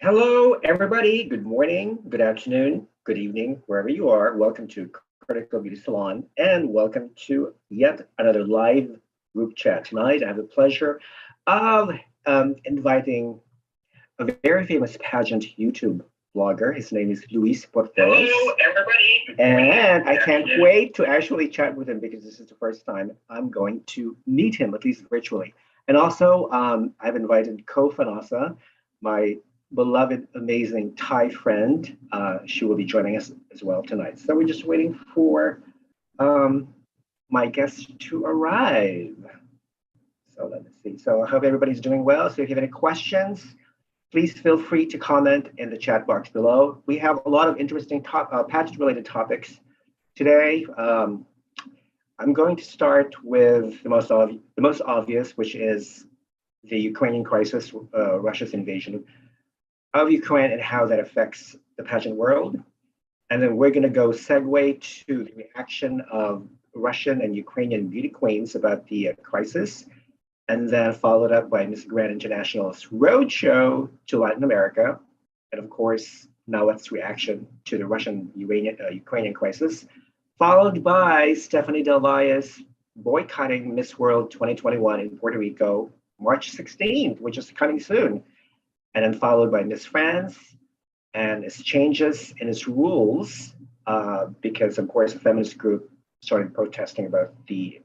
Hello, everybody. Good morning, good afternoon, good evening, wherever you are. Welcome to Critical Beauty Salon and welcome to yet another live group chat. Tonight, I have the pleasure of inviting a very famous pageant YouTube blogger. His name is Luis Portelles. Hello, everybody. And I can't wait to actually chat with him because this is the first time I'm going to meet him, at least virtually. And also, I've invited Phanasa, my beloved, amazing Thai friend. She will be joining us as well tonight. So we're just waiting for my guests to arrive. So let's see. So I hope everybody's doing well. So if you have any questions, please feel free to comment in the chat box below. We have a lot of interesting pageant-related topics today. I'm going to start with the most obvious, which is the Ukrainian crisis, Russia's invasion of Ukraine and how that affects the pageant world. And then we're going to go segue to the reaction of Russian and Ukrainian beauty queens about the crisis, and then followed up by Miss Grand International's roadshow to Latin America, and of course, Nawat's reaction to the Russian-Ukrainian crisis, followed by Stephanie Del Valle's boycotting Miss World 2021 in Puerto Rico, March 16th, which is coming soon. And then followed by Miss France and its changes in its rules, because of course a feminist group started protesting about the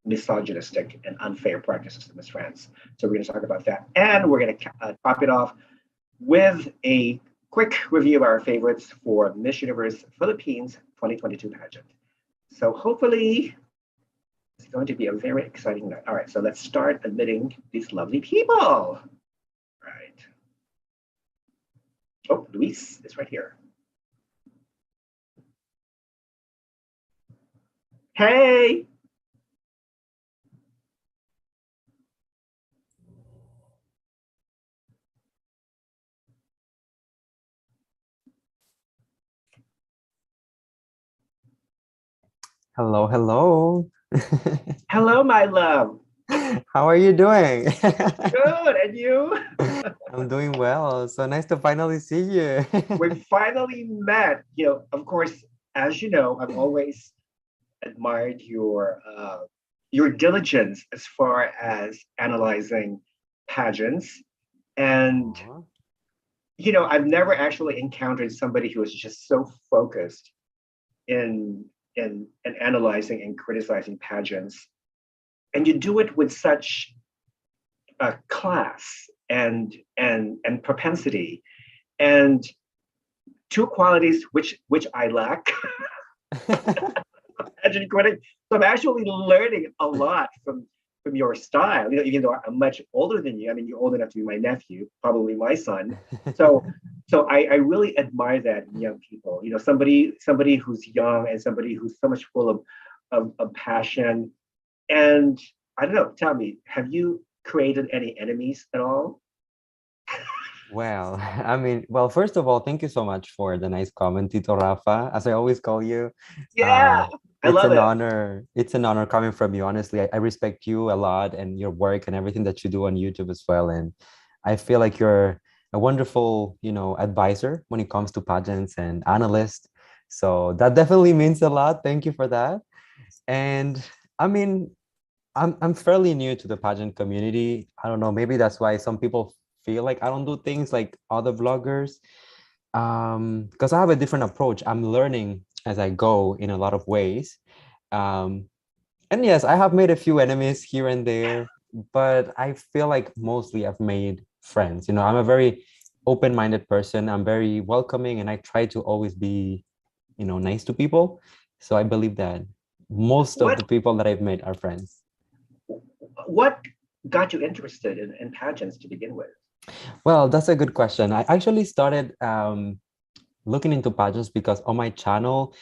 misogynistic and unfair practices of Miss France. So we're going to talk about that. And we're going to top it off with a quick review of our favorites for Miss Universe Philippines 2022 pageant. So hopefully it's going to be a very exciting night. All right, so let's start admitting these lovely people. Right. Oh, Luis is right here. Hey. Hello, hello. Hello, my love. How are you doing? Good, and you? I'm doing well. So nice to finally see you. We finally met. Of course, as you know, I've always admired your diligence as far as analyzing pageants. And I've never actually encountered somebody who is just so focused in analyzing and criticizing pageants. And you do it with such class and propensity, and two qualities which I lack. Pageant critic. So I'm actually learning a lot from your style. Even though I'm much older than you. I mean, you're old enough to be my nephew, probably my son. So I really admire that in young people. Somebody who's young and somebody who's so much full of passion. And I don't know, tell me, have you created any enemies at all? Well, first of all, thank you so much for the nice comment, Tito Rafa, as I always call you. Yeah, I it's love an it. honor. It's an honor coming from you. Honestly, I respect you a lot and your work and everything that you do on YouTube as well. And I feel like you're a wonderful, advisor when it comes to pageants and analyst. So that definitely means a lot. Thank you for that. And I mean, I'm fairly new to the pageant community. I don't know, maybe that's why some people feel like I don't do things like other vloggers. Because I have a different approach. I'm learning as I go in a lot of ways. And yes, I have made a few enemies here and there, but I feel like mostly I've made friends. I'm a very open-minded person. I'm very welcoming, and I try to always be, nice to people. So I believe that most of the people that I've met are friends. What got you interested in pageants to begin with? Well, that's a good question. I actually started looking into pageants because on my channel,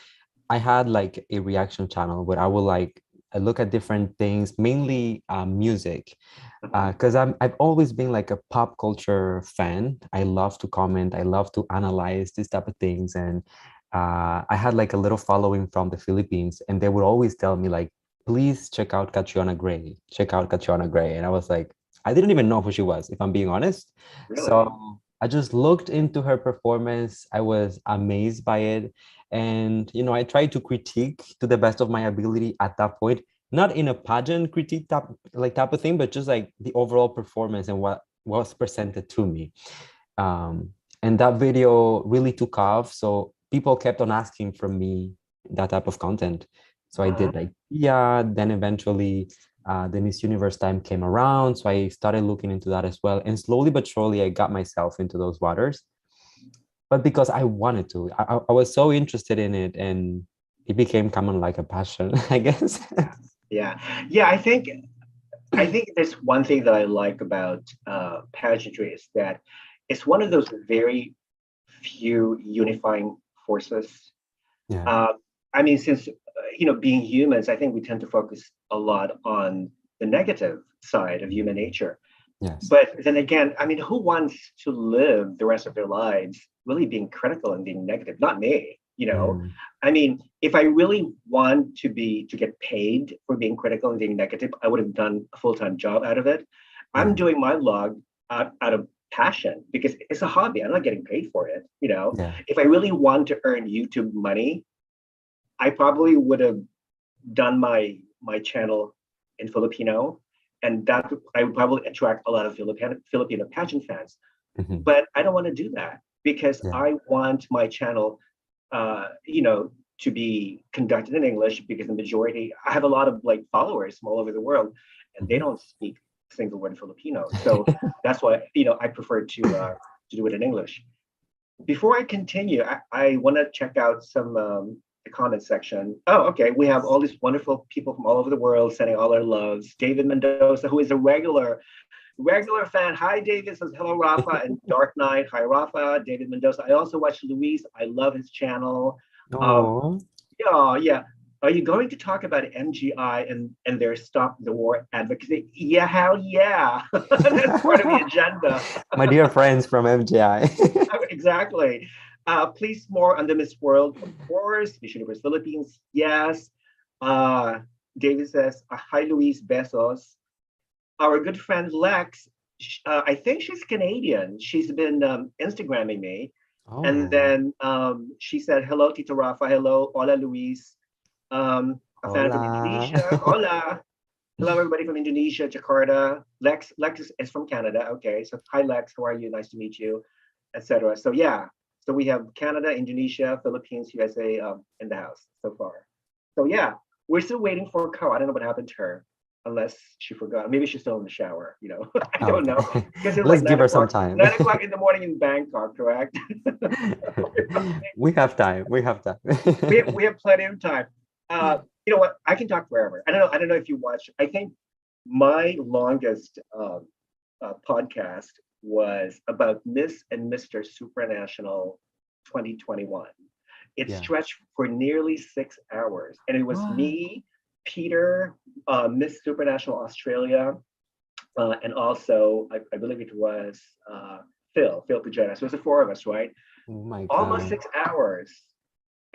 I had like a reaction channel where I would I look at different things, mainly music, because I've always been like a pop culture fan. I love to comment. I love to analyze this type of things, and I had like a little following from the Philippines, and they would always tell me like, please check out Catriona Gray, check out Catriona Gray. And I was like, I didn't even know who she was, if I'm being honest. Really? So I just looked into her performance. I was amazed by it. And, I tried to critique to the best of my ability at that point, not in a pageant critique type of thing, but just like the overall performance and what was presented to me. And that video really took off. So people kept on asking from me that type of content. So I did like, yeah, then eventually the Miss Universe time came around. So I started looking into that as well. And slowly but surely, I got myself into those waters. But because I wanted to, I was so interested in it, and it became common like a passion, I guess. Yeah. I think there's one thing that I like about pageantry is that it's one of those very few unifying forces. Yeah. I mean, since being humans, I think we tend to focus a lot on the negative side of human nature. Yes. But then again, I mean, who wants to live the rest of their lives really being critical and being negative? Not me. I mean, if I really want to get paid for being critical and being negative, I would have done a full-time job out of it. I'm doing my vlog out of passion because it's a hobby. I'm not getting paid for it. If I really want to earn YouTube money, I probably would have done my channel in Filipino, and that I would probably attract a lot of Filipino pageant fans. But I don't want to do that because I want my channel to be conducted in English, because the majority, I have a lot of like followers from all over the world, and they don't speak a single word Filipino. So that's why, I prefer to do it in English. Before I continue, I want to check out some the comment section. Oh, okay. We have all these wonderful people from all over the world sending all their loves. David Mendoza, who is a regular fan. Hi, David, says hello, Rafa and Dark Knight. Hi, Rafa. David Mendoza. I also watch Luis. I love his channel. Yeah. Are you going to talk about MGI and their Stop the War advocacy? Yeah, hell yeah. That's part of the agenda. My dear friends from MGI. Exactly. Please more on the Miss World, of course. Miss Universe Philippines, yes. David says, hi, Luis, besos. Our good friend Lex, I think she's Canadian. She's been Instagramming me. And then she said, hello, Tito Rafa. Hello, hola, Luis. A fan from Indonesia. Hola. Hello, everybody from Indonesia, Jakarta. Lex is from Canada. Okay, so hi, Lex. How are you? Nice to meet you, etc. So yeah, so we have Canada, Indonesia, Philippines, USA in the house so far. So yeah, we're still waiting for Ko. I don't know what happened to her, unless she forgot. Maybe she's still in the shower. I don't know. Let's give her some time. 9:00 in the morning in Bangkok, correct? We have time. We have plenty of time. You know what? I can talk forever. I don't know if you watch. I think my longest podcast was about Miss and Mr. Supranational 2021. It stretched for nearly 6 hours, and it was me, Peter, Miss Supranational Australia, and also I believe it was Phil Pujana. So it was the four of us, right? Oh my God. Almost 6 hours.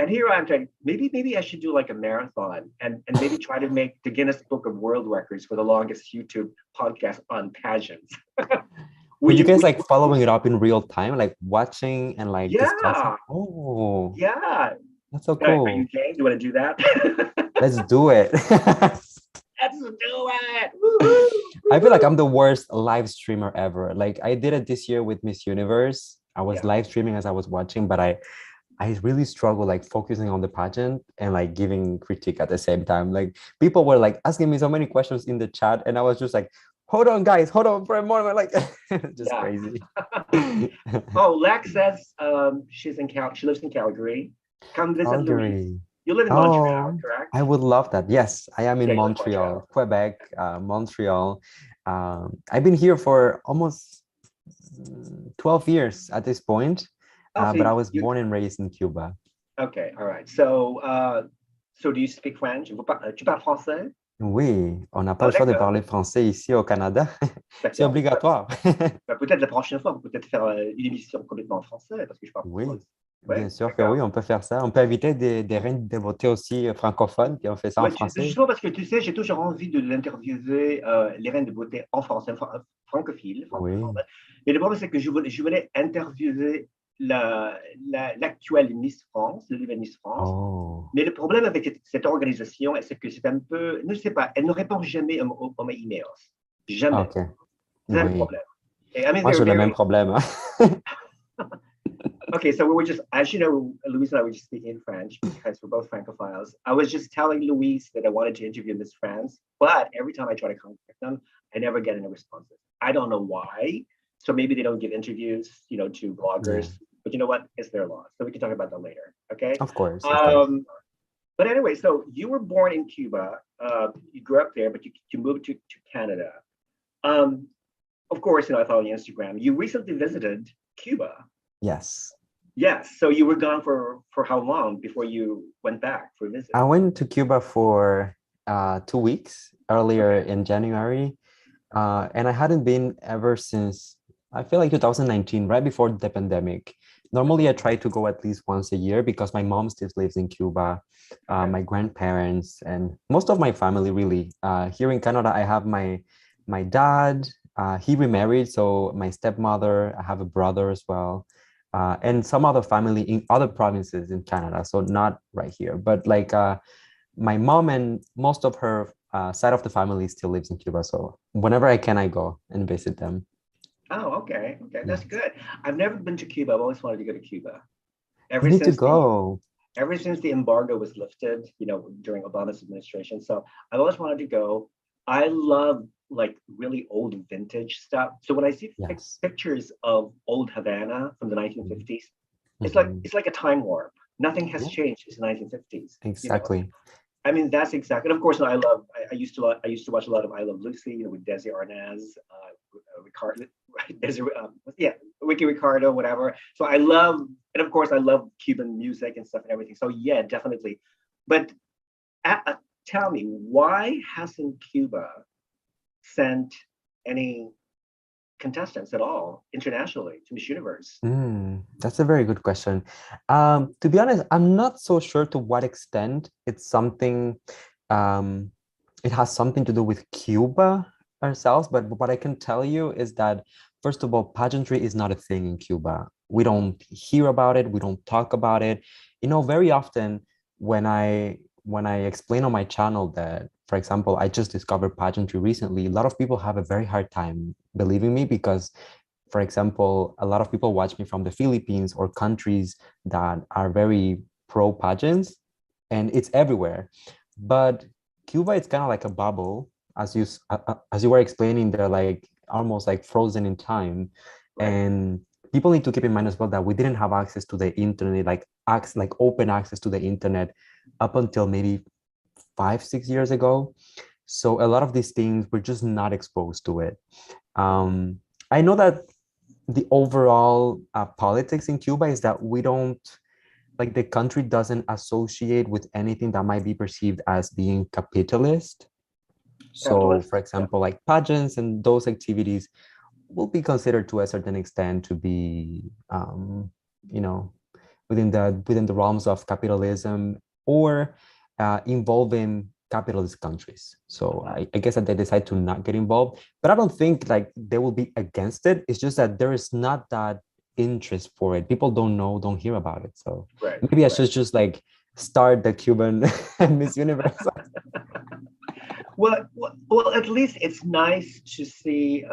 And here I'm trying, maybe I should do like a marathon and maybe try to make the Guinness Book of World Records for the longest YouTube podcast on pageants. Were you guys like following it up in real time, like watching and like discussing? Oh, yeah. That's so cool. Are you game? Do you want to do that? Let's do it. Let's do it. I feel like I'm the worst live streamer ever. Like I did it this year with Miss Universe. I was live streaming as I was watching, but I really struggle like focusing on the pageant and like giving critique at the same time. Like people were like asking me so many questions in the chat, and I was just like, hold on, guys, hold on for a moment. Like just crazy. Oh, Lex says she lives in Calgary. Come visit Louis. You live in Montreal, correct? I would love that. Yes, I am in Montreal, Quebec, Montreal. I've been here for almost 12 years at this point. But I was born and raised in Cuba. Okay, all right. So do you speak French? Tu parles français? Oui, on n'a pas le choix de parler français ici au Canada. C'est obligatoire. Peut-être la prochaine fois, on peut peut-être faire une émission complètement en français, parce que je parle français. Ouais, Bien sûr que d'accord. oui, on peut faire ça. On peut inviter des reines de beauté aussi francophones, puis on fait ça en Ouais, français. justement parce que tu sais, j'ai toujours envie de l'interviewer, les reines de beauté en français, francophile, francophone. Oui. Mais le problème, c'est que je voulais interviewer l'actuelle Miss France, le nouvelle Miss France. Oh, Mais le problème avec cette organisation, c'est que c'est un peu, je ne sais pas, elle ne répond jamais à mes emails. Jamais. OK. C'est un Oui. problème. Et I mean, Moi, they're j'ai le même very, problème, hein. okay, so we were just, as you know, Luis and I were just speaking in French because we're both Francophiles. I was just telling Luis that I wanted to interview Miss France, but every time I try to contact them, I never get any responses. I don't know why. So maybe they don't give interviews, to Yeah, bloggers. But you know what? It's their loss. So we can talk about that later. Okay. of course. But anyway, so you were born in Cuba. You grew up there, but you moved to Canada. Um, of course, I follow your Instagram. You recently visited Cuba. Yes. Yes. So you were gone for how long before you went back for a visit? I went to Cuba for 2 weeks earlier Okay. in January, and I hadn't been ever since I feel like 2019, right before the pandemic. Normally, I try to go at least once a year because my mom still lives in Cuba, Okay. my grandparents, and most of my family really. Here in Canada, I have my dad. He remarried, so my stepmother. I have a brother as well, and some other family in other provinces in Canada. So not right here, but like my mom and most of her side of the family still lives in Cuba. So whenever I can, I go and visit them. Oh, okay. Okay. That's Yes. good. I've never been to Cuba. I've always wanted to go to Cuba. You Ever need to since the go. ever since the embargo was lifted, during Obama's administration. So I've always wanted to go. I love like really old vintage stuff. So when I see Yes. pictures of old Havana from the 1950s, Mhm. it's like a time warp. Nothing has Yeah, changed since the 1950s. exactly. I mean, that's exactly. And of course, I used to watch a lot of I Love Lucy, with Desi Arnaz, Ricardo, Desi, yeah, Ricky Ricardo, whatever. So I love, and of course, I love Cuban music and stuff and everything. So yeah, definitely. But tell me, why hasn't Cuba sent any contestants at all internationally to Miss Universe? That's a very good question. To be honest, I'm not so sure to what extent it's something, um, it has something to do with Cuba ourselves, but what I can tell you is that, first of all, pageantry is not a thing in Cuba. We don't hear about it, we don't talk about it. Very often when I explain on my channel that, for example, I just discovered pageantry recently, a lot of people have a very hard time believing me because, for example, a lot of people watch me from the Philippines or countries that are very pro pageants, and it's everywhere. But Cuba, it's kind of like a bubble, as you were explaining. They're like almost like frozen in time, Right. and people need to keep in mind as well that we didn't have access to the internet, like open access to the internet, up until maybe 5, 6 years ago. So a lot of these things we're just not exposed to it. I know that the overall politics in Cuba is that we don't, like, the country doesn't associate with anything that might be perceived as being capitalist. So, Capitalist. for Yeah. example, like pageants and those activities will be considered to a certain extent to be, you know, within the realms of capitalism or involving capitalist countries. So I guess that they decide to not get involved, but I don't think like they will be against it. It's just that there is not that interest for it. People don't know, don't hear about it. So Right. maybe I Right. should just like start the Cuban Miss Universe. Well, at least it's nice to see,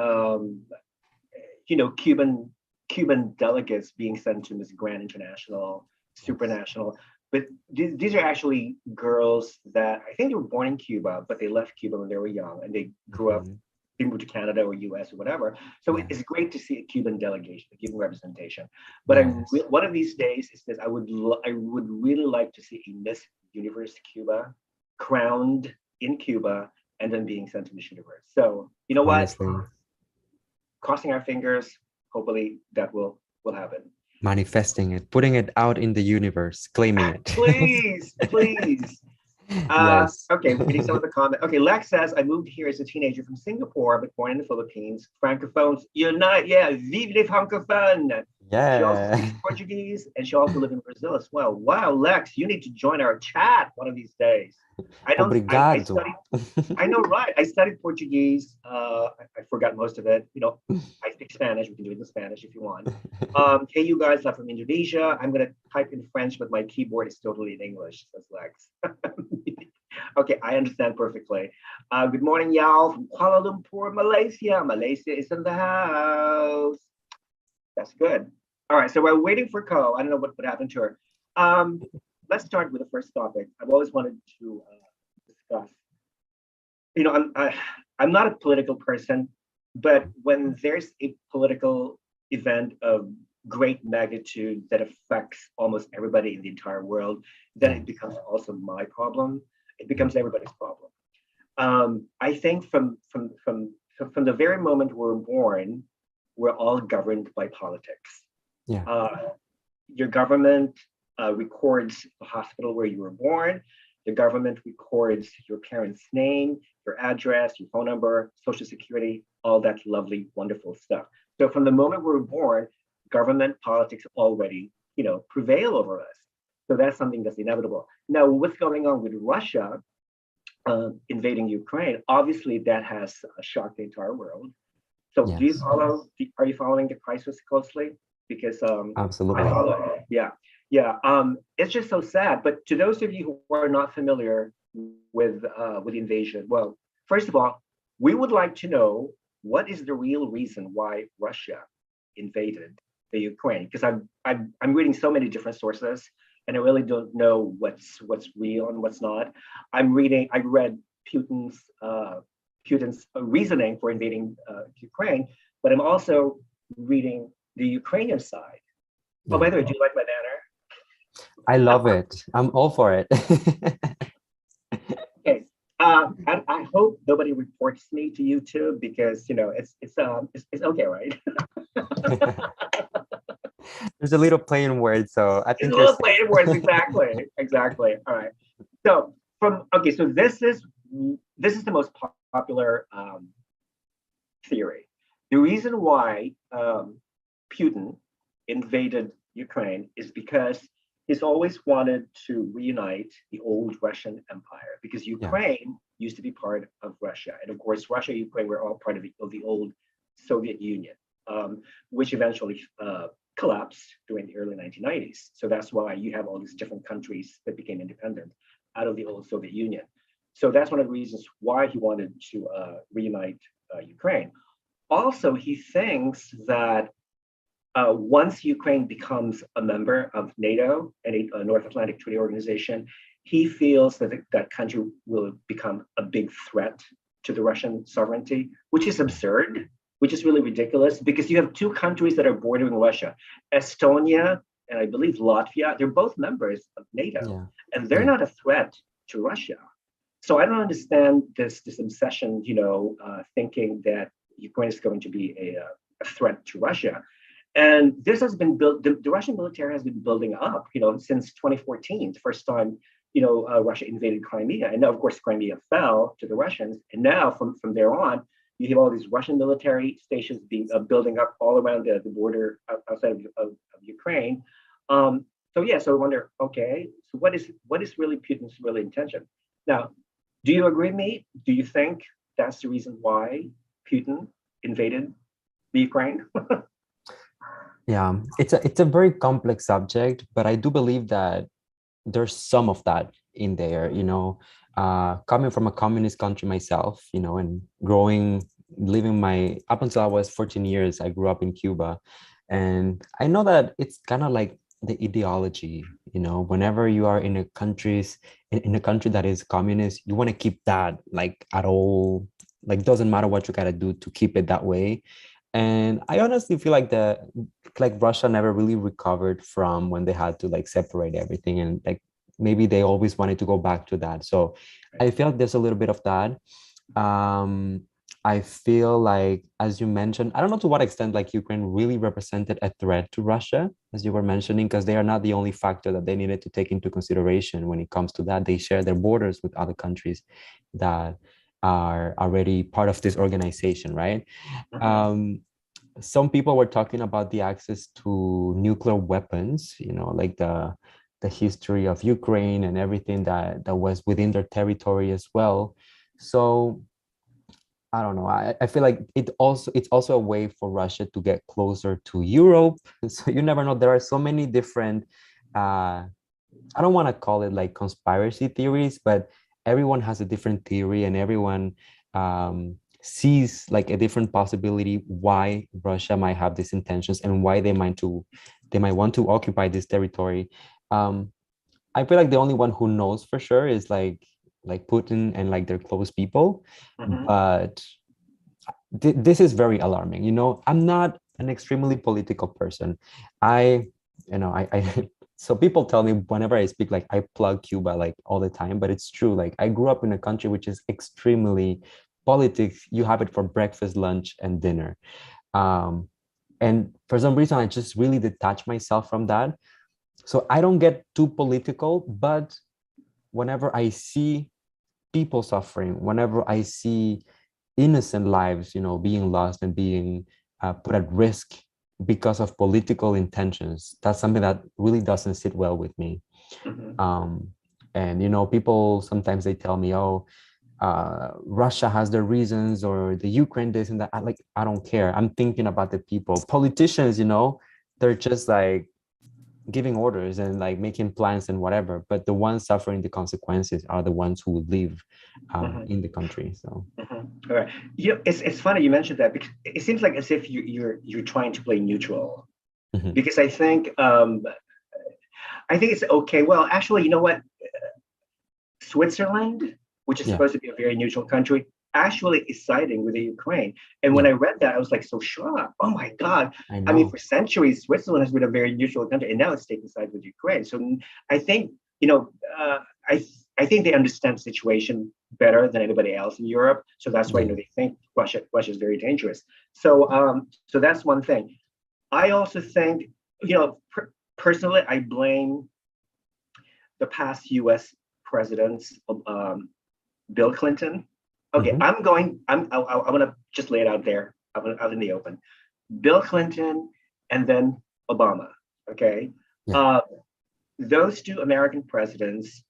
Cuban delegates being sent to Miss Grand International, Yes. Supranational. But these are actually girls that I think they were born in Cuba, but they left Cuba when they were young, and they grew up. Mhm. They moved to Canada or US or whatever. So Yeah. it's great to see a Cuban delegation, a Cuban representation. But Yes. one of these days is that I would really like to see a Miss Universe Cuba crowned in Cuba and then being sent to Miss Universe. So you know what? Honestly, Crossing our fingers. Hopefully that will happen. manifesting it, putting it out in the universe, claiming it. Please, please. Yes. Okay, reading some of the comments. Okay, Lex says, I moved here as a teenager from Singapore, but born in the Philippines. Francophones unite. Yeah, vive les francophones. She also speaks Yeah. Portuguese, and she also lives in Brazil as well. Wow, Lex, you need to join our chat one of these days. I don't. I Obrigado. studied. I know, right? I studied Portuguese. I forgot most of it. You know, I speak Spanish. We can do it in Spanish if you want. Hey, you guys are from Indonesia. I'm gonna type in French, but my keyboard is totally in English. Says Lex. Okay, I understand perfectly. Good morning, y'all, from Kuala Lumpur, Malaysia. Malaysia is in the house. That's good. All right, so we're waiting for Ko. I don't know what happened to her. Um, let's start with the first topic. I've always wanted to discuss. You know, I'm not a political person, but when there's a political event of great magnitude that affects almost everybody in the entire world, then it becomes also my problem. It becomes everybody's problem. I think from the very moment we're born, we're all governed by politics. Yeah. Your government records the hospital where you were born. The government records your parents' name, your address, your phone number, social security, all that lovely, wonderful stuff. So from the moment we were born, government politics already, prevail over us. So that's something that's inevitable. Now, what's going on with Russia invading Ukraine? Obviously, that has shocked the entire world. So do you Yes. follow? Are you following the crisis closely? Because I Absolutely. follow it. Yeah, yeah. It's just so sad. But to those of you who are not familiar with the invasion, well, first of all, we would like to know what is the real reason why Russia invaded the Ukraine? Because I'm reading so many different sources, and I really don't know what's real and what's not. I read Putin's reasoning for invading Ukraine, but I'm also reading the Ukrainian side. Oh, by the way, do you like my banner? I love it. I'm all for it. Okay. I hope nobody reports me to YouTube because it's okay, right? There's a little play in words, so I It's think a you're little safe. play words, exactly. All right. So so this is the most popular theory. The reason why Putin invaded Ukraine is because he's always wanted to reunite the old Russian Empire because Yeah. Ukraine used to be part of Russia. And of course, Russia and Ukraine were all part of the old Soviet Union, which eventually collapsed during the early 1990s. So that's why you have all these different countries that became independent out of the old Soviet Union. So that's one of the reasons why he wanted to reunite Ukraine. Also, he thinks that once Ukraine becomes a member of NATO and a North Atlantic Treaty Organization, he feels that that country will become a big threat to the Russian sovereignty, which is absurd, which is really ridiculous because you have two countries that are bordering Russia, Estonia and I believe Latvia. They're both members of NATO, Yeah. and they're Yeah. not a threat to Russia. So I don't understand this obsession, thinking that Ukraine is going to be a threat to Russia. And this has been built, the Russian military has been building up, since 2014, the first time, Russia invaded Crimea. And now, of course, Crimea fell to the Russians. And now from there on, you have all these Russian military stations being building up all around the border outside of Ukraine. So I wonder, okay, so what is really Putin's really intention? Now, do you agree with me? Do you think that's the reason why Putin invaded the Ukraine? Yeah. It's a very complex subject, but I do believe that there's some of that in there, coming from a communist country myself, and living up until I was 14 years, I grew up in Cuba. And I know that it's kind of like the ideology, whenever you are in in a country that is communist, you want to keep that like at all, like doesn't matter what you gotta do to keep it that way. And I honestly feel like Russia never really recovered from when they had to like separate everything, and like maybe they always wanted to go back to that. So I feel like there's a little bit of that. Um, I feel like, as you mentioned, I don't know to what extent like Ukraine really represented a threat to Russia, as you were mentioning, because they are not the only factor that they needed to take into consideration when it comes to that. They share their borders with other countries that are already part of this organization, right? Mhm. Um, some people were talking about the access to nuclear weapons, like the history of Ukraine and everything that was within their territory as well. So I don't know. I feel like it's also a way for Russia to get closer to Europe. So you never know. There are so many different I don't want to call it like conspiracy theories, but everyone has a different theory and everyone sees like a different possibility why Russia might have these intentions and why they might want to occupy this territory. I feel like the only one who knows for sure is like Putin and like their close people. But this is very alarming. I'm not an extremely political person. I so people tell me whenever I speak, like I plug Cuba like all the time, but it's true. Like I grew up in a country which is extremely politics. You have it for breakfast, lunch, and dinner. And for some reason, I just really detach myself from that. So I don't get too political, but whenever I see people suffering, whenever I see innocent lives, being lost and being put at risk because of political intentions, that's something that really doesn't sit well with me. And people sometimes they tell me, oh, Russia has their reasons, or the Ukraine this and that. I don't care. I'm thinking about the people. Politicians, they're just like giving orders and like making plans and whatever, but the ones suffering the consequences are the ones who live in the country. So all right, it's funny you mentioned that, because it seems like as if you're trying to play neutral, because I think it's okay. Well, actually, you know what, Switzerland, which is supposed to be a very neutral country, actually is siding with the Ukraine. And when I read that, I was like so shocked. Oh my God. I mean, for centuries, Switzerland has been a very neutral country, and now it's taking sides with Ukraine. So I think, I think they understand the situation better than anybody else in Europe. So that's why they think Russia is very dangerous. So so that's one thing. I also think, personally, I blame the past US presidents, Bill Clinton. Okay, I want to just lay it out there, out in the open. Bill Clinton and then Obama. Okay, those two American presidents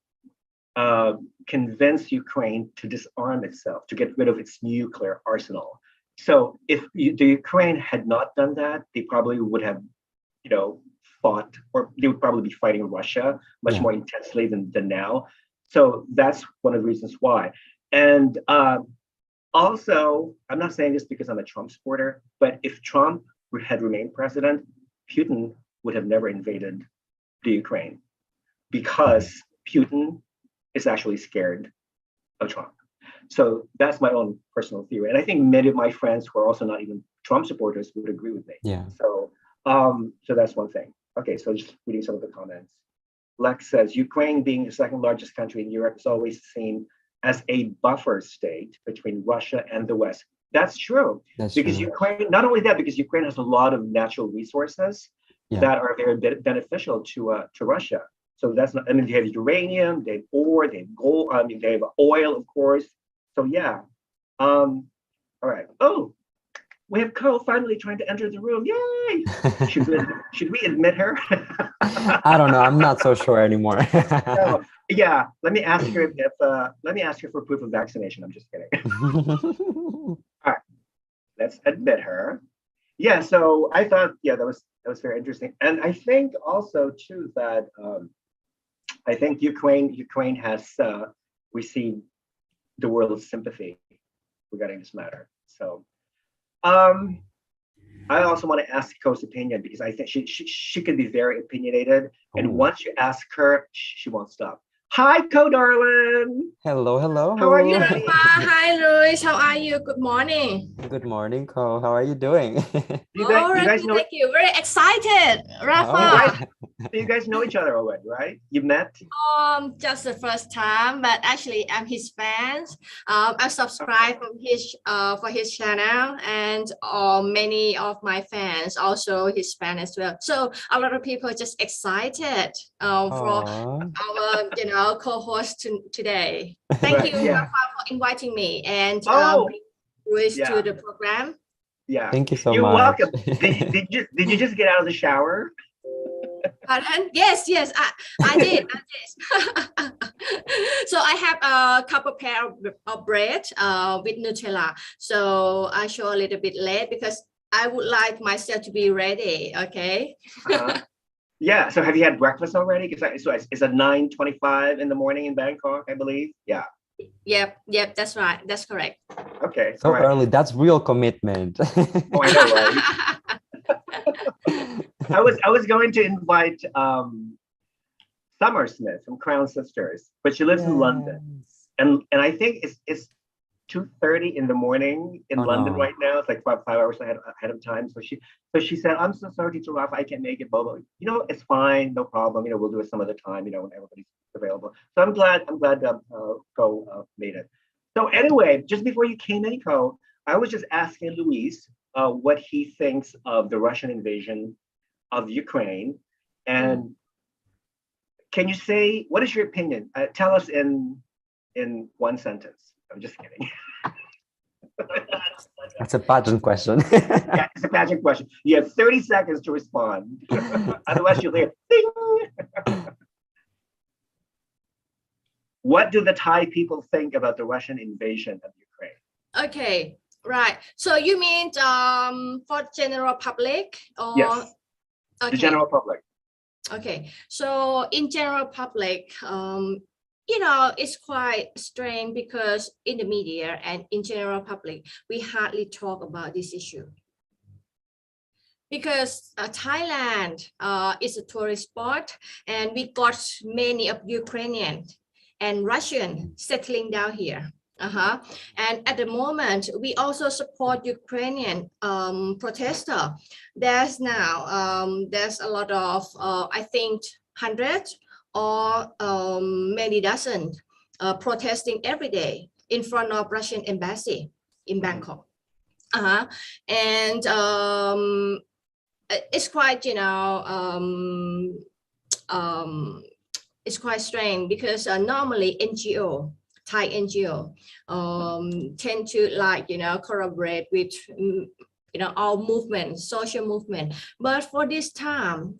convinced Ukraine to disarm itself, to get rid of its nuclear arsenal. So if the Ukraine had not done that, they probably would have, fought, or they would probably be fighting Russia much more intensely than now. So that's one of the reasons why. And also, I'm not saying this because I'm a Trump supporter, but if Trump had remained president, Putin would have never invaded the Ukraine, because Putin is actually scared of Trump. So that's my own personal theory. And I think many of my friends who are also not even Trump supporters would agree with me. Yeah. So that's one thing. Okay, so just reading some of the comments. Lex says, Ukraine being the second largest country in Europe is always seen as a buffer state between Russia and the West. That's true. Because Ukraine, not only that, because Ukraine has a lot of natural resources that are very beneficial to Russia. So that's not, they have uranium, they have ore, they have gold, they have oil, of course. So all right. Oh, we have Co finally trying to enter the room. Yay! Should we admit her? I don't know. I'm not so sure anymore. So, let me ask her for proof of vaccination. I'm just kidding. All right, let's admit her. Yeah. So I thought, that was very interesting, and I think also too that I think Ukraine has received the world's sympathy regarding this matter. So. I also want to ask Co's opinion, because I think she could be very opinionated, and once you ask her, she won't stop. Hi, Co, darling. Hello. How are you? Hi, Luis. How are you? Good morning. Good morning, Co. How are you doing? You guys know? Thank you. Very excited, Rafa. You guys know each other already, right? You met? Just the first time, but actually, I'm his fans. I subscribe for his channel, and many of my fans also his fan as well. So a lot of people are just excited for our co-host today. Thank you, Rafa, for inviting me and Luis to the program. Yeah. Thank you so You're much. welcome. Did you just get out of the shower? Pardon? Yes, I did. So I have a couple pair of bread with Nutella. So I show a little bit late because I would like myself to be ready. Okay. Yeah. So have you had breakfast already? Because it's at 9:25 in the morning in Bangkok, I believe. Yeah. Yep. That's right. That's correct. Okay. So early. That's real commitment. Oh, I know, right? I was going to invite Summer Smith from Crown Sisters, but she lives in London, and I think it's 2:30 in the morning in London right now. It's like five hours ahead of time. So she said, "I'm so sorry, Teacher Rafa, I can't make it, Bobo. You know, it's fine, no problem. You know, we'll do it some other time. You know, when everybody's available." So I'm glad Ko made it. So anyway, just before you came in, Ko, I was just asking Luis what he thinks of the Russian invasion of Ukraine, and can you say what is your opinion? Tell us in one sentence. I'm just kidding. That's a pageant question. Yeah, it's a pageant question. You have 30 seconds to respond. Otherwise, you'll hear ding. What do the Thai people think about the Russian invasion of Ukraine? Okay, right. So you mean for general public or? Yes, okay. The general public. Okay, so in general public, you know, it's quite strange because in the media and in general public, we hardly talk about this issue. Because Thailand is a tourist spot and we got many of Ukrainian and Russian settling down here. And at the moment, we also support Ukrainian protester. There's now, there's a lot of, I think, hundreds or many dozen protesting every day in front of Russian embassy in Bangkok. And it's quite, you know, it's quite strange because normally NGO, Thai NGO, tend to like, you know, collaborate with, you know, all movements, social movement. But for this time,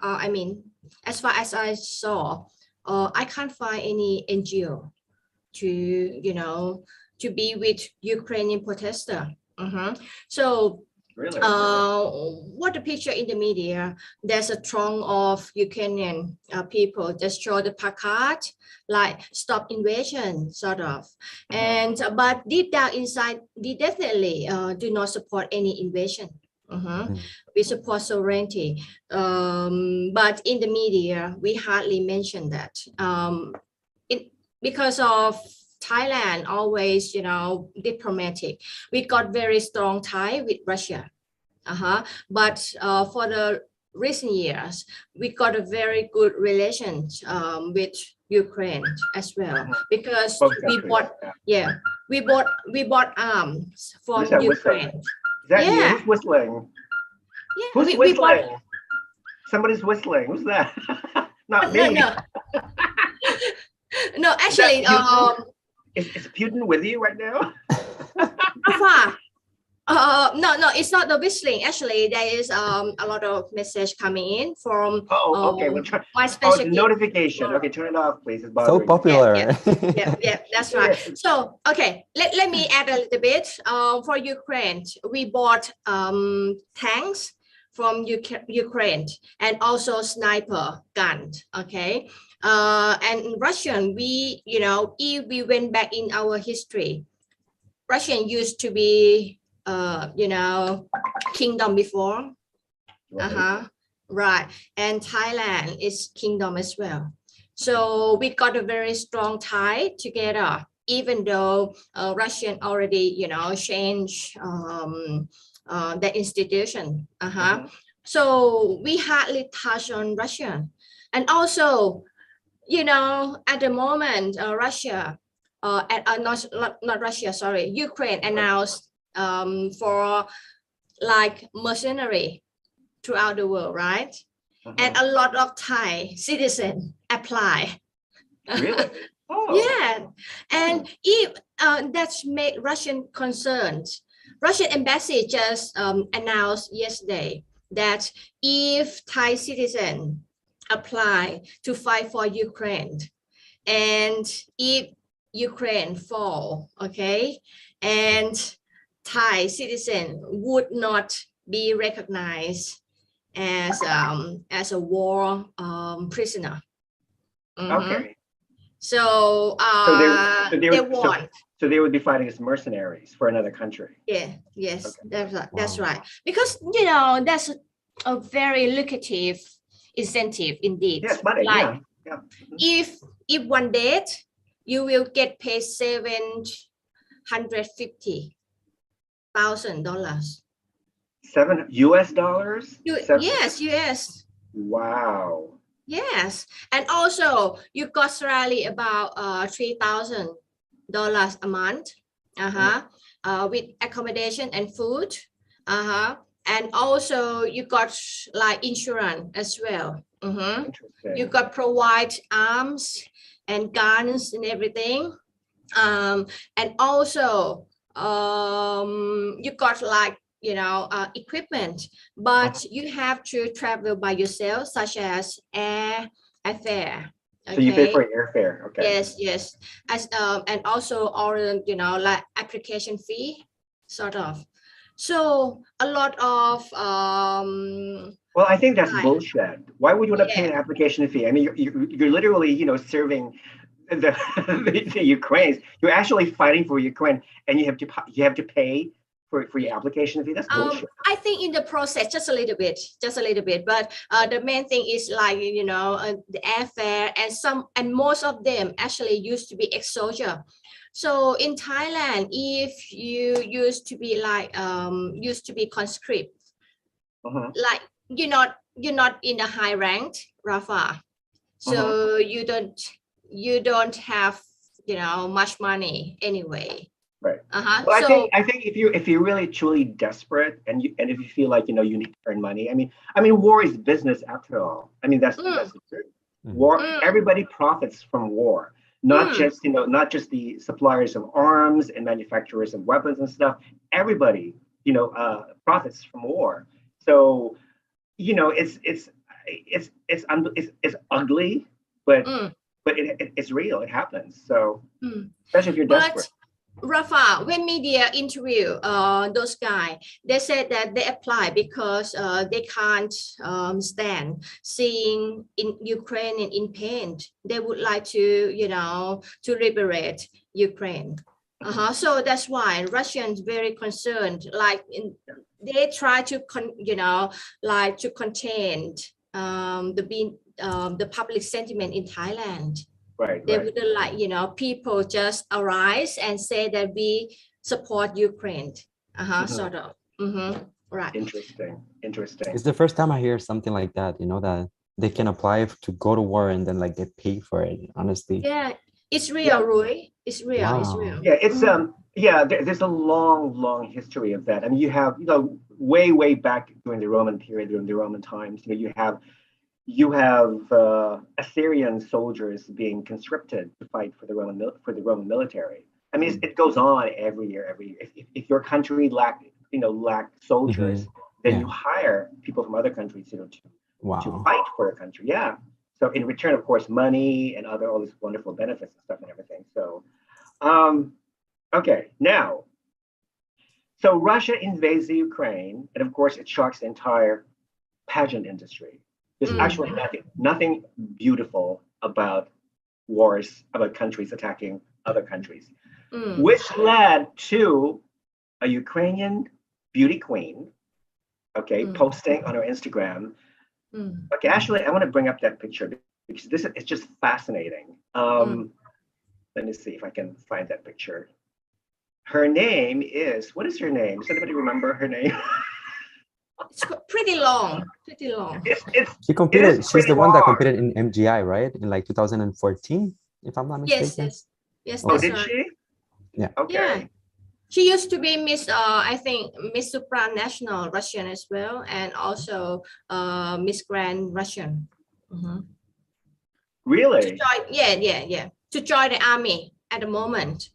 I mean, as far as I saw, I can't find any NGO to, you know, to be with Ukrainian protester. So, really? What the picture in the media, there's a throng of Ukrainian people just show the placard like stop invasion sort of, and but deep down inside we definitely do not support any invasion. We support sovereignty, but in the media we hardly mention that because of Thailand always, you know, diplomatic. We got very strong tie with Russia. But for the recent years, we got a very good relations with Ukraine as well because we bought, we bought arms from Ukraine. Is that you? Who's whistling? Yeah, who's whistling? Somebody's whistling. Who's that? Not me. No, actually, is Putin with you right now? Rafa. No, it's not the whistling. Actually, there is a lot of message coming in from okay. We'll try. My special notification. Okay, turn it off, please. It's so popular. Yeah, that's right. So, okay, let me add a little bit. For Ukraine, we bought tanks from Ukraine and also sniper guns. Okay, and Russian, we, you know, if we went back in our history, Russian used to be you know, kingdom before. Right. And Thailand is kingdom as well. So we got a very strong tie together, even though Russian already, you know, changed the institution. So we hardly touch on Russia. And also, you know, at the moment, Russia, not Russia, sorry, Ukraine announced for like mercenary throughout the world, right? And a lot of Thai citizens apply. Really? Yeah, and if that's made Russian concerned, Russian embassy just announced yesterday that if Thai citizen apply to fight for Ukraine, and if Ukraine fall, okay, and Thai citizen would not be recognized as a war prisoner. Okay. So, they want. So they would be fighting as mercenaries for another country. Yeah. Yes. Okay. That's right. Because that's a very lucrative incentive indeed. Yes, money. Like, yeah. If one date, you will get paid $750,000. $7 US? Yes, US. Wow. Yes, and also you got salary about $3,000 a month, with accommodation and food, and also you got like insurance as well. Interesting. You got provide arms and guns and everything, and also you got like equipment, but you have to travel by yourself, such as airfare. Okay. So you pay for airfare. Okay. Yes. As and also all like application fee, sort of. So a lot of well, I think that's bullshit. Why would you want to pay an application fee? I mean, you're literally you know, serving the Ukrainians. You're actually fighting for Ukraine, and you have to pay for your application fee. That's bullshit. I think in the process just a little bit, but the main thing is like the airfare, and most of them actually used to be ex-soldier. So in Thailand, if you used to be like conscript, like you're not in a high rank, Rafa, so you don't have much money anyway. Right. Well, so, I think if you're really truly desperate and if you feel like you need to earn money, I mean war is business after all. I mean that's the truth. War, everybody profits from war, not just the suppliers of arms and manufacturers of weapons and stuff. Everybody profits from war. So it's ugly, but it's real. It happens. So especially if you're desperate. Rafa, when media interview those guys, they said that they apply because they can't stand seeing in Ukraine in pain. They would like to liberate Ukraine. So that's why Russians very concerned. Like they try to contain the public sentiment in Thailand. Right. They wouldn't like, people just arise and say that we support Ukraine. Sort of. Right. Interesting. It's the first time I hear something like that, that they can apply to go to war and then like get paid for it, honestly. Yeah, it's real, Rui. It's real. Wow. It's real. Yeah, it's there's a long history of that. I mean, you have, way back during the Roman period, during the Roman times, you have Assyrian soldiers being conscripted to fight for the Roman military. I mean, it goes on every year. If your country lacked soldiers, then you hire people from other countries, to fight for your country. Yeah. So in return, of course, money and all these wonderful benefits and stuff and everything. So, okay, now, so Russia invades the Ukraine, and of course, it shocks the entire pageant industry. There's actually nothing beautiful about wars, about countries attacking other countries, which led to a Ukrainian beauty queen, posting on her Instagram. Okay, actually, I want to bring up that picture because it's just fascinating. Let me see if I can find that picture. Her name is, what is her name? Does anybody remember her name? It's pretty long. She's the one that competed in MGI, right? In like 2014, if I'm not mistaken. Yes. Oh, did she? Yeah. Okay. Yeah. She used to be Miss Miss Supranational Russian as well, and also Miss Grand Russian. Really? To join the army at the moment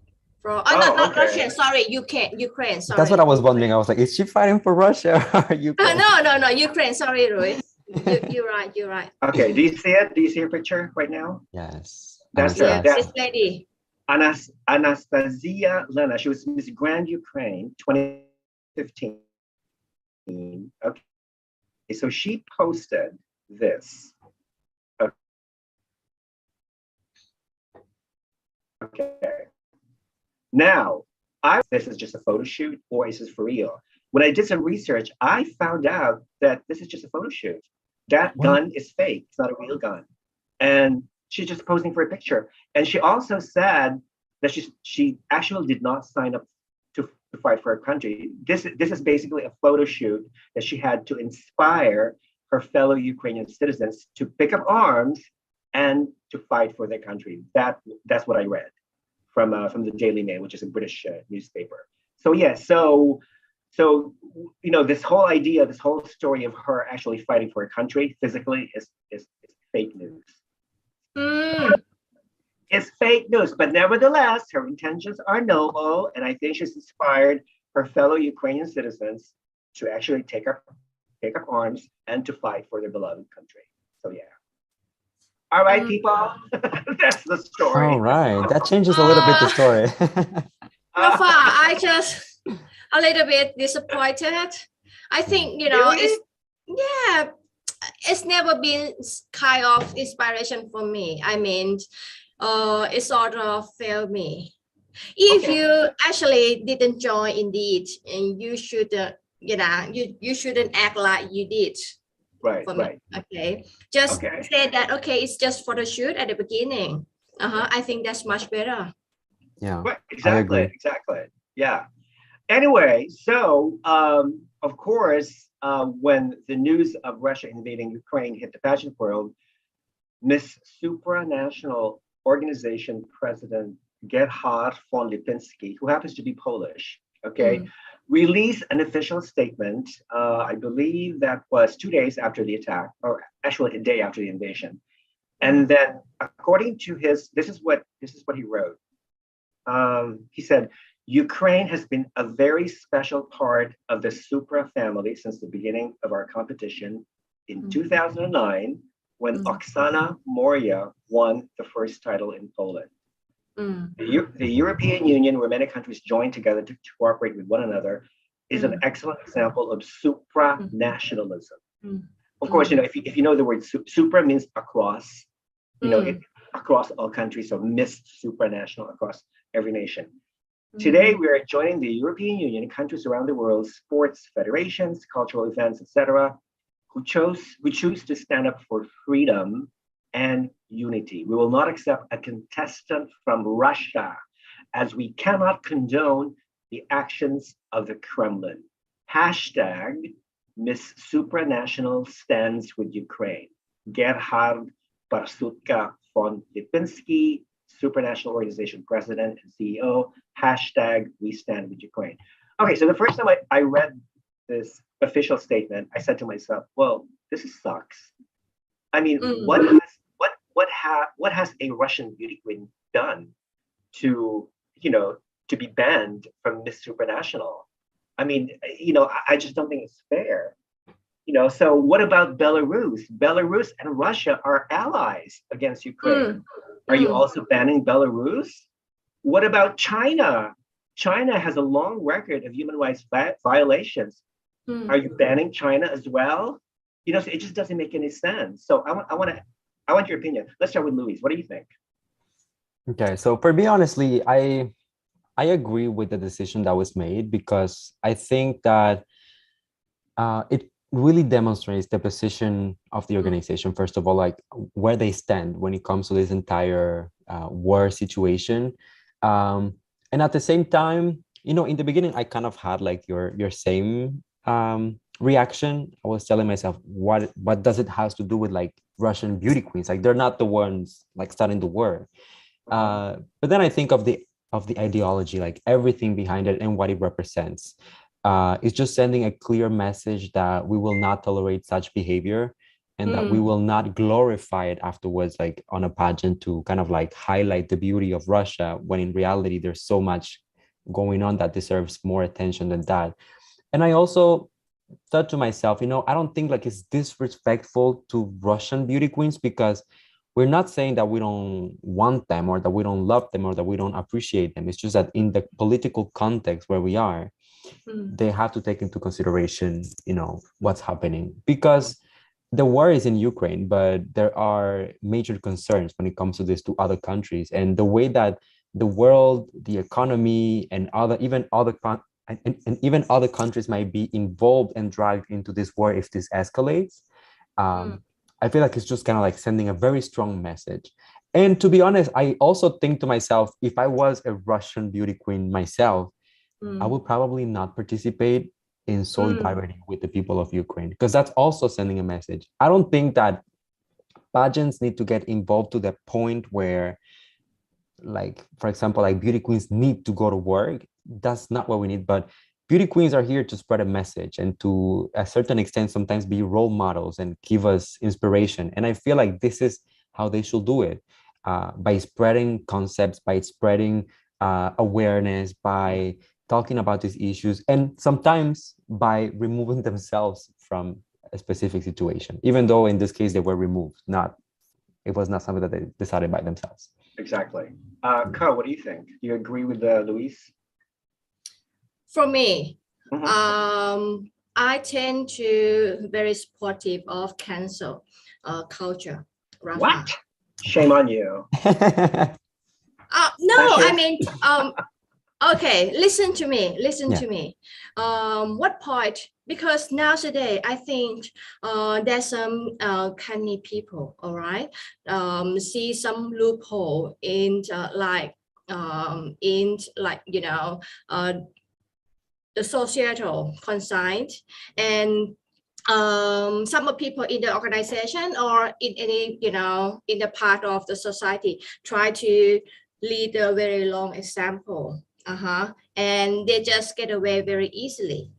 From not okay. Russia. Sorry, Ukraine. Sorry. That's what I was wondering. I was like, is she fighting for Russia or Ukraine? No, Ukraine. Sorry, Luis. You're right. You're right. Okay, do you see it? Do you see a picture right now? Yes. That's her. Yes, this lady. Anastasiia Lenna. She was Miss Grand Ukraine 2015. Okay, so she posted this. Okay. Now, this is just a photo shoot or is this for real? When I did some research, I found out that this is just a photo shoot. That gun is fake. It's not a real gun. And she's just posing for a picture. And she also said that she actually did not sign up to fight for her country. This is basically a photo shoot that she had to inspire her fellow Ukrainian citizens to pick up arms and to fight for their country. That's what I read from the Daily Mail, which is a British newspaper. So yeah, so this whole idea, this whole story of her actually fighting for her country physically is fake news. It's fake news, but nevertheless, her intentions are noble, and I think she's inspired her fellow Ukrainian citizens to actually take up arms and to fight for their beloved country. So yeah. All right, people. That's the story. All right. That changes a little bit the story. Rafa, I just a little bit disappointed. I think, Really? it's never been kind of inspiration for me. I mean, it sort of failed me. If you actually didn't join indeed, and you should, you shouldn't act like you did. Right. Okay. Just say that, okay, it's just for the shoot at the beginning. I think that's much better. Yeah. Right. Exactly. Yeah. Anyway, so of course, when the news of Russia invading Ukraine hit the pageant world, Miss Supranational organization president Gerhard von Lipinski, who happens to be Polish, released an official statement. I believe that was 2 days after the attack, or actually a day after the invasion. And then, according to this is what he wrote. He said, Ukraine has been a very special part of the Supra family since the beginning of our competition in 2009, when Oksana Moria won the first title in Poland. The European Union, where many countries join together to cooperate with one another, is an excellent example of supranationalism. Of course, if you know the word supra means across, across all countries, so Miss Supranational across every nation. Today, we are joining the European Union, countries around the world, sports federations, cultural events, etc., who choose to stand up for freedom and unity. We will not accept a contestant from Russia, as we cannot condone the actions of the Kremlin. Hashtag Miss Supranational stands with Ukraine. Gerhard Barsutka von Lipinski, Supranational Organization President and CEO. Hashtag we stand with Ukraine. Okay, so the first time I read this official statement, I said to myself, well, this sucks. I mean, what has a Russian beauty queen done to be banned from Miss Supranational? I mean, I just don't think it's fair. So what about Belarus? Belarus and Russia are allies against Ukraine. Are you also banning Belarus? What about China? China has a long record of human rights violations. Are you banning China as well? So it just doesn't make any sense. So I want your opinion. Let's start with Luis. What do you think? Okay, so for me, honestly, I agree with the decision that was made, because I think that it really demonstrates the position of the organization, first of all, like where they stand when it comes to this entire war situation. And at the same time, in the beginning, I kind of had like your same reaction. I was telling myself, what does it have to do with like Russian beauty queens? Like, they're not the ones like starting the war. But then I think of the ideology, like everything behind it and what it represents. It's just sending a clear message that we will not tolerate such behavior. and that we will not glorify it afterwards, like on a pageant, to kind of like highlight the beauty of Russia, when in reality there's so much going on that deserves more attention than that. And I also thought to myself, I don't think like it's disrespectful to Russian beauty queens, because we're not saying that we don't want them or that we don't love them or that we don't appreciate them. It's just that in the political context where we are, they have to take into consideration, what's happening, because the war is in Ukraine, but there are major concerns when it comes to this to other countries, and the way that the world, the economy, and even other countries might be involved and dragged into this war if this escalates. I feel like it's just kind of like sending a very strong message. And to be honest, I also think to myself, if I was a Russian beauty queen myself, I would probably not participate in solidarity with the people of Ukraine, because that's also sending a message. I don't think that pageants need to get involved to the point where, like, for example, like beauty queens need to go to work. That's not what we need. But beauty queens are here to spread a message and to a certain extent sometimes be role models and give us inspiration. And I feel like this is how they should do it, by spreading concepts, by spreading awareness, by talking about these issues, and sometimes by removing themselves from a specific situation, even though in this case they were removed. It was not something that they decided by themselves. Exactly. Ka, what do you think? Do you agree with Luis? For me, I tend to very supportive of cancel culture. Rafa. What? Shame on you. No, I mean, okay, listen to me. What point? Because nowadays, I think there's some canny people, all right, see some loophole in the societal consent, and some of people in the organization or in any, in the part of the society try to lead a very long example, and they just get away very easily.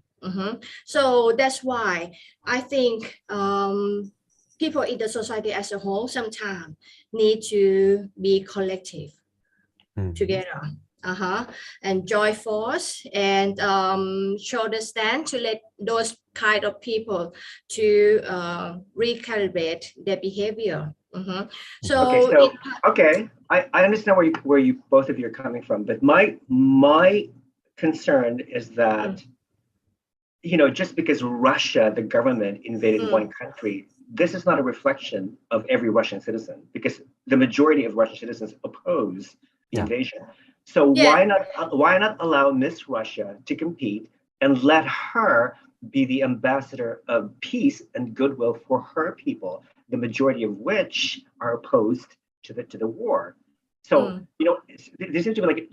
So that's why I think people in the society as a whole sometimes need to be collective together, and join force and show the stand to let those kind of people to recalibrate their behavior. So I understand where you both of you are coming from, but my concern is that just because Russia, the government, invaded one country, this is not a reflection of every Russian citizen, because the majority of Russian citizens oppose the invasion. So why not allow Miss Russia to compete and let her be the ambassador of peace and goodwill for her people, the majority of which are opposed to the war. So this seems to be like,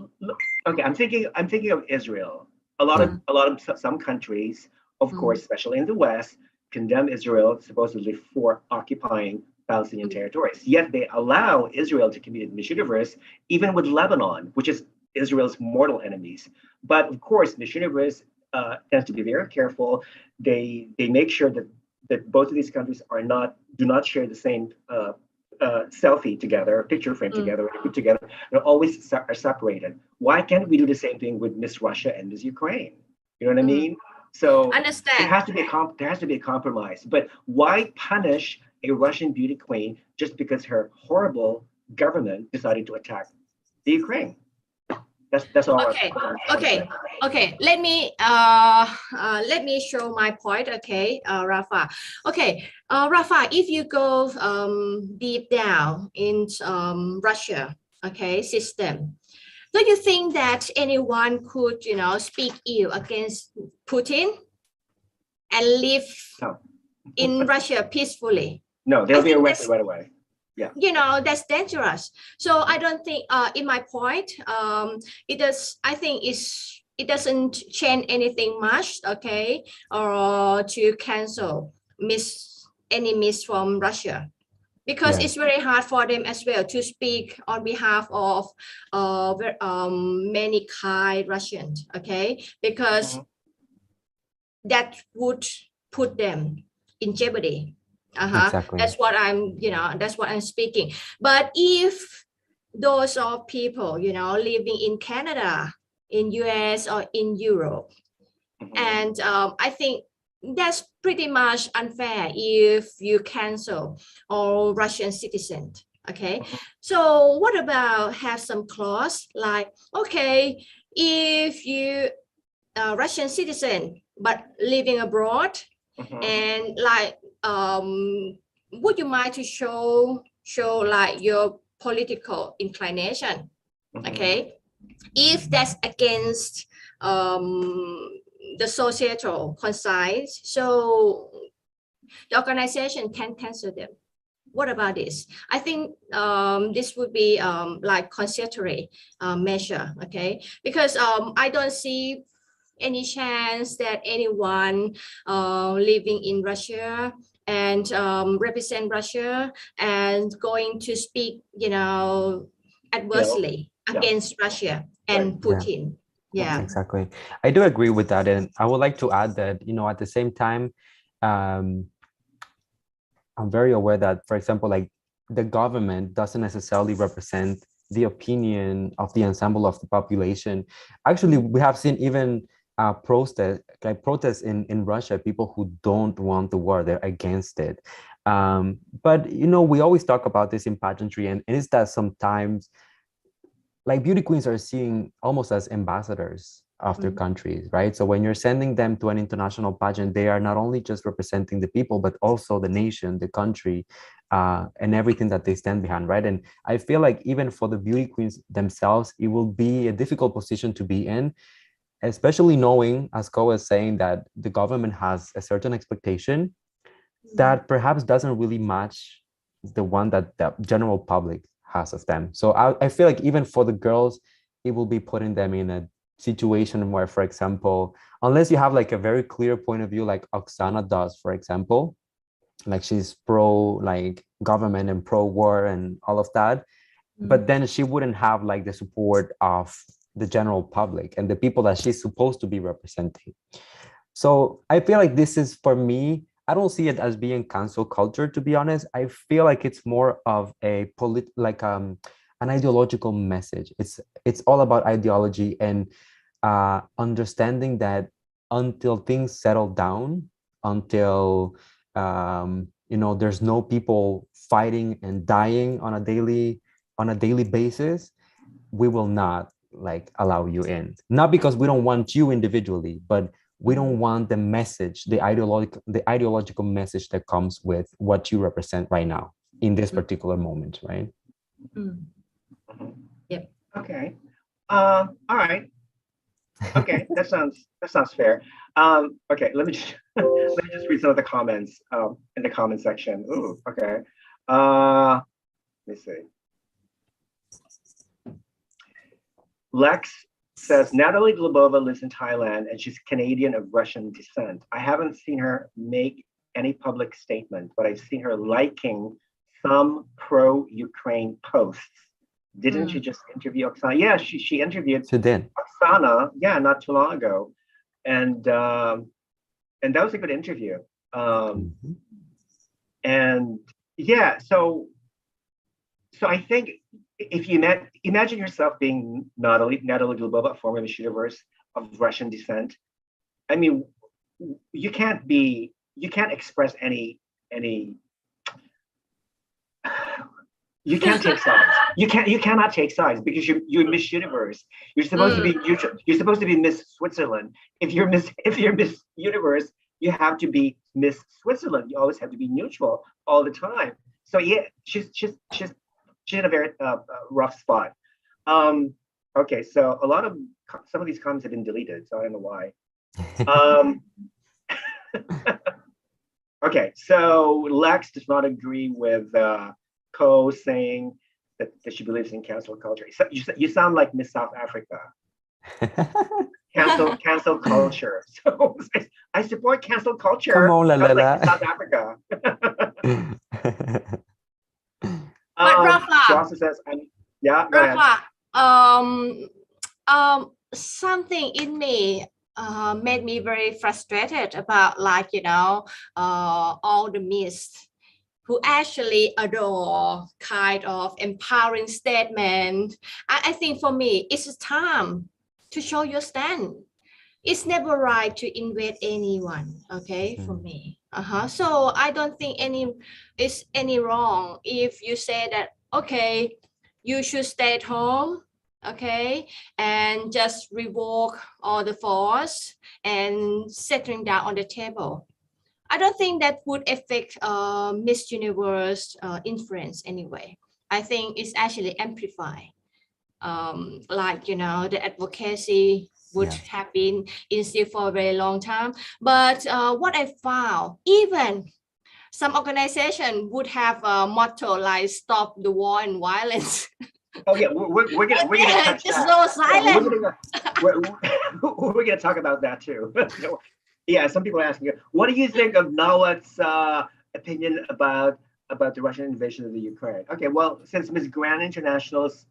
okay, I'm thinking of Israel. Some countries, of course, especially in the West, condemn Israel supposedly for occupying Palestinian territories. Yet they allow Israel to commit Miss Universe, even with Lebanon, which is Israel's mortal enemies. But of course, Miss Universe tends to be very careful. They make sure that both of these countries do not share the same selfie together, picture frame together, put together. They're always are separated. Why can't we do the same thing with Miss Russia and Miss Ukraine? You know what I mean? So understand. There has to be a compromise. But why punish a Russian beauty queen just because her horrible government decided to attack the Ukraine? That's all. Okay. Let me show my point. Okay, Rafa. Okay, Rafa. If you go deep down in Russia, system, do you think that anyone could, speak ill against Putin and live in Russia peacefully? No, they'll be arrested right away. Yeah. That's dangerous. So I don't think, in my point, I think it doesn't change anything much, or to cancel any miss from Russia, because it's very hard for them as well to speak on behalf of many kind Russians, because that would put them in jeopardy. Exactly. That's what that's what I'm speaking. But if those are people, living in Canada, in US, or in Europe, and I think that's pretty much unfair if you cancel all Russian citizens. Okay, so what about have some clause like, okay, if you Russian citizen but living abroad, and like would you mind to show like your political inclination? Okay, if that's against the societal conscience, so the organization can cancel them. What about this? I think this would be like conciliatory measure, okay? Because I don't see any chance that anyone living in Russia and represent Russia and going to speak, adversely against Russia and Putin. Yeah, exactly. I do agree with that. And I would like to add that, at the same time, I'm very aware that, for example, like the government doesn't necessarily represent the opinion of the ensemble of the population. Actually, we have seen even protests in Russia, people who don't want the war, they're against it. But, we always talk about this in pageantry, and it's that sometimes like beauty queens are seen almost as ambassadors of their countries, right? So when you're sending them to an international pageant, they are not only just representing the people, but also the nation, the country, and everything that they stand behind, right? And I feel like even for the beauty queens themselves, it will be a difficult position to be in, especially knowing, as Ko was saying, that the government has a certain expectation that perhaps doesn't really match the one that the general public has of them. So I feel like even for the girls, it will be putting them in a situation where, for example, unless you have like a very clear point of view, like Oksana does, for example, like she's pro like government and pro war and all of that, but then she wouldn't have like the support of the general public and the people that she's supposed to be representing. So I feel like this is, for me, I don't see it as being cancel culture, to be honest. I feel like it's more of a an ideological message. It's all about ideology and understanding that until things settle down, until there's no people fighting and dying on a daily basis, we will not like allow you in. Not because we don't want you individually, but we don't want the message, the ideological message that comes with what you represent right now in this particular moment, right? Yep. Okay. All right. Okay, that sounds fair. Okay, let me just read some of the comments in the comment section. Ooh, okay. Let me see. Lex says Natalie Glebova lives in Thailand and she's Canadian of Russian descent. I haven't seen her make any public statement, but I've seen her liking some pro-Ukraine posts. Didn't she just interview Oksana? Yeah, she interviewed Oksana, not too long ago. And that was a good interview. And yeah, so I think if you imagine yourself being Natalie Glebova, former Miss Universe of Russian descent, I mean, you can't express any you can't take sides. You cannot take sides because you're Miss Universe. You're supposed to be neutral. You're supposed to be Miss Switzerland. If you're Miss Universe, you have to be Miss Switzerland. You always have to be neutral all the time. So yeah, she's in a very rough spot. Okay, so some of these comments have been deleted, so I don't know why. Okay, so Lex does not agree with Ko saying that she believes in cancel culture. So you sound like Miss South Africa. Cancel culture. So I support cancel culture. Come on, like South Africa. But Rafa, she also says, Rafa, something in me made me very frustrated about all the myths who actually adore kind of empowering statement. I think for me, it's time to show your stand. It's never right to invade anyone, okay, for me. So I don't think it's any wrong if you say that, okay, you should stay at home, okay, and just revoke all the force and settling down on the table. I don't think that would affect Miss Universe influence anyway. I think it's actually amplified. Like, the advocacy would have been instilled for a very long time. But what I found, even some organization would have a motto like "Stop the war and violence." Oh yeah, we're gonna touch just that. so silent. We're gonna talk about that too. Yeah, some people are asking, what do you think of Nawat's opinion about the Russian invasion of the Ukraine? Okay, well, since Miss Grand International's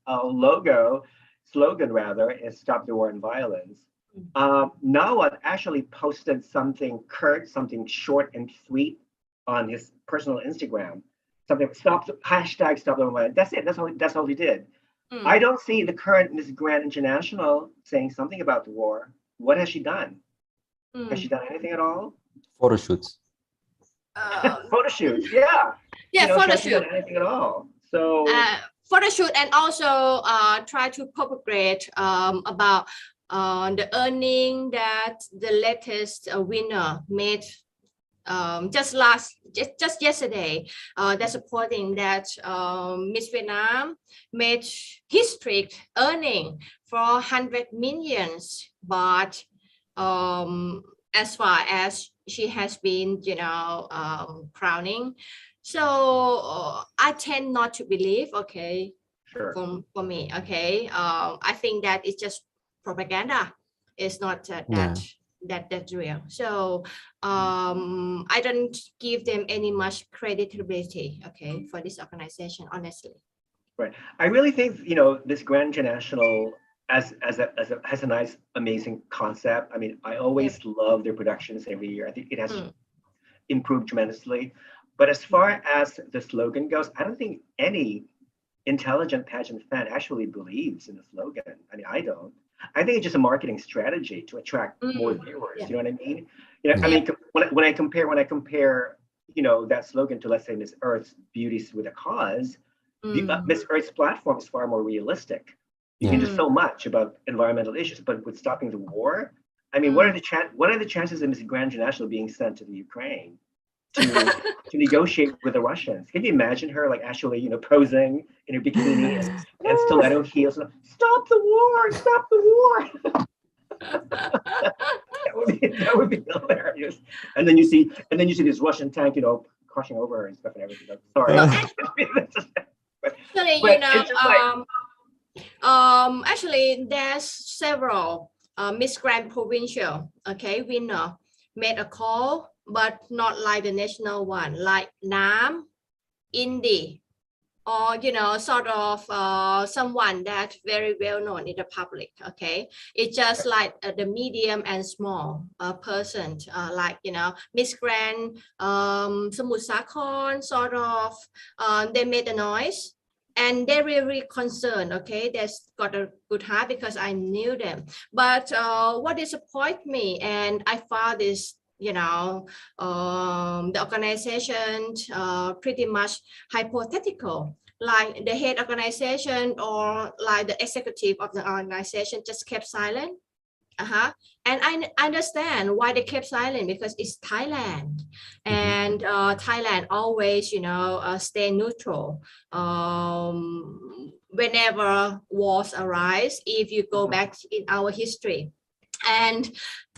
slogan rather, is "Stop the War and Violence," Nawat actually posted something curt, something short and sweet on his personal Instagram. Something stop the war and violence. That's it. That's all he did. I don't see the current Miss Grand International saying something about the war. What has she done? Has she done anything at all? Photo shoots. Photo shoots, yeah. Photo shoot. Done anything at all. So photo shoot, and also try to propagate about the earning that the latest winner made. Just yesterday, they're supporting that Miss Vietnam made history earning 400 millions baht. As far as she has been, crowning. So I tend not to believe, okay, sure. for me, okay. I think that it's just propaganda. It's not that's real. So I don't give them any much credibility, okay, for this organization, honestly. Right. I really think this Grand International has a nice, amazing concept. I mean, I always love their productions every year. I think it has improved tremendously. But as far as the slogan goes, I don't think any intelligent pageant fan actually believes in the slogan. I mean, I don't. I think it's just a marketing strategy to attract more viewers. You know what I mean? I mean, when I compare, that slogan to, let's say, Miss Earth's Beauties with a Cause, Miss Earth's platform is far more realistic. You can do so much about environmental issues, but with stopping the war, I mean, what are the chances of Miss Grand International being sent to the Ukraine to negotiate with the Russians? Can you imagine her actually, posing in her bikini and stiletto heels? Stop the war! Stop the war! that would be hilarious. And then you see this Russian tank, crushing over her and stuff and everything. Sorry. Actually, there's several Miss Grand Provincial, winner made a call, but not like the national one, like Nam, Indie, or sort of someone that's very well known in the public. Okay, it's just like the medium and small person, like Miss Grand Samut Sakhon, sort of. They made a noise. And they're really concerned, okay? They've got a good heart because I knew them. But what disappointed me, and I found this, the organization pretty much hypothetical. Like the head organization or like the executive of the organization just kept silent. And I understand why they kept silent, because it's Thailand, and Thailand always, stay neutral whenever wars arise. If you go back in our history, and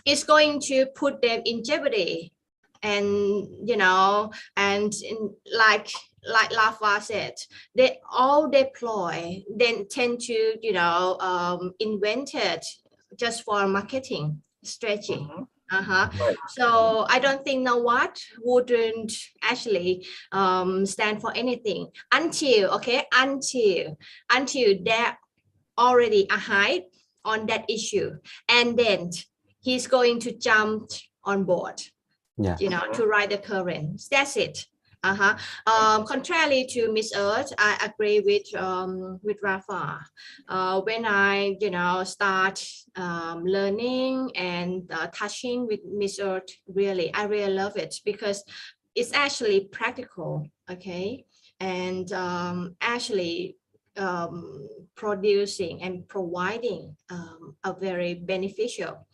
it's going to put them in jeopardy, and like Rafa said, they all deploy, then tend to invent it just for marketing strategy. Right. So I don't think Nawat wouldn't actually stand for anything until they're already a hype on that issue, and then he's going to jump on board, to ride the current. That's it. Contrary to Miss Earth, I agree with Rafa. When I start learning and touching with Miss Earth, I really love it because it's actually practical, okay, and actually producing and providing a very beneficial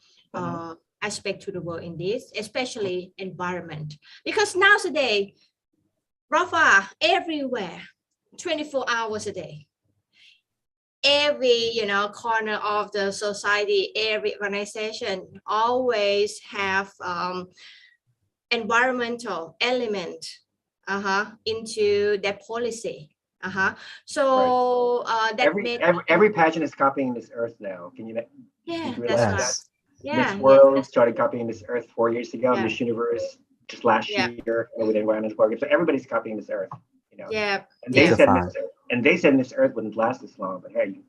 aspect to the world in this, especially environment, because nowadays, Rafa, everywhere, 24 hours a day, every corner of the society, every organization always have environmental element into their policy. So that every pageant is copying Miss Earth now. Can you realize that's right. that? Yeah, Miss World started copying Miss Earth 4 years ago. Yeah. Miss Universe just last year with environmental program. So everybody's copying Miss Earth. Yeah. And they said Miss Earth wouldn't last this long, but hey,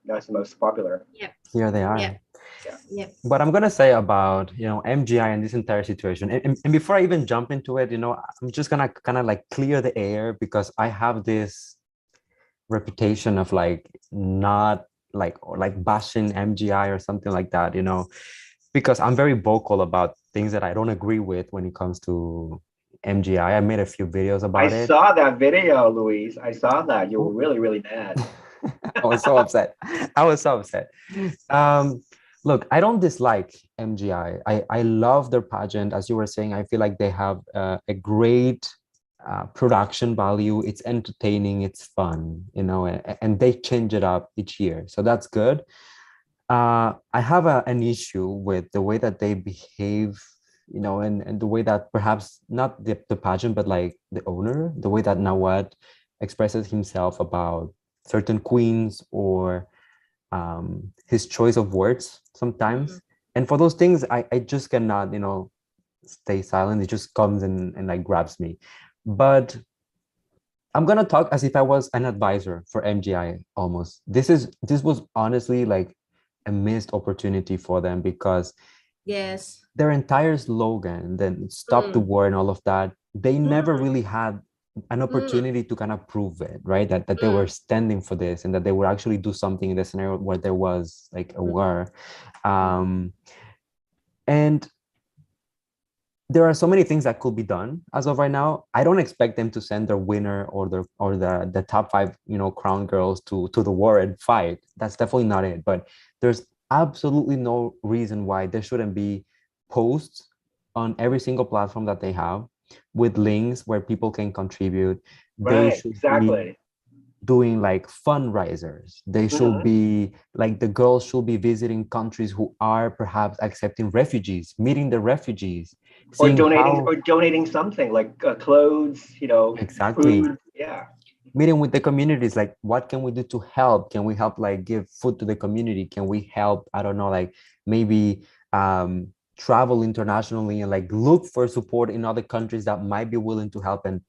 that's the most popular. Here they are. Yeah. But I'm gonna say about MGI and this entire situation, and before I even jump into it, I'm just gonna kind of like clear the air, because I have this reputation of not bashing MGI or something like that, because I'm very vocal about things that I don't agree with when it comes to MGI. I made a few videos about it. I saw that video, Luis. I saw that. You were really, really mad. I was so upset. Look, I don't dislike MGI. I love their pageant. As you were saying, I feel like they have a great production value. It's entertaining, it's fun, and they change it up each year. So that's good. I have an issue with the way that they behave, and the way that perhaps not the pageant, but like the owner, the way that Nawat expresses himself about certain queens, or his choice of words sometimes. And for those things, I just cannot, stay silent. It just comes and like grabs me. But I'm gonna talk as if I was an advisor for MGI almost. This was honestly like a missed opportunity for them, because their entire slogan, then stop the war and all of that, they never really had an opportunity to kind of prove it, right? That they were standing for this, and that they would actually do something in the scenario where there was like a war. And there are so many things that could be done as of right now. I don't expect them to send their winner or the top 5, crown girls to the war and fight. That's definitely not it. But there's absolutely no reason why there shouldn't be posts on every single platform that they have with links where people can contribute. They should be doing like fundraisers. They should be like, the girls should be visiting countries who are perhaps accepting refugees, meeting the refugees, or donating something like clothes, exactly, food. Meeting with the communities, like what can we do to help? Can we help like give food to the community? Can we help, I don't know, like maybe travel internationally and like look for support in other countries that might be willing to help? And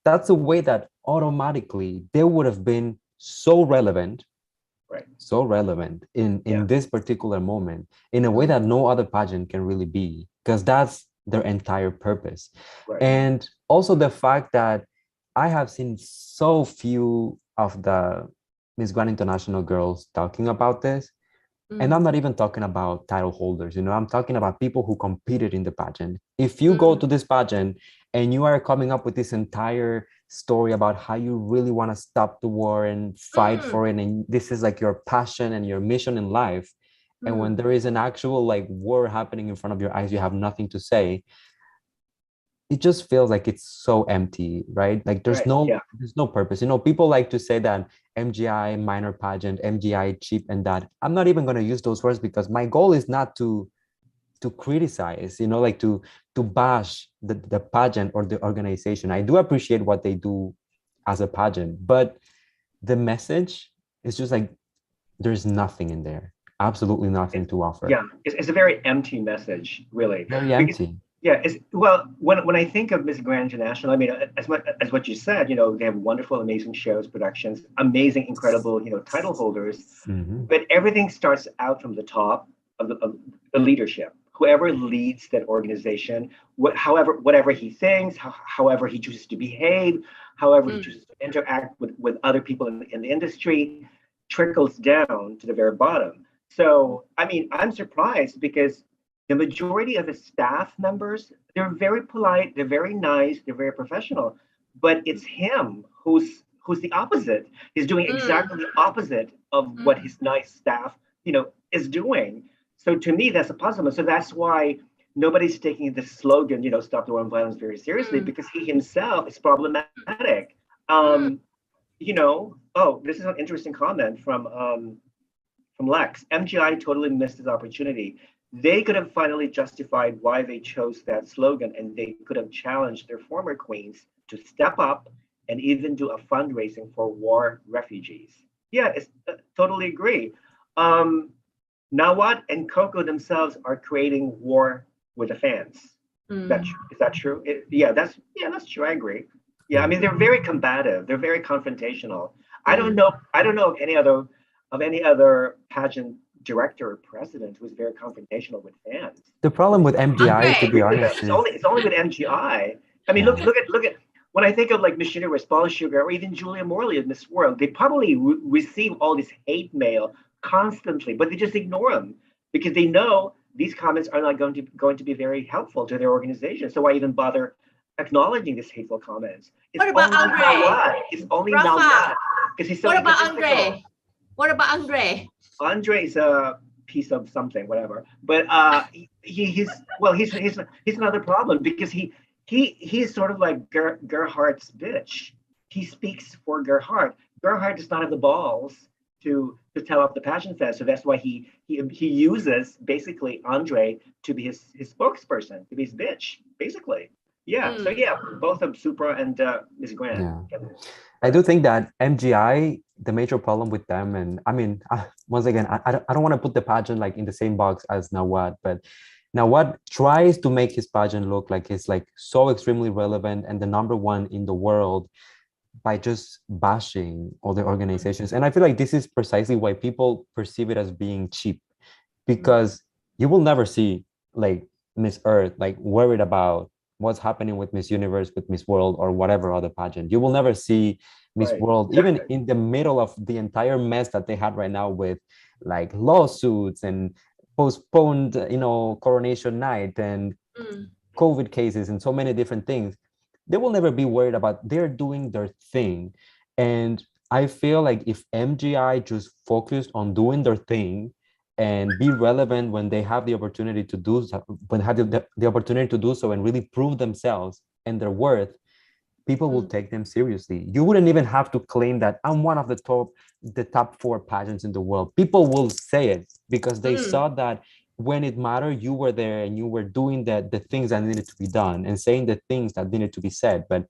that's a way that automatically they would have been so relevant, in this particular moment, in a way that no other pageant can really be, because that's their entire purpose. And also the fact that I have seen so few of the Miss Grand International girls talking about this. And I'm not even talking about title holders, I'm talking about people who competed in the pageant. If you go to this pageant and you are coming up with this entire story about how you really want to stop the war and fight for it, and this is like your passion and your mission in life, and when there is an actual like war happening in front of your eyes, you have nothing to say, it just feels like it's so empty, right? Like there's no purpose. People like to say that MGI minor pageant, MGI cheap, and that. I'm not even going to use those words, because my goal is not to criticize, like to bash the pageant or the organization. I do appreciate what they do as a pageant, but the message is just like, there's nothing in there, absolutely nothing to offer. It's a very empty message, really. Very empty. When I think of Miss Grand International, I mean, as what you said, they have wonderful, amazing shows, productions, amazing, incredible, title holders. But everything starts out from the top of the leadership. whoever leads that organization, whatever he thinks, however he chooses to behave, however he chooses to interact with other people in the industry, trickles down to the very bottom. So, I mean, I'm surprised because the majority of his staff members, they're very polite, they're very nice, they're very professional, but it's him who's the opposite. He's doing exactly the opposite of what his nice staff, is doing. So to me, that's a puzzlement. So that's why nobody's taking the slogan, stop the war on violence very seriously, because he himself is problematic. This is an interesting comment from Lex. MGI totally missed his opportunity. They could have finally justified why they chose that slogan, and they could have challenged their former queens to step up and even do a fundraising for war refugees. Yeah, totally agree. Nawat and Coco themselves are creating war with the fans. Is that true? That's true. I agree. Yeah, I mean, they're very combative. They're very confrontational. I don't know of any other pageant director or president who's very confrontational with fans. The problem with MGI, to be honest, it's only with MGI. I mean, look at when I think of like Miss Universe, Paul Sugar, or even Julia Morley of Miss World, they probably receive all this hate mail constantly, but they just ignore them because they know these comments are not going to be very helpful to their organization. So why even bother acknowledging these hateful comments? What about Andre? It's only Nawat because he's so. What about Andre? What about Andre? Andre is a piece of something, whatever. But he's another problem because he's sort of like Gerhardt's bitch. He speaks for Gerhardt. Gerhardt does not have the balls to tell off the pageant fest, so that's why he uses basically Andre to be his spokesperson, to be his bitch, basically. Yeah. So yeah, both of Supra and Miss Grand. Yeah. I do think that MGI, the major problem with them, and I mean, once again, I don't want to put the pageant like in the same box as Nawat, but Nawat tries to make his pageant look like it's like so extremely relevant and the number one in the world by just bashing all the organizations. And I feel like this is precisely why people perceive it as being cheap, because you will never see like Miss Earth like worried about what's happening with Miss Universe, with Miss World, or whatever other pageant. You will never see Miss World, even in the middle of the entire mess that they had right now with like lawsuits and postponed, coronation night and COVID cases and so many different things. They will never be worried about, they're doing their thing. And I feel like if MGI just focused on doing their thing and be relevant when they have the opportunity to do so, when they have the opportunity to do so and really prove themselves and their worth, people will take them seriously. You wouldn't even have to claim that I'm one of the top 4 pageants in the world. People will say it because they saw that when it mattered, you were there and you were doing the things that needed to be done and saying the things that needed to be said. But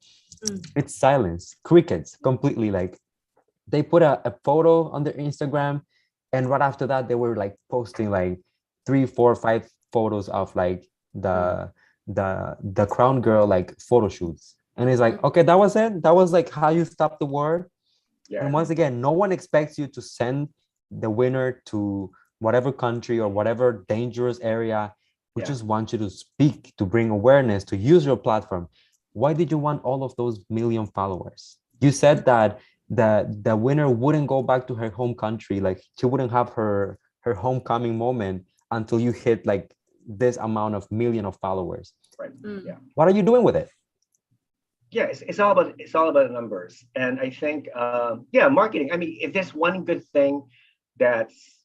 it's silence, crickets, completely. Like they put a photo on their Instagram, and right after that, they were like posting like 3, 4, 5 photos of like the crown girl like photo shoots. And it's like, okay, that was it. That was like how you stop the war. Yeah. And once again, no one expects you to send the winner to whatever country or whatever dangerous area. We just want you to speak, to bring awareness, to use your platform. Why did you want all of those million followers? You said that the winner wouldn't go back to her home country. Like she wouldn't have her homecoming moment until you hit like this amount of million of followers. Right. Yeah. What are you doing with it? Yeah, it's all about numbers. And I think marketing. I mean, if there's one good thing that's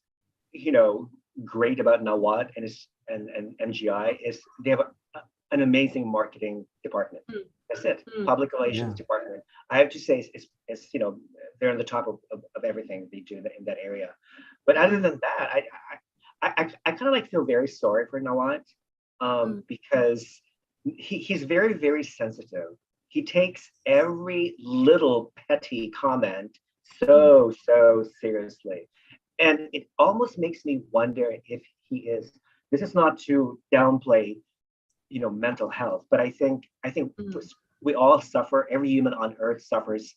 great about Nawat and MGI is they have an amazing marketing department. That's it. Public relations department. I have to say it's they're on the top of everything they do in that area. But other than that, I kind of like feel very sorry for Nawat because he's very, very sensitive. He takes every little petty comment so seriously. And it almost makes me wonder if he is, this is not to downplay, mental health, but I think we all suffer, every human on earth suffers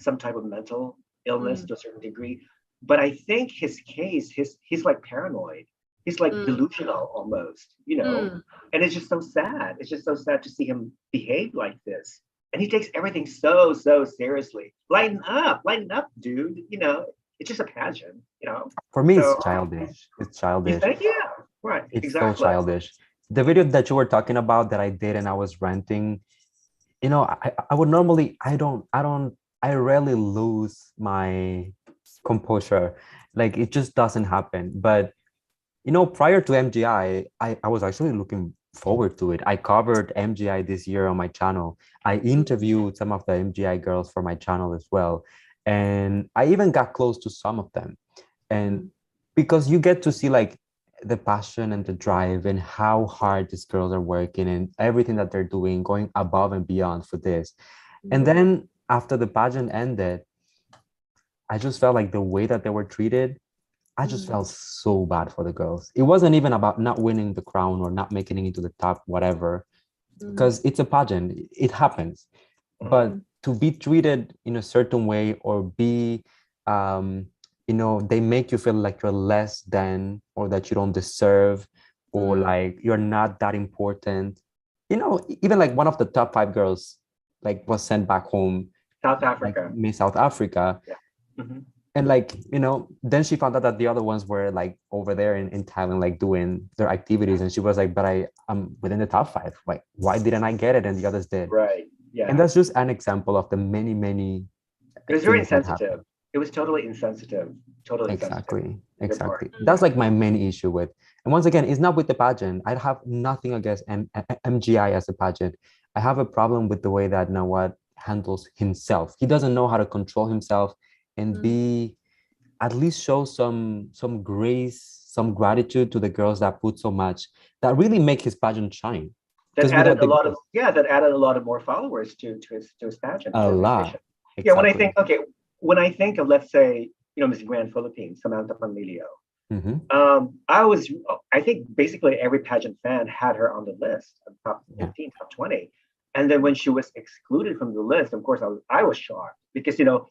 some type of mental illness to a certain degree. But I think his case, he's like paranoid. He's like delusional almost, you know, and it's just so sad. It's just so sad to see him behave like this. And he takes everything so, so seriously. Lighten up, dude. You know, it's just a pageant, you know. For me, So, it's childish. It's you childish. think, yeah, right, It's exactly. so childish. The video that you were talking about that I did and I was ranting, you know, I would normally, I rarely lose my composure. Like it just doesn't happen. But, you know, prior to MGI, I was actually looking forward to it. I covered MGI this year on my channel. I interviewed some of the MGI girls for my channel as well. And I even got close to some of them. And because you get to see like the passion and the drive and how hard these girls are working and everything that they're doing, going above and beyond for this. And then after the pageant ended, I just felt like the way that they were treated, I just felt so bad for the girls. It wasn't even about not winning the crown or not making it into the top, whatever, because it's a pageant, it happens. But to be treated in a certain way or be, you know, they make you feel like you're less than or that you don't deserve or like you're not that important. You know, even like one of the top 5 girls like was sent back home, South Africa, like Miss South Africa. Yeah. And like, you know, then she found out that the other ones were like over there in Thailand, like doing their activities. And she was like, but I'm within the top 5. Like, why didn't I get it? And the others did. Right. Yeah. And that's just an example of the many, many. It was very insensitive. It was totally insensitive. Totally Exactly. insensitive. Exactly. That's like my main issue with. And once again, it's not with the pageant. I have nothing against MGI as a pageant. I have a problem with the way that Nawat handles himself. He doesn't know how to control himself and be, at least show some grace, some gratitude to the girls that put so much, that really make his pageant shine. That added a lot of, that added a lot of more followers to his pageant. A lot. Exactly. Yeah, when I think of, let's say, you know, Miss Grand Philippines, Samantha Panlilio, I think basically every pageant fan had her on the list, top 15, top 20. And then when she was excluded from the list, of course, I was shocked because, you know,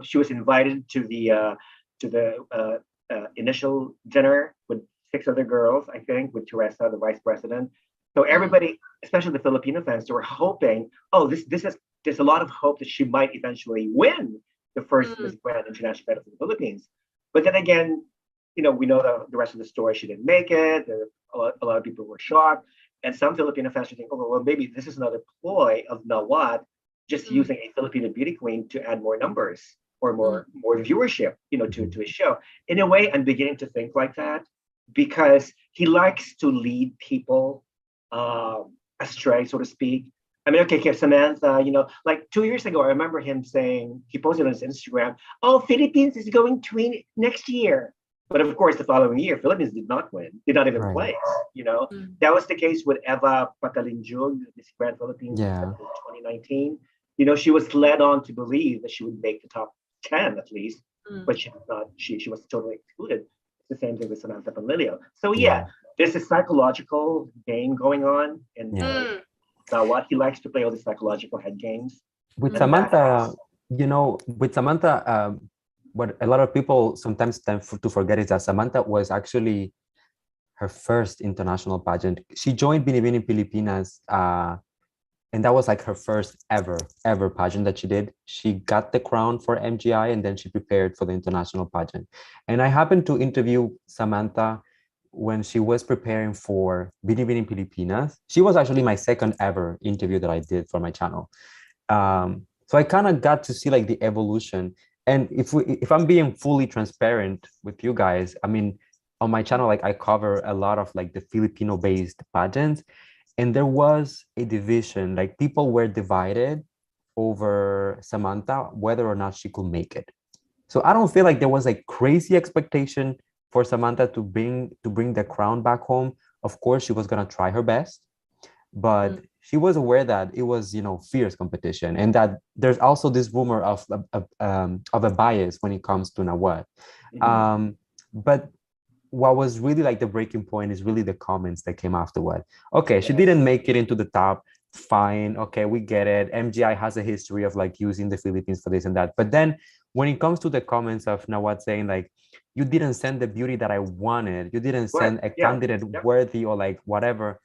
she was invited to the initial dinner with 6 other girls, I think, with Teresa, the vice president. So everybody, especially the Filipino fans, they were hoping, there's a lot of hope that she might eventually win the first Miss Grand International Pageant for the Philippines. But then again, you know, we know the rest of the story. She didn't make it. A lot of people were shocked. And some Filipino fans were thinking, well, maybe this is another ploy of Nawat just using a Filipino beauty queen to add more numbers or more viewership, you know, to his show. In a way, I'm beginning to think like that because he likes to lead people astray, so to speak. I mean, okay, Samantha, you know, like 2 years ago, I remember him saying, he posted on his Instagram, oh, Philippines is going to win next year. But of course, the following year, Philippines did not win, did not even place, you know. That was the case with Eva Patalinjug, Miss Grand Philippines in 2019. You know, she was led on to believe that she would make the top 10 at least, but she did not. She was totally excluded. It's the same thing with Samantha Panlilio. So yeah, there's a psychological game going on, and what he likes to play all the psychological head games. With Samantha, you know, what a lot of people sometimes tend to forget is that Samantha was actually her first international pageant. She joined Binibining Pilipinas, and that was like her first ever pageant that she did. She got the crown for MGI, and then she prepared for the international pageant. And I happened to interview Samantha when she was preparing for Binibining Pilipinas. She was actually my second ever interview that I did for my channel. So I kind of got to see like the evolution. And if I'm being fully transparent with you guys, I mean, on my channel, like I cover a lot of like the Filipino-based pageants, and there was a division, like people were divided over Samantha, whether or not she could make it. So I don't feel like there was a crazy expectation for Samantha to bring the crown back home. Of course, she was gonna try her best, but she was aware that it was, you know, fierce competition, and that there's also this rumor of a bias when it comes to Nawat. But what was really like the breaking point is really the comments that came afterward. Okay, she didn't make it into the top. Fine. Okay, we get it. MGI has a history of like using the Philippines for this and that. But then when it comes to the comments of Nawat saying like, you didn't send the beauty that I wanted. You didn't send a Yeah. candidate worthy or like whatever.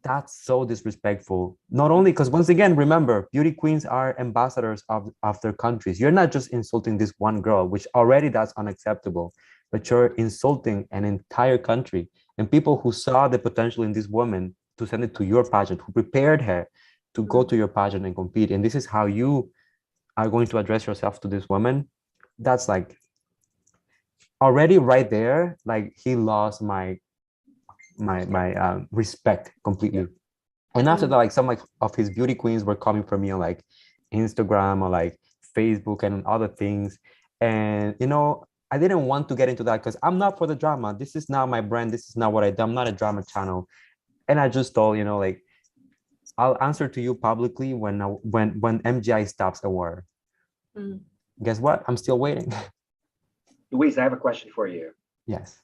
That's so disrespectful. Not only because once again, remember, beauty queens are ambassadors of their countries. You're not just insulting this one girl, which already that's unacceptable, but you're insulting an entire country and people who saw the potential in this woman to send it to your pageant, who prepared her to go to your pageant and compete. And this is how you are going to address yourself to this woman. That's like already right there, like he lost my respect completely. And after that, like some like of his beauty queens were coming from me on like Instagram or like Facebook and other things. And you know, I didn't want to get into that because I'm not for the drama. This is not my brand. This is not what I do. I'm not a drama channel. And I just told, you know, like I'll answer to you publicly when MGI stops a war. Guess what? I'm still waiting. Luis, I have a question for you. Yes.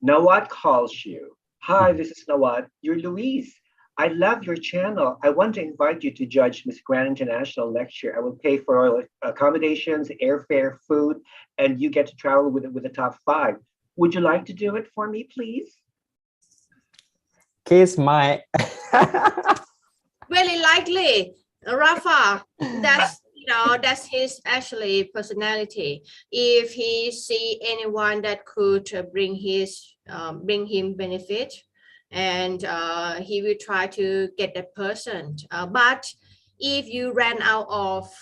Nawat calls you. Hi, this is Nawat. You're Luis. I love your channel. I want to invite you to judge Miss Grand International next year. I will pay for all accommodations, airfare, food, and you get to travel with the top 5. Would you like to do it for me, please? Kiss my. Very likely, Rafa. That's his actually personality. If he see anyone that could bring him benefit, and he will try to get that person. But if you ran out of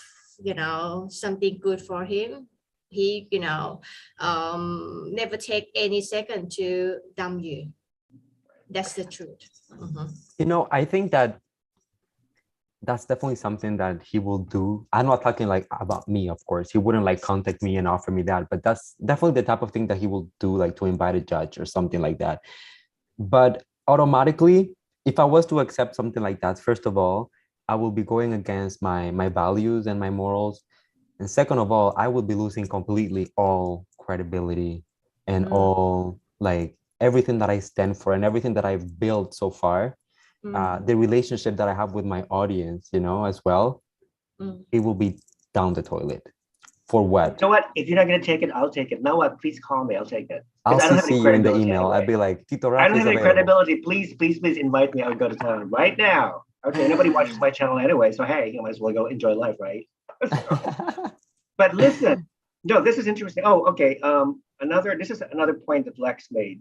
something good for him, he never take any second to dump you. That's the truth. I think that's definitely something that he will do. I'm not talking like about me, of course. He wouldn't like contact me and offer me that, but that's definitely the type of thing that he will do, like to invite a judge or something like that. But automatically, if I was to accept something like that, first of all, I will be going against my values and my morals. And second of all, I will be losing completely all credibility and all like everything that I stand for and everything that I've built so far. The relationship that I have with my audience, as well, it will be down the toilet. For what? You know what? If you're not going to take it, I'll take it. Now what? Please call me. I'll take it. I'll see you in the email. Anyway. I'll be like, Tito Rafa I don't have any available. credibility. Please invite me. I'll go to town right now. Okay, nobody watches my channel anyway, so hey, you might as well go enjoy life, right? But listen, no, this is interesting. Oh, okay. This is another point that Lex made.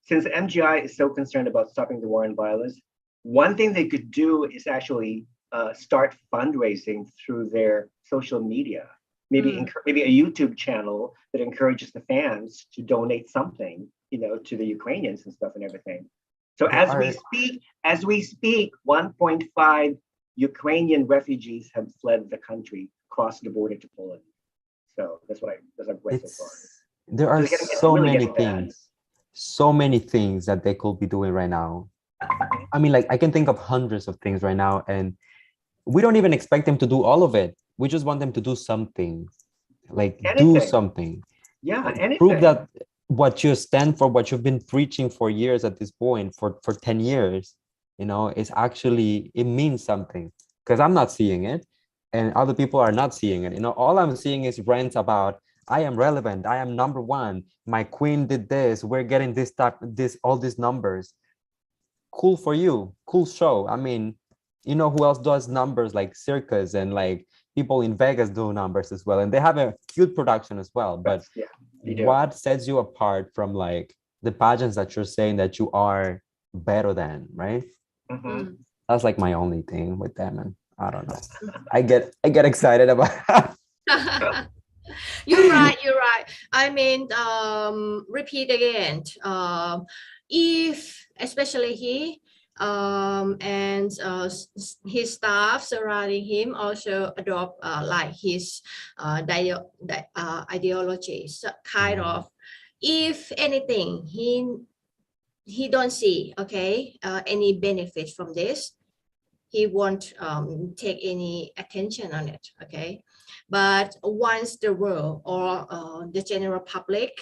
Since MGI is so concerned about stopping the war and violence, one thing they could do is actually start fundraising through their social media. Maybe a YouTube channel that encourages the fans to donate something, to the Ukrainians and stuff and everything. So as we speak, 1.5 Ukrainian refugees have fled the country, crossed the border to Poland. So that's what I've read so far. There are so many things that they could be doing right now. I mean, like I can think of hundreds of things right now, and we don't even expect them to do all of it. We just want them to do something, like do something. Yeah, like, prove that what you stand for, what you've been preaching for years at this point, for 10 years, is actually, it means something. Because I'm not seeing it, and other people are not seeing it. All I'm seeing is rants about, I am relevant, I am number one, my queen did this, we're getting all these numbers. Cool for you, cool show. I mean, who else does numbers like Circus and like people in Vegas do numbers as well, and they have a cute production as well. But what sets you apart from like the pageants that you're saying that you are better than, right? That's like my only thing with them, and I don't know. I get excited about that. You're right. I mean, repeat again. If especially he and his staff surrounding him also adopt like his ideologies, kind of. If anything, he don't see any benefit from this, he won't take any attention on it. Okay, but once the world or the general public,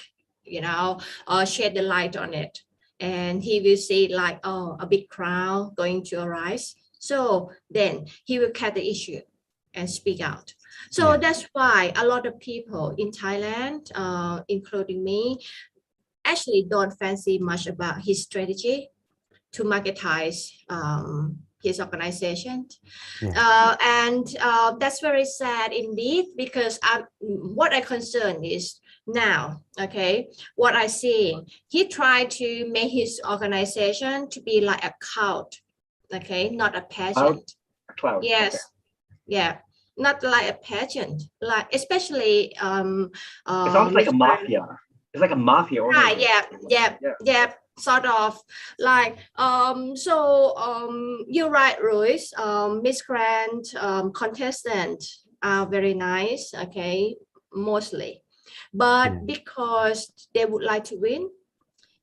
shed the light on it, and he will see like, a big crowd going to arise. So then he will catch the issue and speak out. So Yeah. that's why a lot of people in Thailand, including me, actually don't fancy much about his strategy to marketize his organization. Yeah. That's very sad indeed, because what I concern is now, okay, what I see, he tried to make his organization to be like a cult, okay, not a pageant. Cloud. Yes, Okay. yeah, not like a pageant, like especially It's almost like a mafia. It's like a mafia organization. yeah, sort of like you're right, Luis. Miss Grand contestant are very nice, okay, mostly, but Yeah. because they would like to win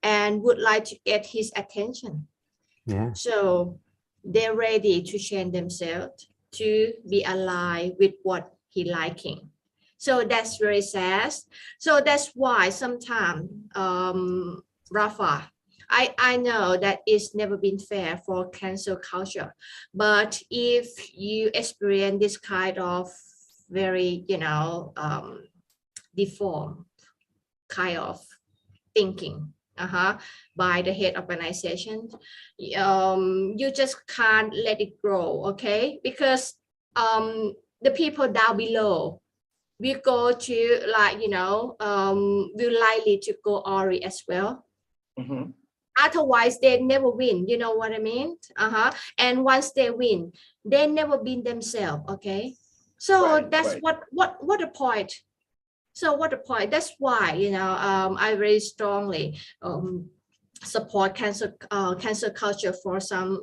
and would like to get his attention, Yeah. so they're ready to change themselves to be aligned with what he liking. So that's very sad. So that's why sometimes, Rafa, I know that it's never been fair for cancel culture, but if you experience this kind of very, deformed kind of thinking by the head organization, you just can't let it grow, okay? Because the people down below will go to will likely to go Ori as well. Mm-hmm. Otherwise, they never win. You know what I mean? And once they win, they never win themselves. Okay, so that's what the point. So what the point? That's why I very strongly support cancel culture for some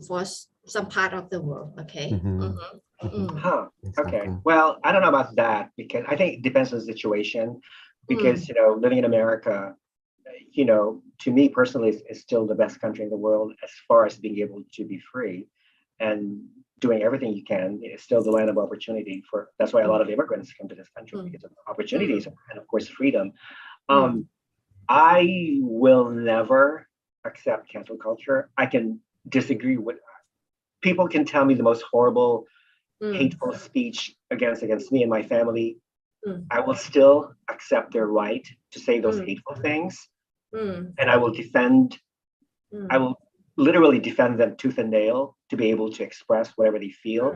for some part of the world. Okay. Huh. Exactly. Okay. Well, I don't know about that, because I think it depends on the situation. Because living in America, to me personally, is still the best country in the world as far as being able to be free and doing everything you can. It's still the land of opportunity. That's why a lot of immigrants come to this country, because of opportunities and of course freedom. I will never accept cancel culture. I can disagree with people can tell me the most horrible, hateful speech against me and my family. I will still accept their right to say those hateful things, and I will I will literally defend them tooth and nail to be able to express whatever they feel,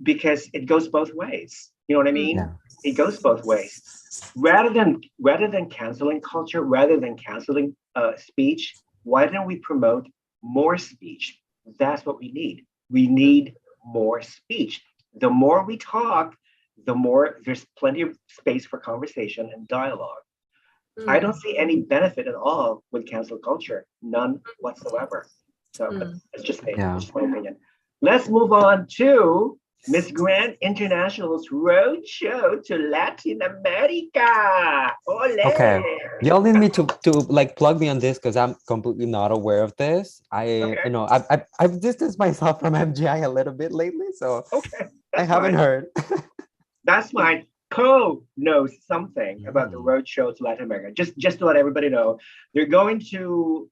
because it goes both ways. You know what I mean? Yeah. It goes both ways. Rather than canceling culture, rather than canceling speech, why don't we promote more speech? That's what we need. We need more speech. The more we talk, the more there's plenty of space for conversation and dialogue. I don't see any benefit at all with cancel culture, none whatsoever. So but it's just me, Yeah. it's just my opinion. Let's move on to Miss Grand International's road show to Latin America. Ole! Okay. Y'all need me to like plug me on this, because I'm completely not aware of this. I've distanced myself from MGI a little bit lately, so I haven't heard. That's fine. Co knows something about the road show to Latin America. Just to let everybody know, they're going to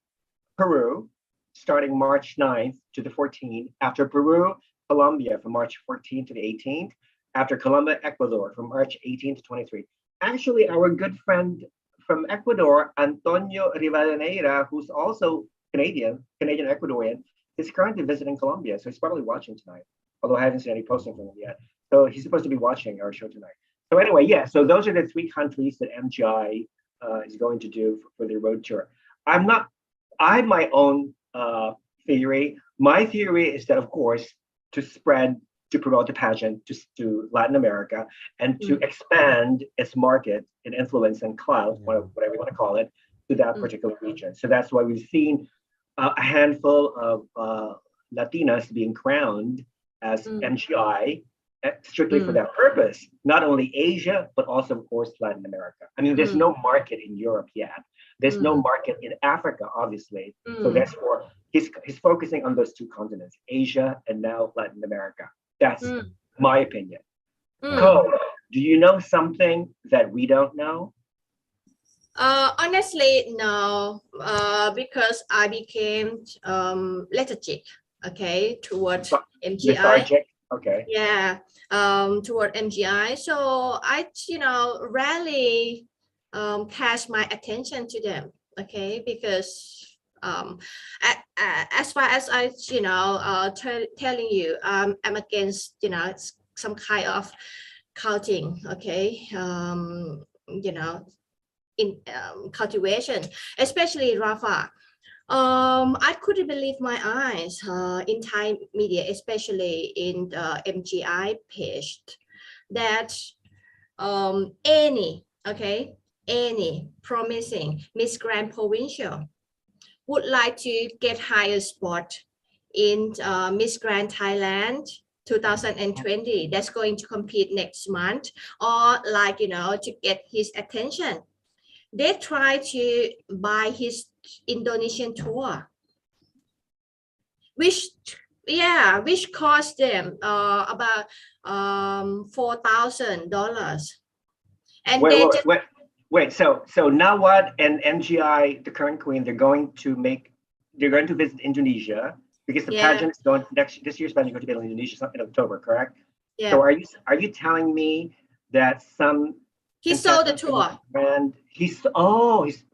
Peru starting March 9th to the 14th. After Peru, Colombia from March 14th to the 18th. After Colombia, Ecuador from March 18th to 23rd. Actually, our good friend from Ecuador, Antonio Rivadeneira, who's also Canadian Ecuadorian, is currently visiting Colombia. So he's probably watching tonight, although I haven't seen any posting from him yet. So he's supposed to be watching our show tonight. So anyway, yeah, so those are the 3 countries that MGI is going to do for their road tour. I have my own theory. My theory is that, of course, to promote the pageant to Latin America and to expand its market and influence and clout, whatever you want to call it, to that particular region. So that's why we've seen a handful of Latinas being crowned as MGI strictly for that purpose. Not only Asia, but also, of course, Latin America. I mean, there's no market in Europe yet. There's no market in Africa, obviously. So therefore, he's focusing on those 2 continents, Asia and now Latin America. That's my opinion. Co, do you know something that we don't know? Honestly, no, because I became lethargic, okay, towards MGI. Lethargic? Okay. Yeah, toward MGI. So I, rarely catch my attention to them. Okay, because as far as I, telling you, I'm against, some kind of counting. Okay, in cultivation, especially Rafa. I couldn't believe my eyes in Thai media, especially in the MGI page, that any promising Miss Grand Provincial would like to get higher spot in Miss Grand Thailand 2020 that's going to compete next month, or like, to get his attention. They try to buy his Indonesian tour, which cost them about $4,000, and Wait, they wait, just wait, wait. So Nawat and MGI, the current queen, they're going to visit Indonesia because the yeah pageant is going this year's pageant is going to be in Indonesia in October, correct? So yeah are you telling me that some he sold the contestants tour. and he's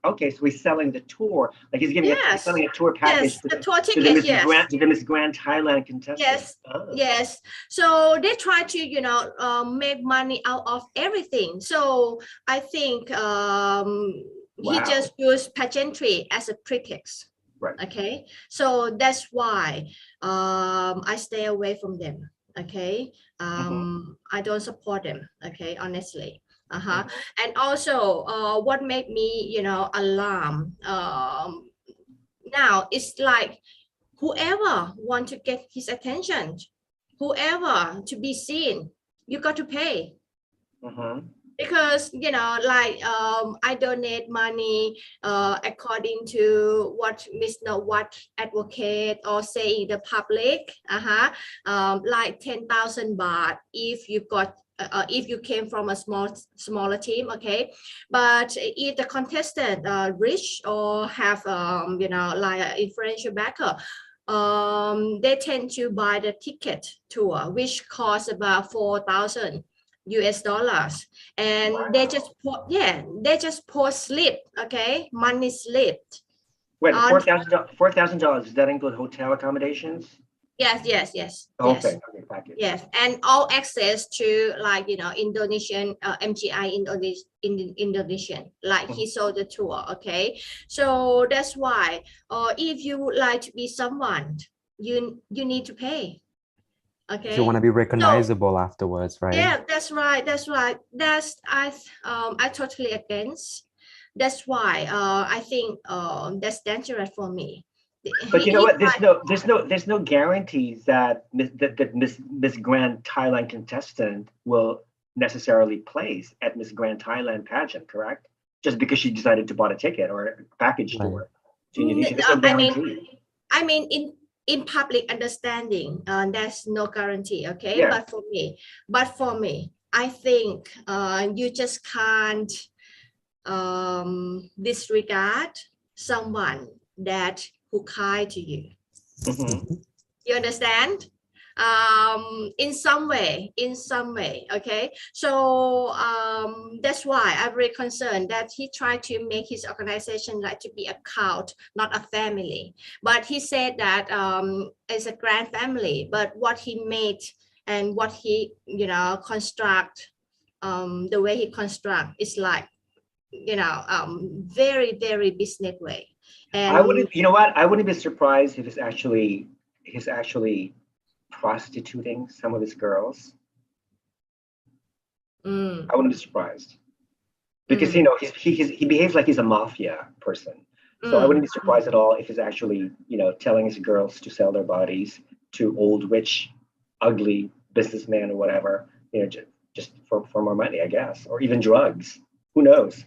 okay, so he's selling the tour, like he's Yes, selling a tour package yes, the tour to the tickets. Yes, Miss Grand Thailand contestants. yes, Oh. yes. So they try to, make money out of everything. So I think he Wow. just used pageantry as a pretext. Right. Okay, so that's why I stay away from them. Okay, I don't support them. Okay, honestly. And also, what made me, alarm now, it's like whoever want to get his attention, whoever to be seen, you got to pay. Because, I donate money according to what Miss Nawat advocate or say in the public, like 10,000 baht if you got if you came from a smaller team. Okay, but if the contestant rich or have like an influential backer, they tend to buy the ticket tour, which costs about $4,000, and Wow. they just post slip. Okay, money slip. Wait, $4,000, does that include hotel accommodations? Yes. Okay, package. Yes, and all access to, like, Indonesian MGI Indonesian, like he sold the tour. Okay, so that's why if you would like to be someone, you need to pay. Okay, if you want to be recognizable afterwards, right? Yeah, that's right. I totally against. That's why I think that's dangerous for me. But you know what? There's no guarantees that Miss Grand Thailand contestant will necessarily place at Miss Grand Thailand pageant, correct? Just because she decided to buy a ticket or a package tour to Indonesia, there's no guarantee. I mean, in public understanding, there's no guarantee. Okay, Yeah. but for me, I think you just can't disregard someone who kind to you. You understand? In some way. Okay, so that's why I'm very concerned that he tried to make his organization like to be a cult, not a family. But he said that it's a grand family, but what he made and what he construct, the way he construct is like very, very business way. And I wouldn't be surprised if he's actually prostituting some of his girls. I wouldn't be surprised because he behaves like he's a mafia person. So I wouldn't be surprised at all if he's actually telling his girls to sell their bodies to old rich ugly businessman or whatever, just for more money, I guess, or even drugs. Who knows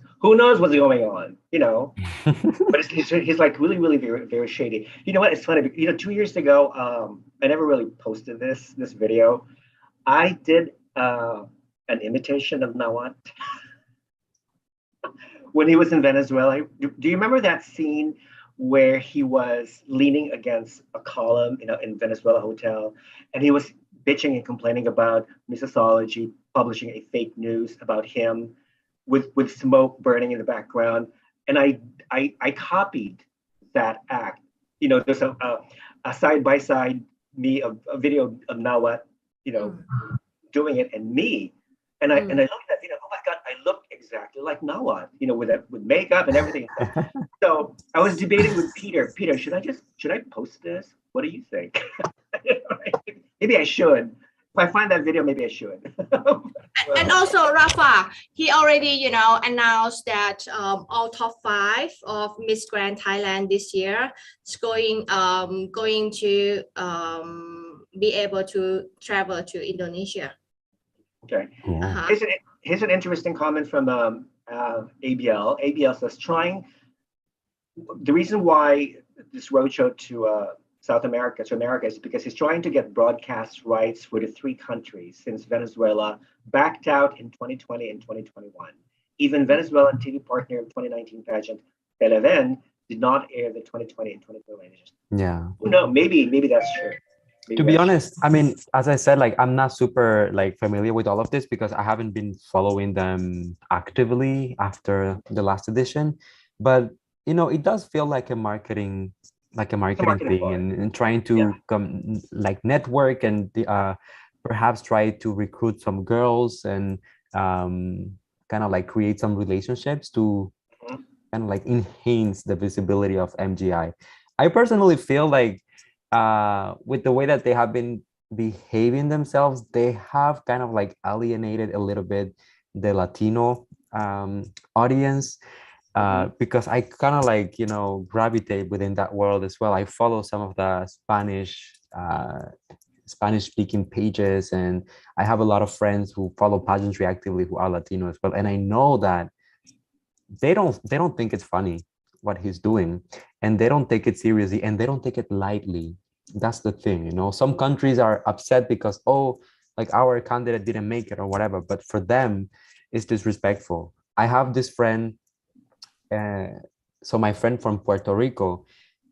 what's going on, but he's like really, really very, very shady. You know what? It's funny. 2 years ago, I never really posted this video. I did an imitation of Nawat when he was in Venezuela. Do you remember that scene where he was leaning against a column, in Venezuela hotel, and he was bitching and complaining about misology, publishing a fake news about him with smoke burning in the background. And I copied that act. There's a side by side a video of Nawat, doing it, and me. And I looked at that video. Oh my God, I look exactly like Nawat, with makeup and everything. So I was debating with Peter. Peter, should I post this? What do you think? Maybe I should. If I find that video, maybe I should. And also, Rafa, he already, announced that all top 5 of Miss Grand Thailand this year is going to be able to travel to Indonesia. Okay. Here's an interesting comment from ABL. ABL says, the reason why this roadshow to South America, is because he's trying to get broadcast rights for the 3 countries since Venezuela backed out in 2020 and 2021. Even Venezuelan TV partner of 2019 pageant, Televen, did not air the 2020 and 2021. Yeah. No, maybe that's true. To be honest, I mean, as I said, like, I'm not super familiar with all of this because I haven't been following them actively after the last edition. But it does feel like a marketing thing, and trying to come network and perhaps try to recruit some girls and kind of create some relationships to kind of enhance the visibility of MGI. I personally feel like with the way that they have been behaving themselves, they have kind of alienated a little bit the Latino audience. Because I kind of gravitate within that world as well. I follow some of the Spanish speaking pages, and I have a lot of friends who follow pageantry actively who are Latino as well. And I know that they don't think it's funny what he's doing, and they don't take it seriously, and they don't take it lightly. That's the thing, some countries are upset because, our candidate didn't make it or whatever, but for them it's disrespectful. I have this friend. So my friend from Puerto Rico,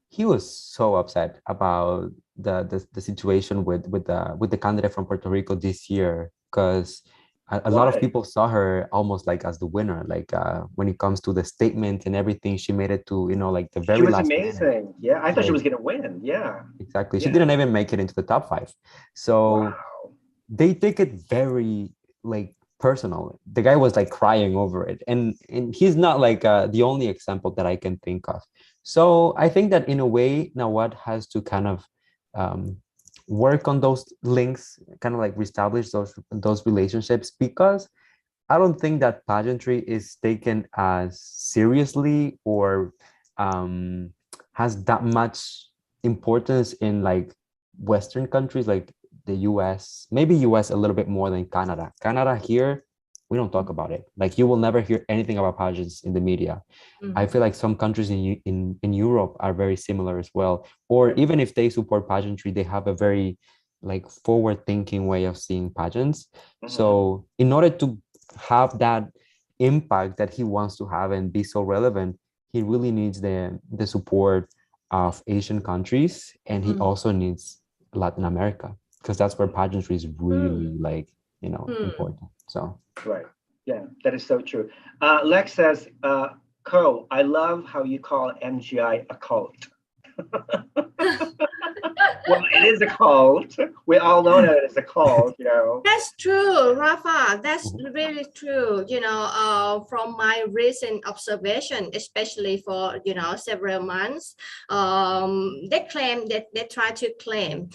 he was so upset about the situation with the candidate from Puerto Rico this year, because a lot of people saw her almost as the winner, when it comes to the statement and everything. She made it to the very last. She was amazing minute. Yeah, I thought she was gonna win. Yeah, exactly. She didn't even make it into the top 5. So they take it very personal. The guy was crying over it, and he's not the only example that I can think of. So I think that in a way Nawat has to kind of work on those links, kind of reestablish those relationships, because I don't think that pageantry is taken as seriously or has that much importance in Western countries like the US, maybe US a little bit more than Canada. Canada here, we don't talk about it. You will never hear anything about pageants in the media. I feel like some countries in Europe are very similar as well. Or even if they support pageantry, they have a very forward-thinking way of seeing pageants. So in order to have that impact that he wants to have and be so relevant, he really needs the support of Asian countries, and he also needs Latin America, because that's where pageantry is really important. So yeah, that is so true. Lex says, Co, I love how you call MGI a cult. Well, it is a cult. We all know that it's a cult, That's true, Rafa. That's really true. From my recent observation, especially for several months, they claim that they try to claim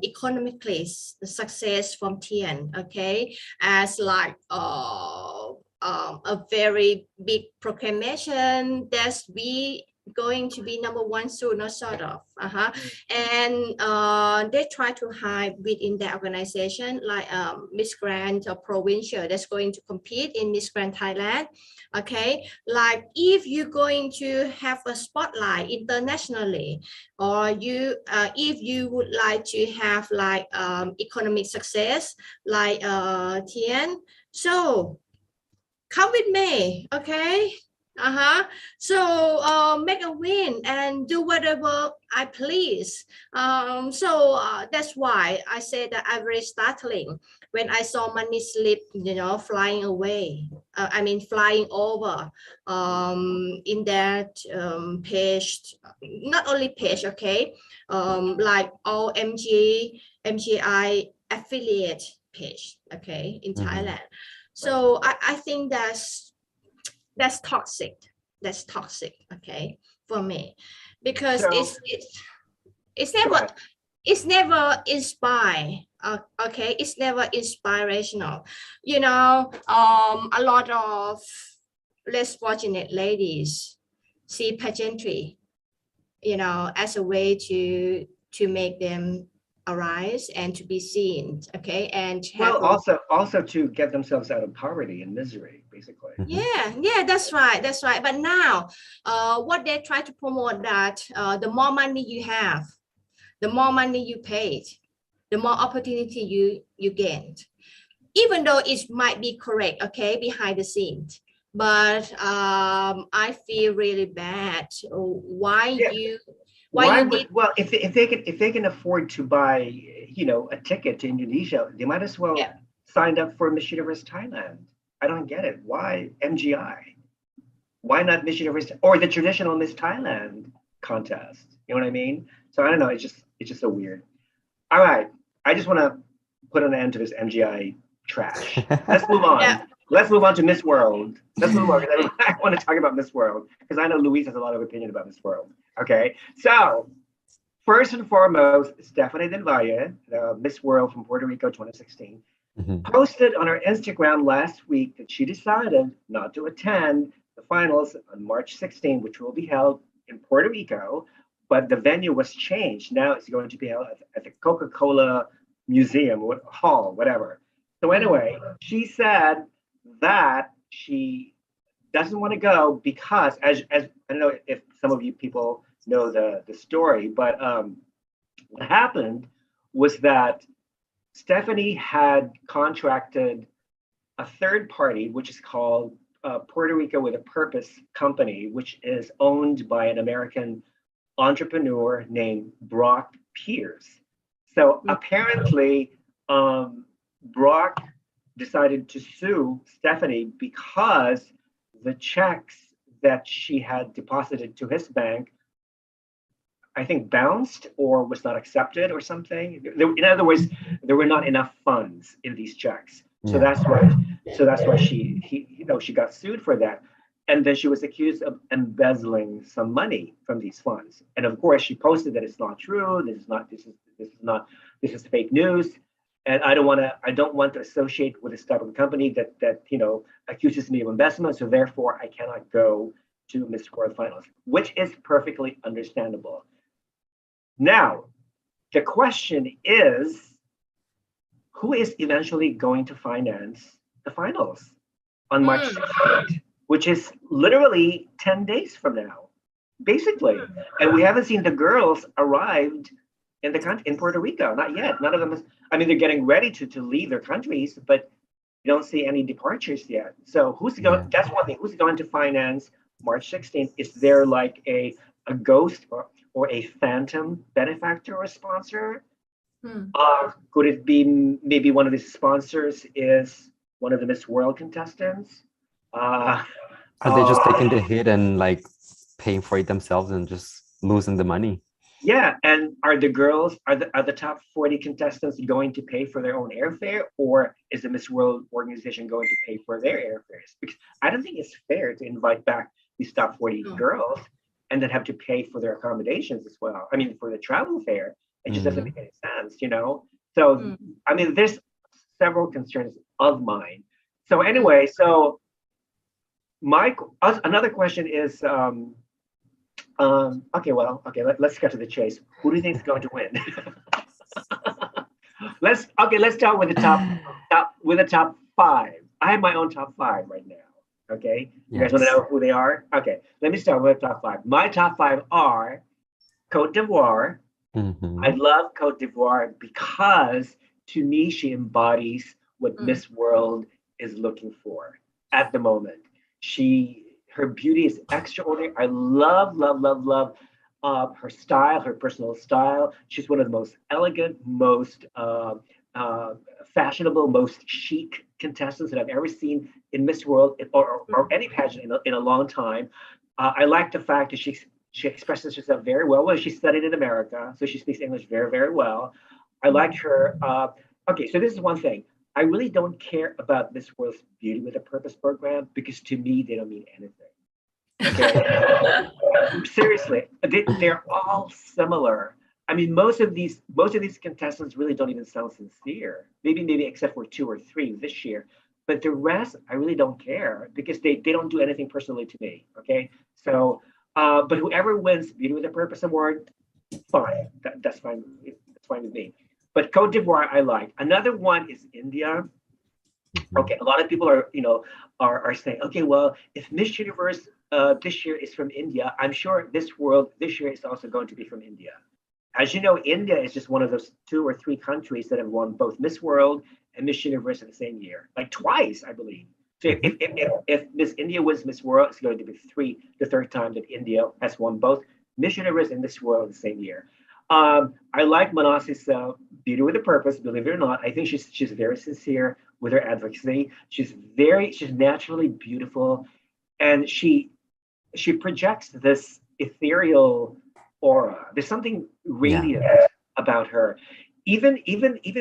economically success from TN, okay, as a very big proclamation that we going to be number 1 soon, or sort of. And they try to hide within the organization, Miss Grand or Provincial that's going to compete in Miss Grand Thailand. Okay, if you're going to have a spotlight internationally, or if you would like to have economic success TN, so come with me, okay? So make a win and do whatever I please. That's why I say that I'm very startling when I saw money slip, flying away. Flying over in that page, not only page, okay, like all MGI affiliate page, okay, in Thailand. So I think that's toxic. That's toxic, okay, for me, because So, it's go never ahead. it's never inspire. Okay, it's never inspirational. A lot of less fortunate ladies see pageantry, as a way to make them arise and to be seen, okay, and have Well, also to get themselves out of poverty and misery, basically. yeah, that's right. But now, what they try to promote that the more money you have, the more money you paid, the more opportunity you gained. Even though it might be correct, okay, behind the scenes, but I feel really bad. Why Yeah. you Why need? well, if they can afford to buy, a ticket to Indonesia, they might as well Yeah. sign up for Miss Universe Thailand. I don't get it. Why MGI? Why not Miss Universe or the traditional Miss Thailand contest? You know what I mean? So I don't know. It's just so weird. All right. I just want to put an end to this MGI trash. Let's move on. Yeah. Let's move on to Miss World. Let's move on. I want to talk about Miss World because I know Luis has a lot of opinion about Miss World. Okay. So first and foremost, Stephanie Del Valle, the Miss World from Puerto Rico 2016, posted on her Instagram last week that she decided not to attend the finals on March 16, which will be held in Puerto Rico, but the venue was changed. Now it's going to be held at the Coca-Cola Museum Hall, whatever. So anyway, she said that she doesn't want to go because, as I don't know if some of you people know the story, but what happened was that Stephanie had contracted a third party, which is called Puerto Rico with a Purpose Company, which is owned by an American entrepreneur named Brock Pierce. So apparently, Brock decided to sue Stephanie because the checks that she had deposited to his bank, I think, bounced or was not accepted or something. In other words, there were not enough funds in these checks. So that's why she got sued for that. And then she was accused of embezzling some money from these funds. And of course, she posted that it's not true. This is fake news. And I don't want to associate with this type of company that accuses me of investment. So therefore, I cannot go to Miss World Finals, which is perfectly understandable. Now, the question is, who is eventually going to finance the finals on March 16th, which is literally 10 days from now, basically. And we haven't seen the girls arrived in the country, in Puerto Rico, not yet. None of them they're getting ready to leave their countries, but you don't see any departures yet. So that's one thing. Who's going to finance March 16th? Is there like a ghost or a phantom benefactor or sponsor? Could it be maybe one of the sponsors is one of the Miss World contestants? Are they just taking the hit and like paying for it themselves and just losing the money? Yeah, and are the top 40 contestants going to pay for their own airfare, or is the Miss World organization going to pay for their airfares? Because I don't think it's fair to invite back these top 40 girls and then have to pay for their accommodations as well. For the travel fare. It just doesn't make any sense, So, there's several concerns of mine. So anyway, another question is, let's get to the chase. Who do you think is going to win? Let's start with the top five. I have my own top five right now. Okay, you guys want to know who they are? Okay, let me start with the top five. My top five are Cote d'Ivoire. I love Cote d'Ivoire because to me she embodies what Miss World is looking for at the moment. Her beauty is extraordinary. I love, love, love, love her style, her personal style. She's one of the most elegant, most fashionable, most chic contestants that I've ever seen in Miss World or any pageant in a long time. I like the fact that she expresses herself very well. Well, she studied in America, so she speaks English very, very well. I liked her. Okay, so this is one thing. I really don't care about Miss World's Beauty with a Purpose program because to me, they don't mean anything. Okay? Seriously, they're all similar. I mean, most of these contestants really don't even sound sincere. Maybe except for 2 or 3 this year. But the rest, I really don't care because they don't do anything personally to me. Okay, so but whoever wins Beauty with a Purpose award, fine. That's fine. That's fine with me. But Cote d'Ivoire, I like. Another one is India. Okay, a lot of people are saying, okay, well, if Miss Universe this year is from India, I'm sure Miss World this year is also going to be from India. As you know, India is just one of those 2 or 3 countries that have won both Miss World and Miss Universe in the same year, like twice, I believe. So if Miss India wins Miss World, it's going to be the third time that India has won both Miss Universe and Miss World in the same year. I like Manasi's Beauty with a Purpose, believe it or not. I think she's very sincere with her advocacy. She's naturally beautiful, and she projects this ethereal aura. There's something radiant about her. Even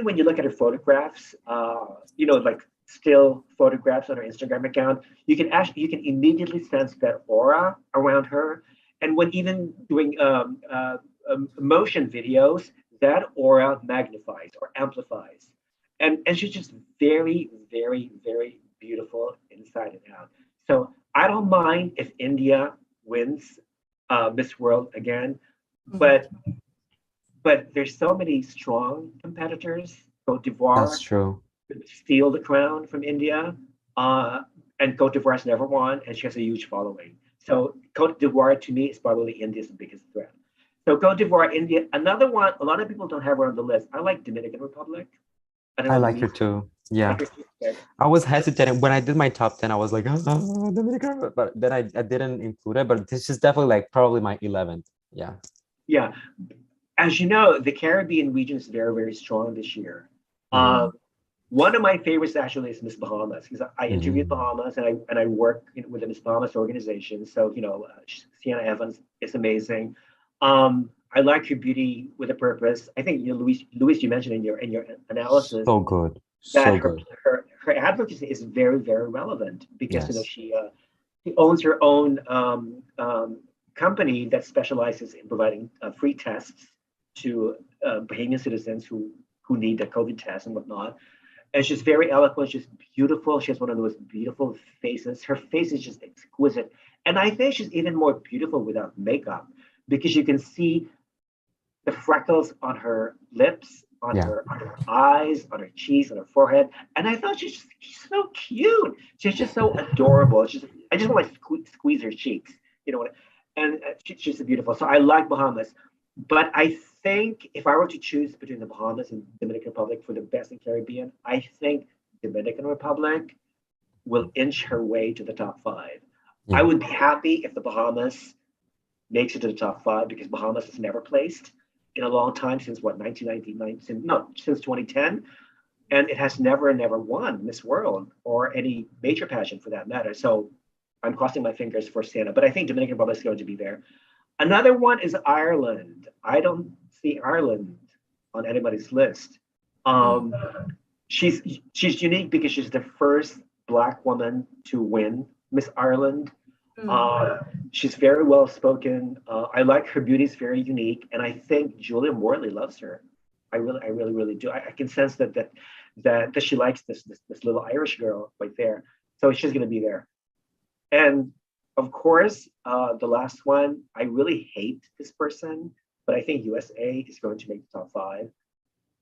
when you look at her photographs, like still photographs on her Instagram account, you can immediately sense that aura around her. And when even doing motion videos, that aura magnifies or amplifies. And she's just very, very, very beautiful inside and out. So I don't mind if India wins Miss World again, but there's so many strong competitors. Cote d'Ivoire, That's true. Steal the crown from India, and Cote d'Ivoire's never won, and she has a huge following. So Cote d'Ivoire to me is probably India's biggest threat. So Cote d'Ivoire, India. Another one, a lot of people don't have her on the list. I like Dominican Republic. I like her too. Yeah. I was hesitant when I did my top 10. I was like, Dominican, but then I didn't include it. But this is definitely like probably my 11th. Yeah. Yeah. As you know, the Caribbean region is very, very strong this year. One of my favorites actually is Miss Bahamas, because I interviewed Bahamas and I work with the Miss Bahamas organization. So Sienna Evans is amazing. I like her Beauty with a Purpose. I think Luis, you mentioned in your analysis. So good. That her advocacy is very, very relevant because she owns her own company that specializes in providing free tests to Bahamian citizens who need a COVID test and whatnot. And she's very eloquent. She's beautiful. She has one of the most beautiful faces. Her face is just exquisite. And I think she's even more beautiful without makeup because you can see the freckles on her lips, on her eyes, on her cheeks, on her forehead. And I thought she's so cute. She's just so adorable. I just want to squeeze her cheeks, and she's beautiful. So I like Bahamas. But I think if I were to choose between the Bahamas and Dominican Republic for the best in Caribbean, I think Dominican Republic will inch her way to the top 5. I would be happy if the Bahamas makes it to the top 5 because Bahamas has never placed in a long time since 1999, since 2010. And it has never won Miss World or any major pageant for that matter. So I'm crossing my fingers for Sienna, but I think Dominican Republic is going to be there. Another one is Ireland. I don't see Ireland on anybody's list. She's unique because she's the first Black woman to win Miss Ireland. She's very well spoken. I like her beauty is very unique, and I think Julia Morley loves her. I really do. I can sense that she likes this little Irish girl right there. So she's going to be there. And of course, the last one, I really hate this person, but I think USA is going to make the top 5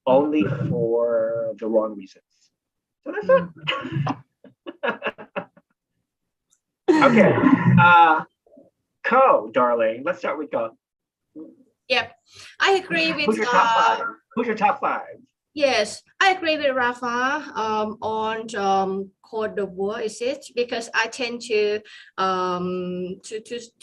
only for the wrong reasons. So that's it. Okay. Co, darling, let's start with Co. Yep, I agree with Who's your top 5? Who's your top 5? Yes, I agree with Rafa on code the word is it because I tend to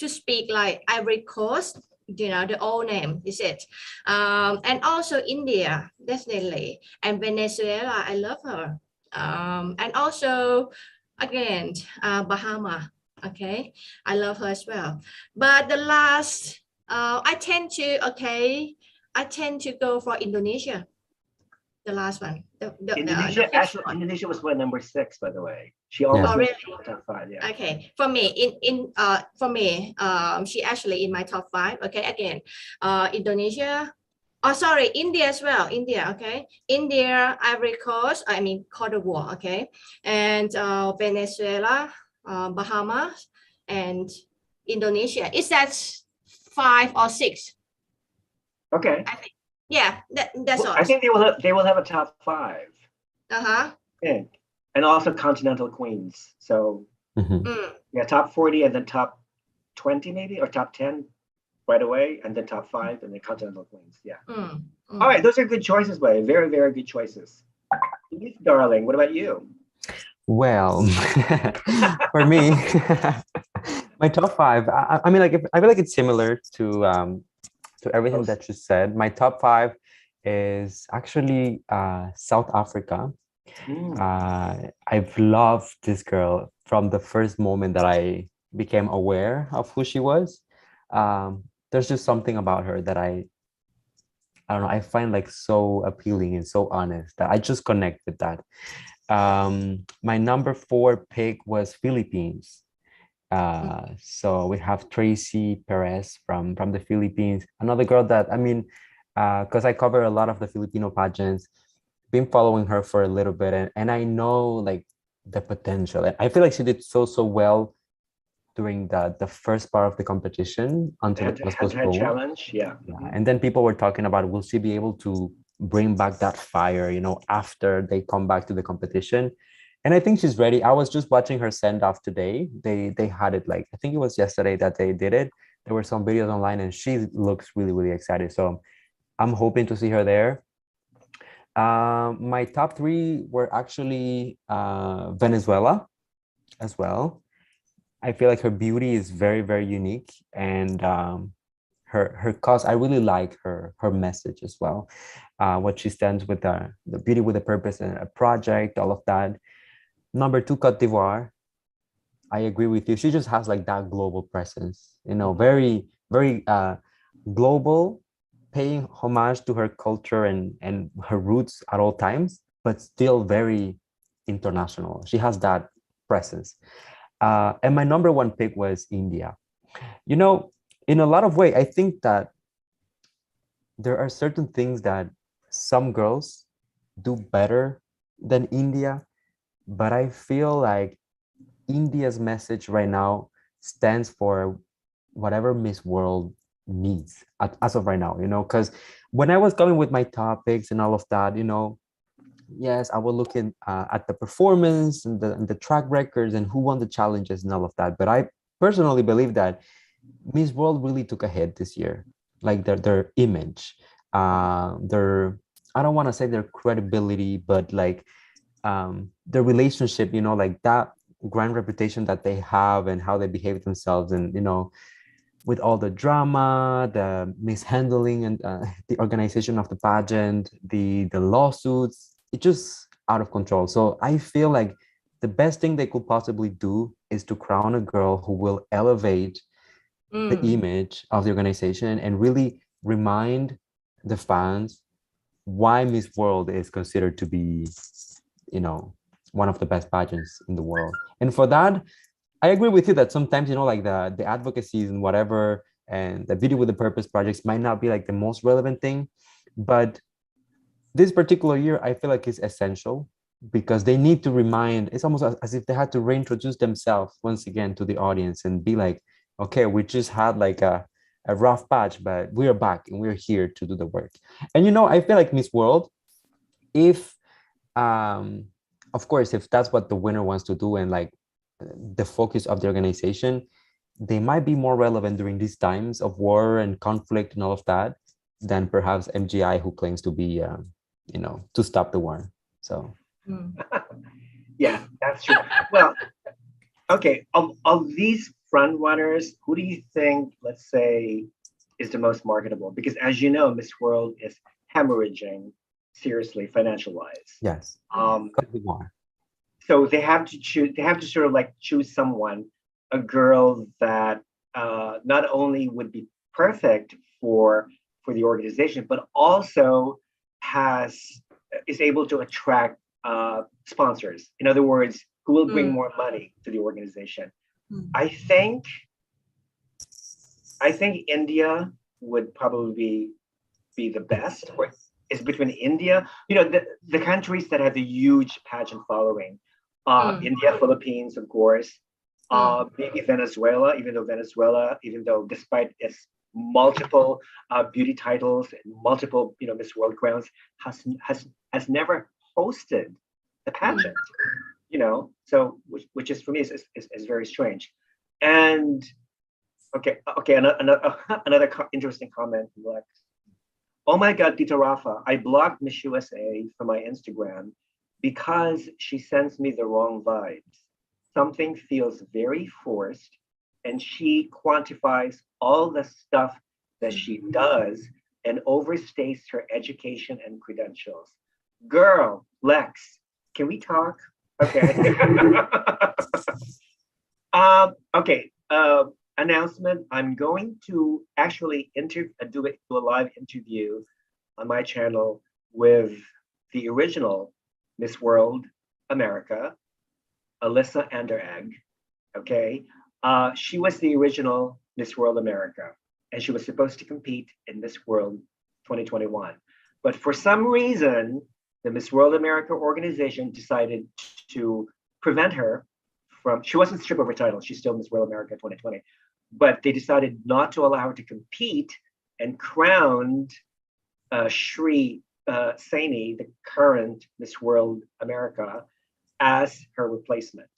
speak like Ivory Coast, you know, the old name is it, and also India definitely, and Venezuela. I love her, and also again Bahama. Okay, I love her as well. But the last, I tend to go for Indonesia, the last one, the Indonesia, fifth actually, one. Indonesia was my number 6, by the way. She Yeah. almost Oh, made really? the top 5, yeah. Okay. For me, she actually in my top 5. Okay. Again, Indonesia. Oh, sorry, India as well. India. Okay. India, Ivory Coast. I mean, Cote d'Ivoire. Okay. And Venezuela, Bahamas, and Indonesia. Is that 5 or 6? Okay. I think. Yeah. That's Well, all. I think they will have a top 5. Uh-huh. Yeah. And also continental queens. So Mhm. yeah, top 40 and then top 20 maybe, or top 10 right away, and then top 5 and then continental queens. Yeah. All right, those are good choices, buddy. Very, very good choices. Denise, darling, what about you? Well, for me, my top 5. I mean, like, I feel like it's similar to everything that you said. My top 5 is actually South Africa. I've loved this girl from the first moment that I became aware of who she was. There's just something about her that I don't know, I find like so appealing and so honest that I just connect with that. My number 4 pick was Philippines. So we have Tracy Perez from the Philippines, another girl that I mean, because I cover a lot of the Filipino pageants, been following her for a little bit, and I know like the potential. I feel like she did so well during the first part of the competition until it was postponed. Challenge, yeah. And then people were talking about, will she be able to bring back that fire, you know, after they come back to the competition? And I think she's ready. I was just watching her send off today. They had it like, I think it was yesterday that they did it. There were some videos online and she looks really excited. So I'm hoping to see her there. My top 3 were actually Venezuela as well. I feel like her beauty is very unique, and her cause, I really like her message as well. What she stands with, the beauty with a purpose and a project, all of that. Number 2, Cote d'Ivoire. I agree with you. She just has like that global presence, you know, very global, paying homage to her culture and her roots at all times, but still very international. She has that presence. And my number 1 pick was India. You know, in a lot of ways, I think that there are certain things that some girls do better than India, but I feel like India's message right now stands for whatever Miss World needs as of right now, you know, because when I was coming with my topics and all of that, you know, yes, I was looking at the performance and the track records and who won the challenges and all of that. But I personally believe that Miss World really took a hit this year, like their image, their, I don't want to say their credibility, but like their relationship, you know, like that grand reputation that they have and how they behave themselves, and you know, with all the drama, the mishandling, and the organization of the pageant, the lawsuits, it's just out of control. So I feel like the best thing they could possibly do is to crown a girl who will elevate the image of the organization and really remind the fans why Miss World is considered to be, you know, one of the best pageants in the world. And for that, I agree with you that sometimes, you know, like the advocacies and whatever, and the video with the purpose projects might not be like the most relevant thing, but this particular year, I feel like it's essential because they need to remind, it's almost as if they had to reintroduce themselves once again to the audience and be like, okay, we just had like a rough patch, but we're back and we're here to do the work. And, you know, I feel like Miss World, if, of course, if that's what the winner wants to do and like the focus of the organization, they might be more relevant during these times of war and conflict and all of that than perhaps MGI, who claims to be to stop the war. So yeah, that's true. Well, okay, of these front runners, who do you think, let's say, is the most marketable? Because as you know, Miss World is hemorrhaging seriously financial wise. yes, Cote d'Ivoire. So they have to choose. They have to sort of like choose someone, a girl that not only would be perfect for the organization, but also is able to attract sponsors. In other words, who will bring more money to the organization. I think India would probably be the best. Or it's between India, the countries that have a huge pageant following. India, Philippines, of course. Maybe Venezuela, even though despite its multiple beauty titles and multiple Miss World crowns, has never hosted the pageant. So which is for me is very strange. And okay, another interesting comment, Lex. Oh my God, Tita Rafa, I blocked Miss USA from my Instagram because she sends me the wrong vibes. Something feels very forced, and she quantifies all the stuff that she does and overstates her education and credentials. Girl, Lex, can we talk? Okay. Okay. Announcement. I'm going to actually do a live interview on my channel with the original Miss World America, Alyssa Anderegg. Okay. She was the original Miss World America, and she was supposed to compete in Miss World 2021. But for some reason, the Miss World America organization decided to prevent her she wasn't stripped of her title, she's still Miss World America 2020, but they decided not to allow her to compete and crowned Shri Saini, the current Miss World America, as her replacement.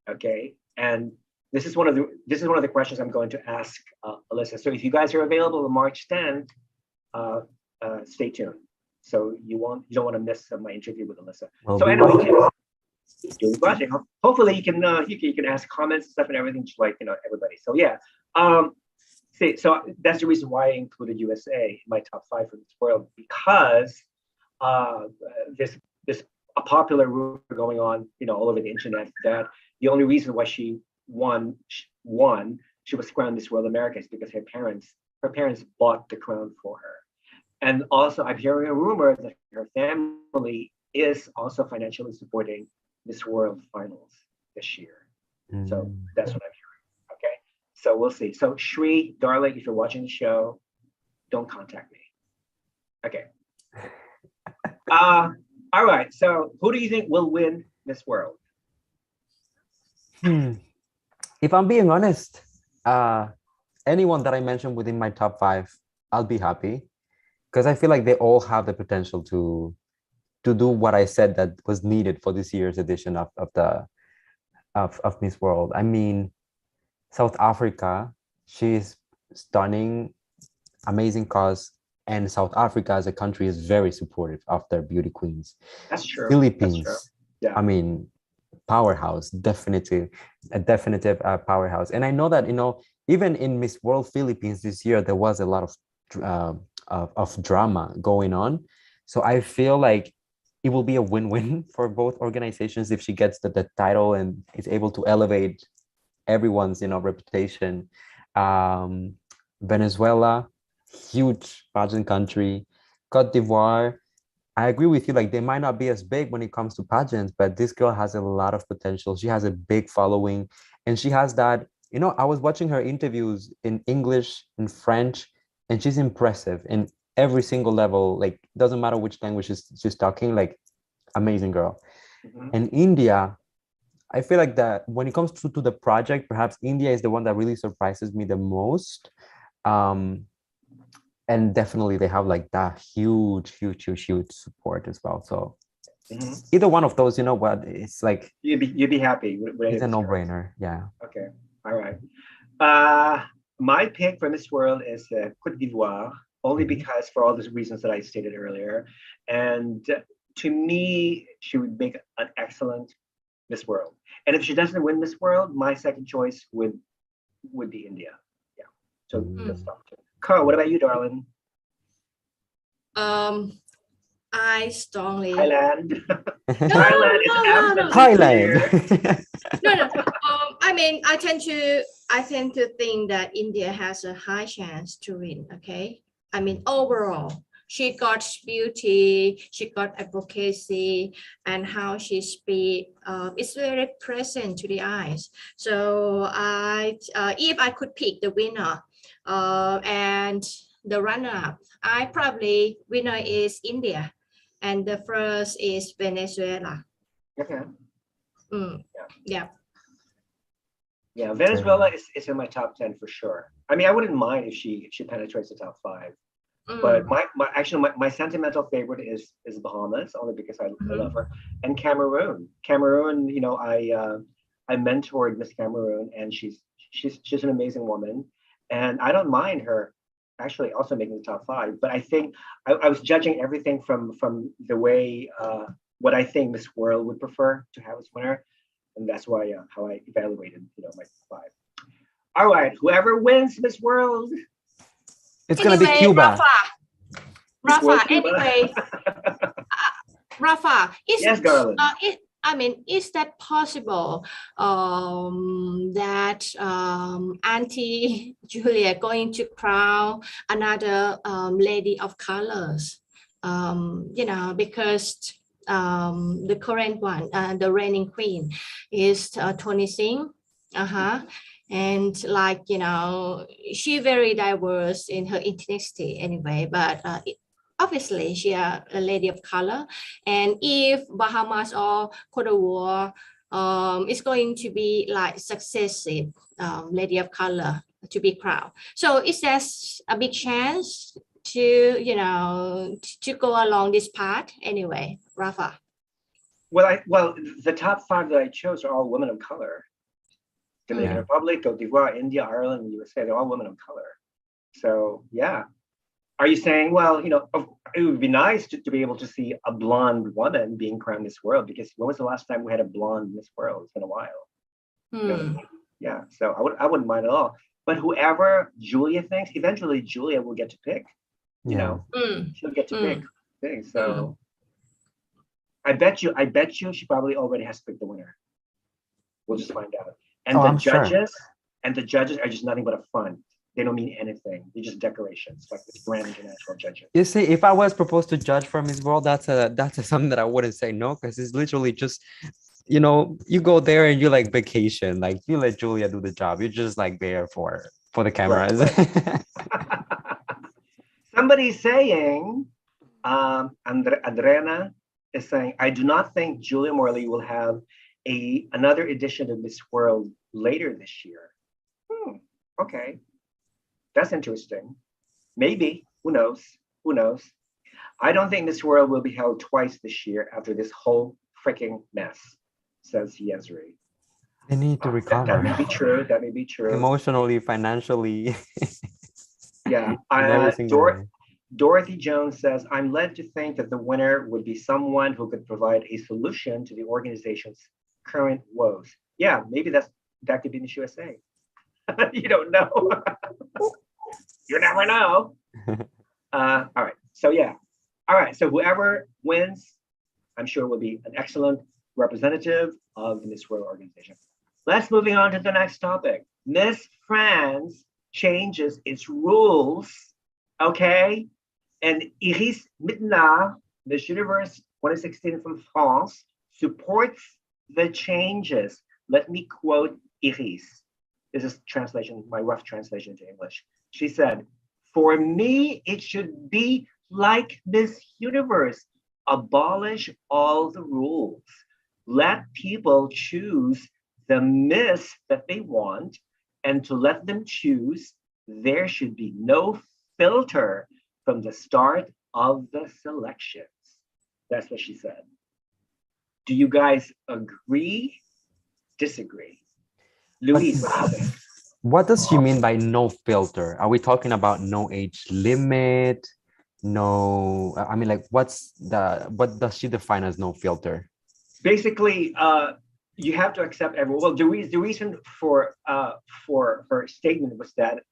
Okay, and this is one of the questions I'm going to ask Alyssa. So if you guys are available on March 10th, stay tuned. So you don't want to miss my interview with Alyssa. So anyway, you're watching. Hopefully you can ask comments and stuff and everything, just like everybody. So yeah, so that's the reason why I included USA in my top 5 for this world, because there's a popular rumor going on, all over the internet, that the only reason why she was crowned Miss World America is because her parents bought the crown for her. And also, I'm hearing a rumor that her family is also financially supporting Miss World finals this year. So that's what I'm hearing. Okay, so we'll see. So Shri, darling, if you're watching the show, don't contact me. Okay. All right. So who do you think will win Miss World? If I'm being honest, anyone that I mentioned within my top 5, I'll be happy, because I feel like they all have the potential to do what I said that was needed for this year's edition of Miss World. I mean, South Africa, she's stunning, amazing cause, and South Africa as a country is very supportive of their beauty queens. That's true. Philippines, That's true. Yeah. I mean, powerhouse, a definitive powerhouse. And I know that even in Miss World Philippines this year, there was a lot of drama going on. So I feel like it will be a win-win for both organizations if she gets the title and is able to elevate everyone's reputation. Venezuela, huge pageant country. Cote d'Ivoire, I agree with you, like they might not be as big when it comes to pageants, but this girl has a lot of potential. She has a big following, and she has that, I was watching her interviews in English, in French, and she's impressive in every single level. Like, doesn't matter which language she's talking, like, amazing girl. And India, I feel like that when it comes to the project, perhaps India is the one that really surprises me the most. And definitely they have like that huge support as well. So either one of those, what, it's like you'd be happy with it's a no-brainer. Yeah. Okay. All right. My pick for Miss World is Cote d'Ivoire. only because for all the reasons that I stated earlier. And to me, she would make an excellent Miss World. And if she doesn't win Miss World, my second choice would be India. Yeah. So that's top two. Carl, what about you, darling? I strongly Thailand. no, Thailand is no, absolutely Thailand. no. I mean, I tend to think that India has a high chance to win. Okay, I mean overall, she got beauty, she got advocacy, and how she speak is very present to the eyes. So if I could pick the winner, and the runner-up, I probably winner is India, and the first is Venezuela. Okay. Yeah. Yeah, Venezuela is in my top 10 for sure. I mean, I wouldn't mind if she penetrates the top 5. But my sentimental favorite is Bahamas, only because I love her, and Cameroon. Cameroon, you know, I mentored Miss Cameroon, and she's an amazing woman, and I don't mind her actually also making the top 5. But I think I was judging everything from the way what I think Miss World would prefer to have as winner, and that's why how I evaluated, you know, my 5. All right, whoever wins Miss World. It's gonna be Cuba. Rafa. Anyway, Rafa, yes, darling. Is that possible that Auntie Julia going to crown another lady of colors? You know, because the current one, the reigning queen, is Tony Singh. And like, you know, she very diverse in her ethnicity anyway, but obviously she a lady of color. And if Bahamas or Cote d'Ivoire is going to be like successive lady of color to be crowned, so is there a big chance to, you know, to go along this path anyway, Rafa? Well, the top 5 that I chose are all women of color. Dominican Republic, Cote d'Ivoire, India, Ireland, USA, they're all women of color. So yeah. Are you saying, well, you know, it would be nice to be able to see a blonde woman being crowned Miss World, because when was the last time we had a blonde Miss World? It's been a while. You know what I mean? Yeah, so I wouldn't mind at all. But whoever Julia thinks, eventually Julia will get to pick. You know, she'll get to pick things. So I bet you she probably already has picked the winner. We'll just find out. And the judges are just nothing but a front. They don't mean anything. They're just decorations, like the grand international judges. You see, if I was proposed to judge for Miss World, that's something that I wouldn't say no, because it's literally just, you know, you go there and you like vacation, like you let Julia do the job. You're just like there for the cameras. Right. Somebody's saying, Adriana is saying, I do not think Julia Morley will have another edition of Miss World later this year. Okay. That's interesting. Maybe. Who knows? Who knows? I don't think Miss World will be held twice this year after this whole freaking mess, says Yezri. They need to recover. That may be true. That may be true. Emotionally, financially. Yeah. Dorothy Jones says, I'm led to think that the winner would be someone who could provide a solution to the organization's current woes. Yeah, maybe that could be Miss USA. You don't know. You never know. All right. So yeah. All right. So whoever wins, I'm sure will be an excellent representative of the Miss World organization. Let's moving on to the next topic. Miss France changes its rules. Okay. And Iris Mittenaere, Miss Universe 2016 from France, supports the changes. Let me quote Iris. This is translation, my rough translation to English. She said, for me, it should be like Miss Universe. Abolish all the rules. Let people choose the Miss that they want, and to let them choose, there should be no filter from the start of the selections. That's what she said. Do you guys agree? Disagree? Luis, what do you think? What does she mean by no filter? Are we talking about no age limit? No, I mean, like, what does she define as no filter? Basically, you have to accept everyone. Well, the reason for her statement was that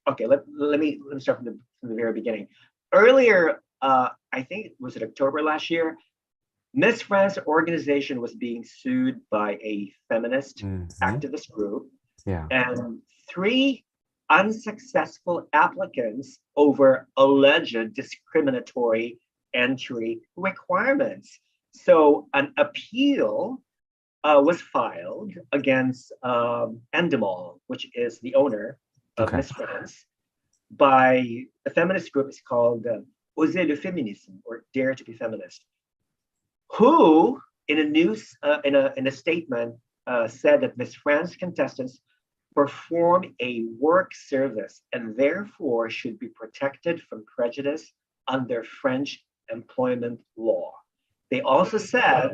okay, let me start from the very beginning. Earlier, I think was it October last year, Miss France organization was being sued by a feminist activist group, Yeah. and three unsuccessful applicants over alleged discriminatory entry requirements. So an appeal was filed against Endemol, which is the owner of Miss France, by the feminist group. It's called Oser le Féminisme, or Dare to be Feminist, who in a news in a statement said that Miss France contestants perform a work service and therefore should be protected from prejudice under French employment law. They also said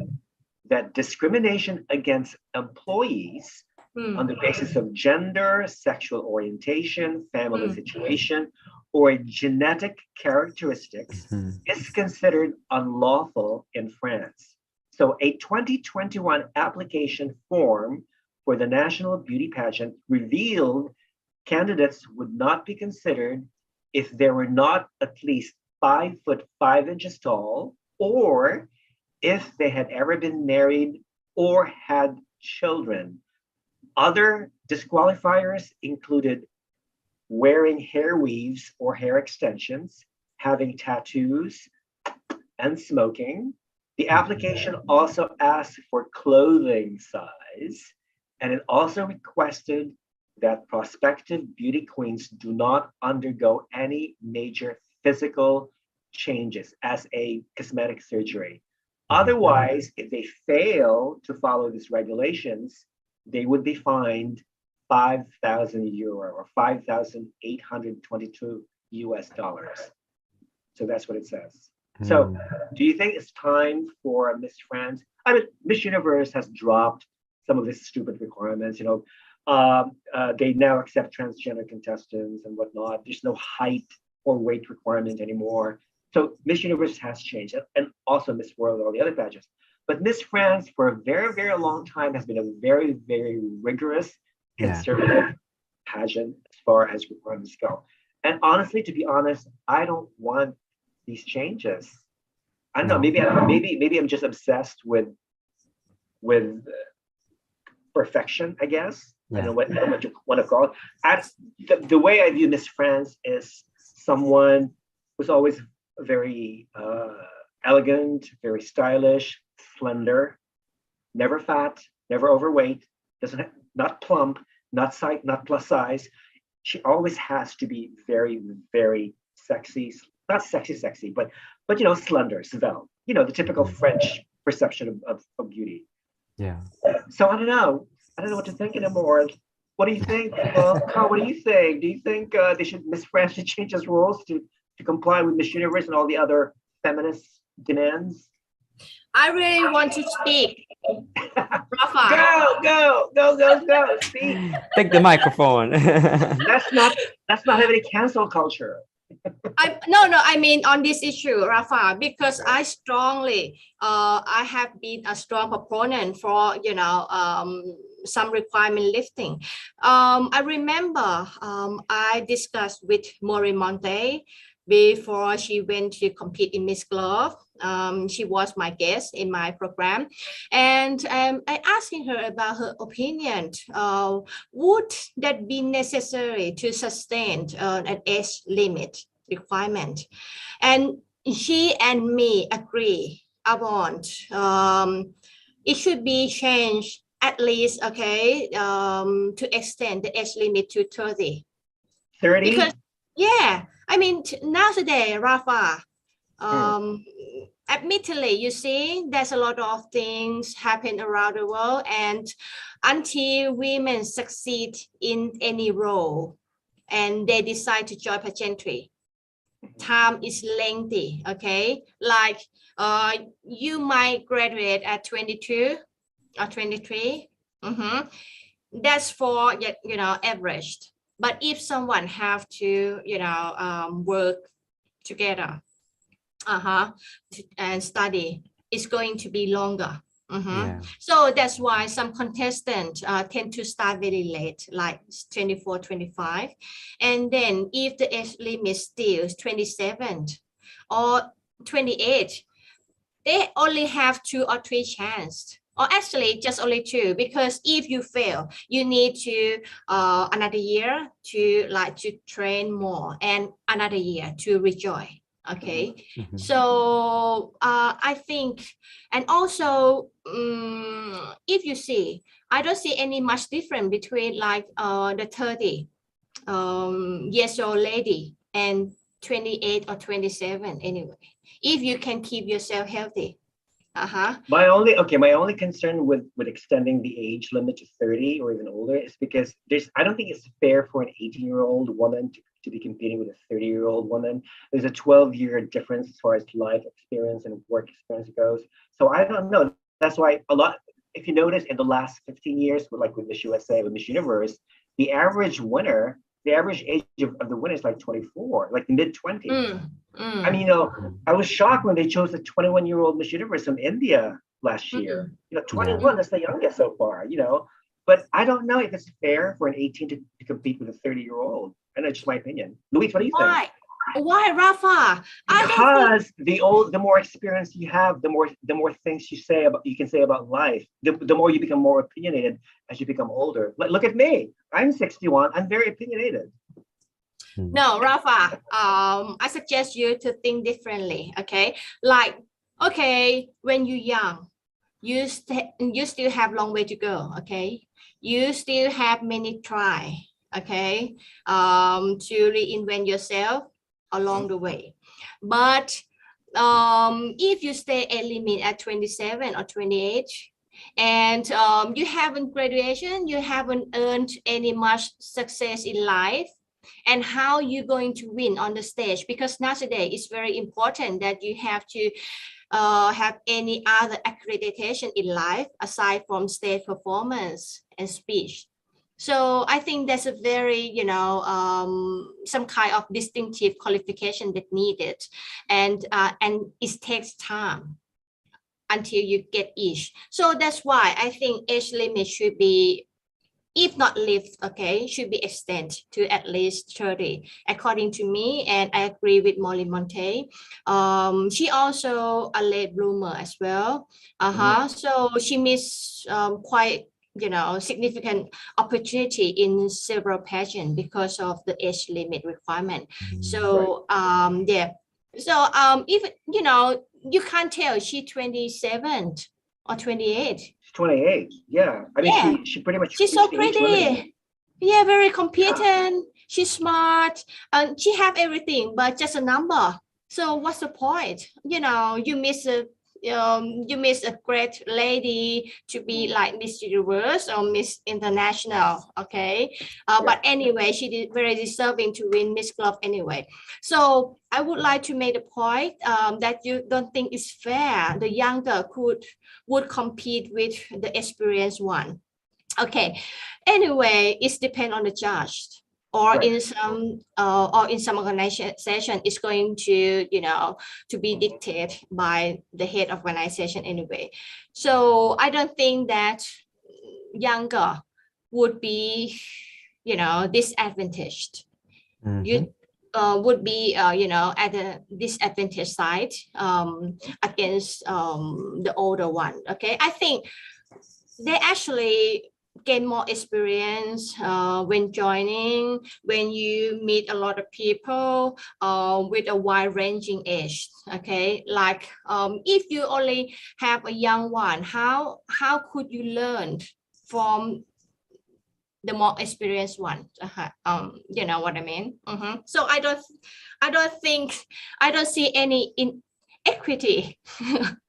that discrimination against employees on the basis of gender, sexual orientation, family situation, or genetic characteristics is considered unlawful in France. So a 2021 application form for the national beauty pageant revealed candidates would not be considered if they were not at least 5'5" tall, or if they had ever been married or had children. Other disqualifiers included wearing hair weaves or hair extensions, having tattoos, and smoking. The application also asked for clothing size, and it also requested that prospective beauty queens do not undergo any major physical changes as a cosmetic surgery. Otherwise, if they fail to follow these regulations, they would be fined €5,000 or 5,822 US dollars. So that's what it says. So do you think it's time for Miss France? I mean, Miss Universe has dropped some of these stupid requirements, you know. They now accept transgender contestants and whatnot. There's no height or weight requirement anymore. So Miss Universe has changed, and also Miss World and all the other pageants. But Miss France, for a very, very long time, has been a very, very rigorous, conservative pageant as far as requirements go. And honestly, to be honest, I don't want these changes. I don't know. Maybe I'm just obsessed with perfection, I guess. I don't know what you want to call it. The way I view Miss France is someone who's always very elegant, very stylish, slender, never fat, never overweight, not plump, not plus size. She always has to be very, very sexy. Not sexy, but you know, slender, svelte. You know, the typical French perception of beauty. Yeah. So I don't know what to think anymore. What do you think? Carl, what do you think? Do you think Miss France should change his rules to comply with Miss Universe and all the other feminist demands? I really want to speak. Rafa. Go. Speak. Take the microphone. That's not having a cancel culture. I mean on this issue, Rafa, because I strongly, I have been a strong proponent for, you know, some requirement lifting. I remember I discussed with Maureen Monte before she went to compete in Miss Glove. She was my guest in my program, and I asking her about her opinion. Would that be necessary to sustain an age limit requirement? And she and me agree upon it should be changed at least, to extend the age limit to 30. 30? Because, I mean, nowadays, Rafa, admittedly, you see, there's a lot of things happen around the world, and until women succeed in any role and they decide to join pageantry, time is lengthy, like you might graduate at 22 or 23. that's for average. But if someone have to work together and study, it's going to be longer. Yeah. So that's why some contestants tend to start very late, like 24, 25. And then if the age limit still is 27 or 28, they only have 2 or 3 chances. Or actually just only 2, because if you fail, you need to another year to train more and another year to rejoin. Okay. So I think, and also if you see, I don't see any much difference between like the 30 years old lady and 28 or 27 anyway, if you can keep yourself healthy. My only concern with extending the age limit to 30 or even older is because I don't think it's fair for an 18-year-old woman to be competing with a 30-year-old woman. There's a 12-year difference as far as life experience and work experience goes. So I don't know. That's why if you notice in the last 15 years, with Miss USA, with Miss Universe, the average age of the winner is like 24, like mid-20s. I mean, I was shocked when they chose a 21-year-old Miss Universe from India last year. 21, that's the youngest so far, But I don't know if it's fair for an 18 to compete with a 30-year-old. And that's just my opinion. Luis, what do you think? Why, Rafa? Because the more experience you have, the more things you can say about life. The more you become more opinionated as you become older. Look at me. I'm 61. I'm very opinionated. No, Rafa, I suggest you to think differently. Okay, when you're young, you still have long way to go. Okay, you still have many try. Okay, to reinvent yourself along the way. But if you stay a limit at 27 or 28, and you haven't graduation, you haven't earned any much success in life, and how you going to win on the stage? Because nowadays it's very important that you have to have any other accreditation in life aside from stage performance and speech. So I think that's a very, some kind of distinctive qualification that needed, and it takes time until you get each. So that's why I think age limit should be, if not lift, should be extended to at least 30, according to me. And I agree with Molly Monte. She also a late bloomer as well. So she missed quite significant opportunity in several pageants because of the age limit requirement. So so if you can't tell she 27 or 28. 28, yeah. I mean, she pretty much. She's so pretty. Yeah, very competent. She's smart, and she have everything, but just a number. So what's the point? You miss a great lady to be like Miss Universe or Miss International. But anyway, she did very deserving to win Miss Glove anyway. So I would like to make the point that you don't think it's fair the younger would compete with the experienced one. Anyway, it depends on the judge, or in some organization, it's going to to be dictated by the head of organization anyway. So I don't think that younger would be disadvantaged. You would be at the disadvantaged side against the older one. I think they actually gain more experience when joining, when you meet a lot of people with a wide-ranging age. If you only have a young one, how could you learn from the more experienced one? You know what I mean? So I don't see any inequity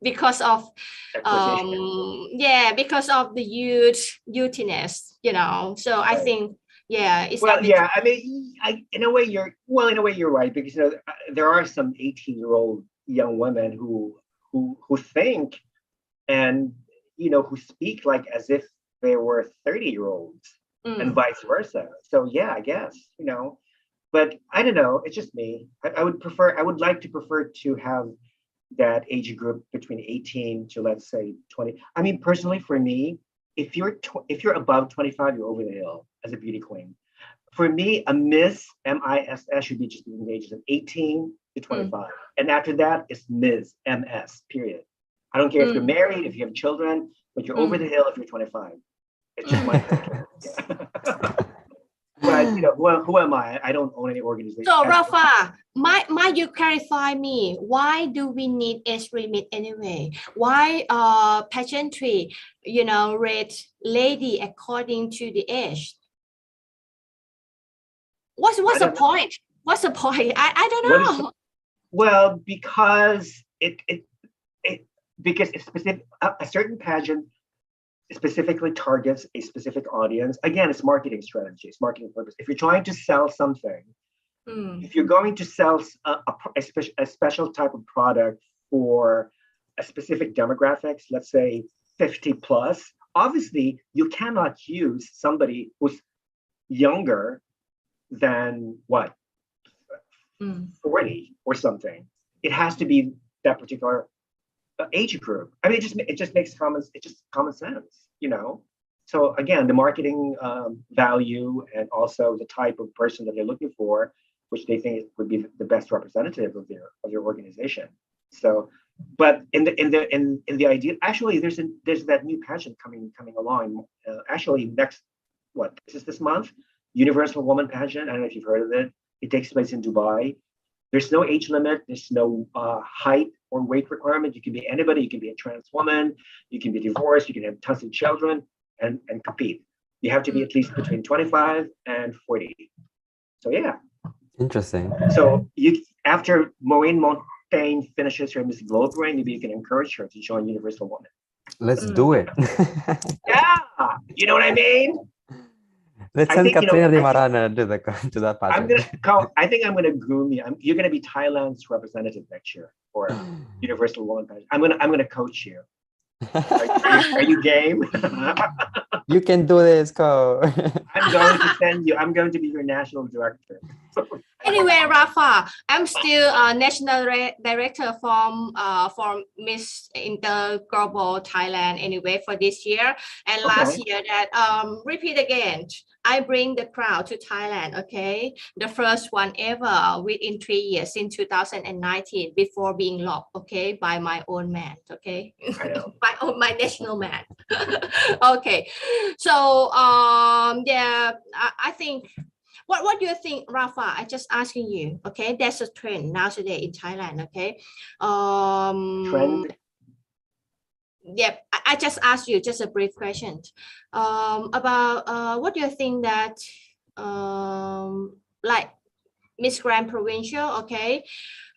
because of because of the youthiness. So I think it's I mean, in a way you're right, because there are some 18-year-old young women who think and who speak like as if they were 30-year-olds and vice versa. So yeah, I guess, but I don't know. It's just me. I would like to prefer to have that age group between 18 to, let's say, 20. I mean, personally, for me, if you're above 25, you're over the hill as a beauty queen. For me, a Miss MISS should be just between the ages of 18 to 25. And after that, it's Ms. MS, period. I don't care if you're married, if you have children, but you're over the hill if you're 25. It's just my opinion. But who am I? I don't own any organization. So Rafa, might you clarify me? Why do we need age limit anyway? Why pageantry, rate lady according to the age? What's the point? What's the point? I don't know. Well, because because it's specific. A certain pageant specifically targets a specific audience. Again, it's marketing strategy. It's marketing purpose. If you're trying to sell something, if you're going to sell a special type of product for a specific demographics, let's say 50 plus, obviously you cannot use somebody who's younger than 40 or something. It has to be that particular age group. I mean, it just makes common sense, So again, the marketing value and also the type of person that they're looking for, which they think would be the best representative of their organization. So, but in the idea, actually, there's that new pageant coming along. Actually, this month, Universal Woman Pageant. I don't know if you've heard of it. It takes place in Dubai. There's no age limit. There's no height or weight requirement. You can be anybody. You can be a trans woman. You can be divorced. You can have tons of children and compete. You have to be at least between 25 and 40. So yeah. Interesting. So after Maureen Montaigne finishes her Miss Globe reign, maybe you can encourage her to join Universal Woman. Let's do it. Yeah, you know what I mean? Let's send Katrina Di Marana to that pageant. I think I'm gonna groom you. You're gonna be Thailand's representative next year for Universal Woman Pageant. I'm gonna coach you. Are you game? You can do this, go. I'm going to send you. I'm going to be your national director. Anyway, Rafa, I'm still national director for Miss Global Thailand anyway for this year. And last year that repeat again, I bring the crowd to Thailand. Okay, the first one ever within 3 years in 2019 before being locked. Okay, by my own man. Okay, my national man. Okay, so yeah, I think. What do you think, Rafa? I just asking you. Okay, that's a trend now today in Thailand. Okay, trend. Yep, I just asked you just a brief question about what do you think that like Miss Grand Provincial, okay,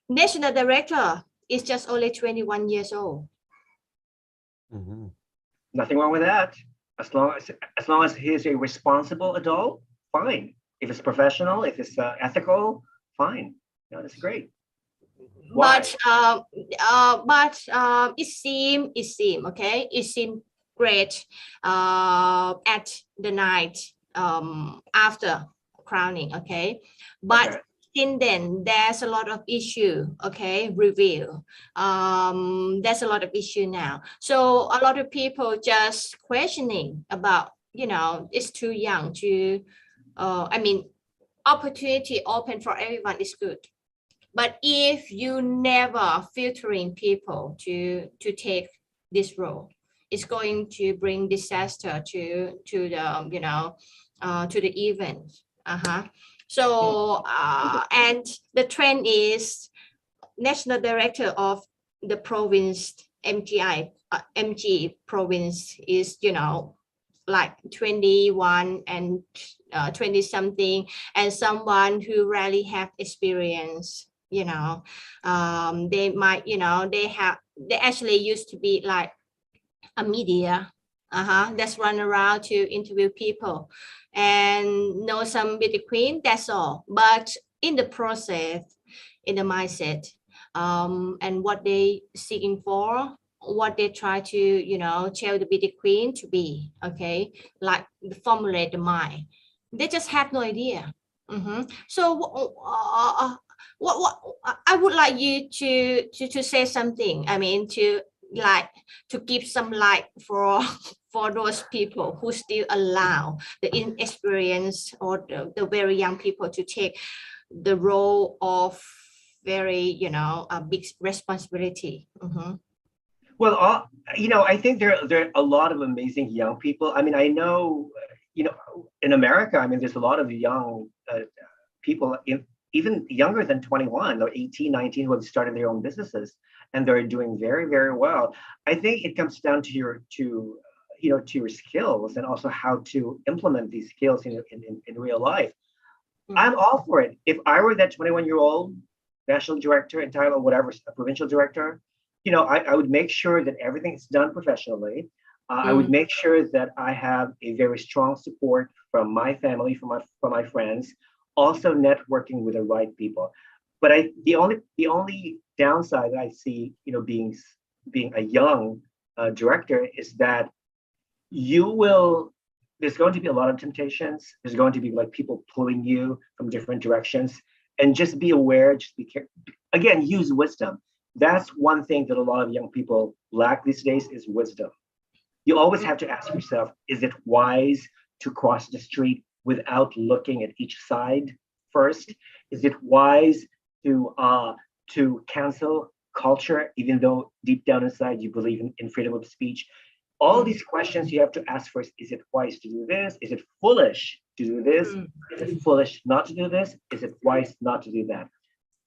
national director is just only 21 years old. Nothing wrong with that. As long as he is a responsible adult, fine. If it's professional, if it's ethical, fine. That's great. Why? But it seemed okay. It seemed great at the night after crowning. Okay, but since then there's a lot of issue. Okay, reveal. There's a lot of issue now. So a lot of people just questioning about it's too young to. I mean, opportunity open for everyone is good. But if you never filtering people to take this role, it's going to bring disaster to the event. So and the trend is national director of the province MGI MG province is like 21 and 20 something, and someone who rarely have experience. They might they actually used to be like a media that's run around to interview people and know some beauty queen, that's all. But in the process, in the mindset and what they seeking for, what they try to, tell the beauty queen to be, okay, like formulate the mind. They just have no idea. So what I would like you to say something. I mean, to give some light for for those people who still allow the inexperienced or the very young people to take the role of very, a big responsibility. Well, I think there are a lot of amazing young people. I mean, I know, in America, I mean, there's a lot of young people, even younger than 21 or 18, 19, who have started their own businesses, and they're doing very, very well. I think it comes down to your skills, and also how to implement these skills in real life. I'm all for it. If I were that 21-year-old national director, entitled whatever, a provincial director, I would make sure that everything is done professionally. I would make sure that I have a very strong support from my family, from my friends, also networking with the right people. But the only downside that I see, being a young director, is that there's going to be a lot of temptations. There's going to be like people pulling you from different directions, and just be aware, just be careful. Again, use wisdom. That's one thing that a lot of young people lack these days, is wisdom. You always have to ask yourself, is it wise to cross the street without looking at each side first? Is it wise to cancel culture, even though deep down inside you believe in freedom of speech? All these questions you have to ask first. Is it wise to do this? Is it foolish to do this? Is it foolish not to do this? Is it wise not to do that?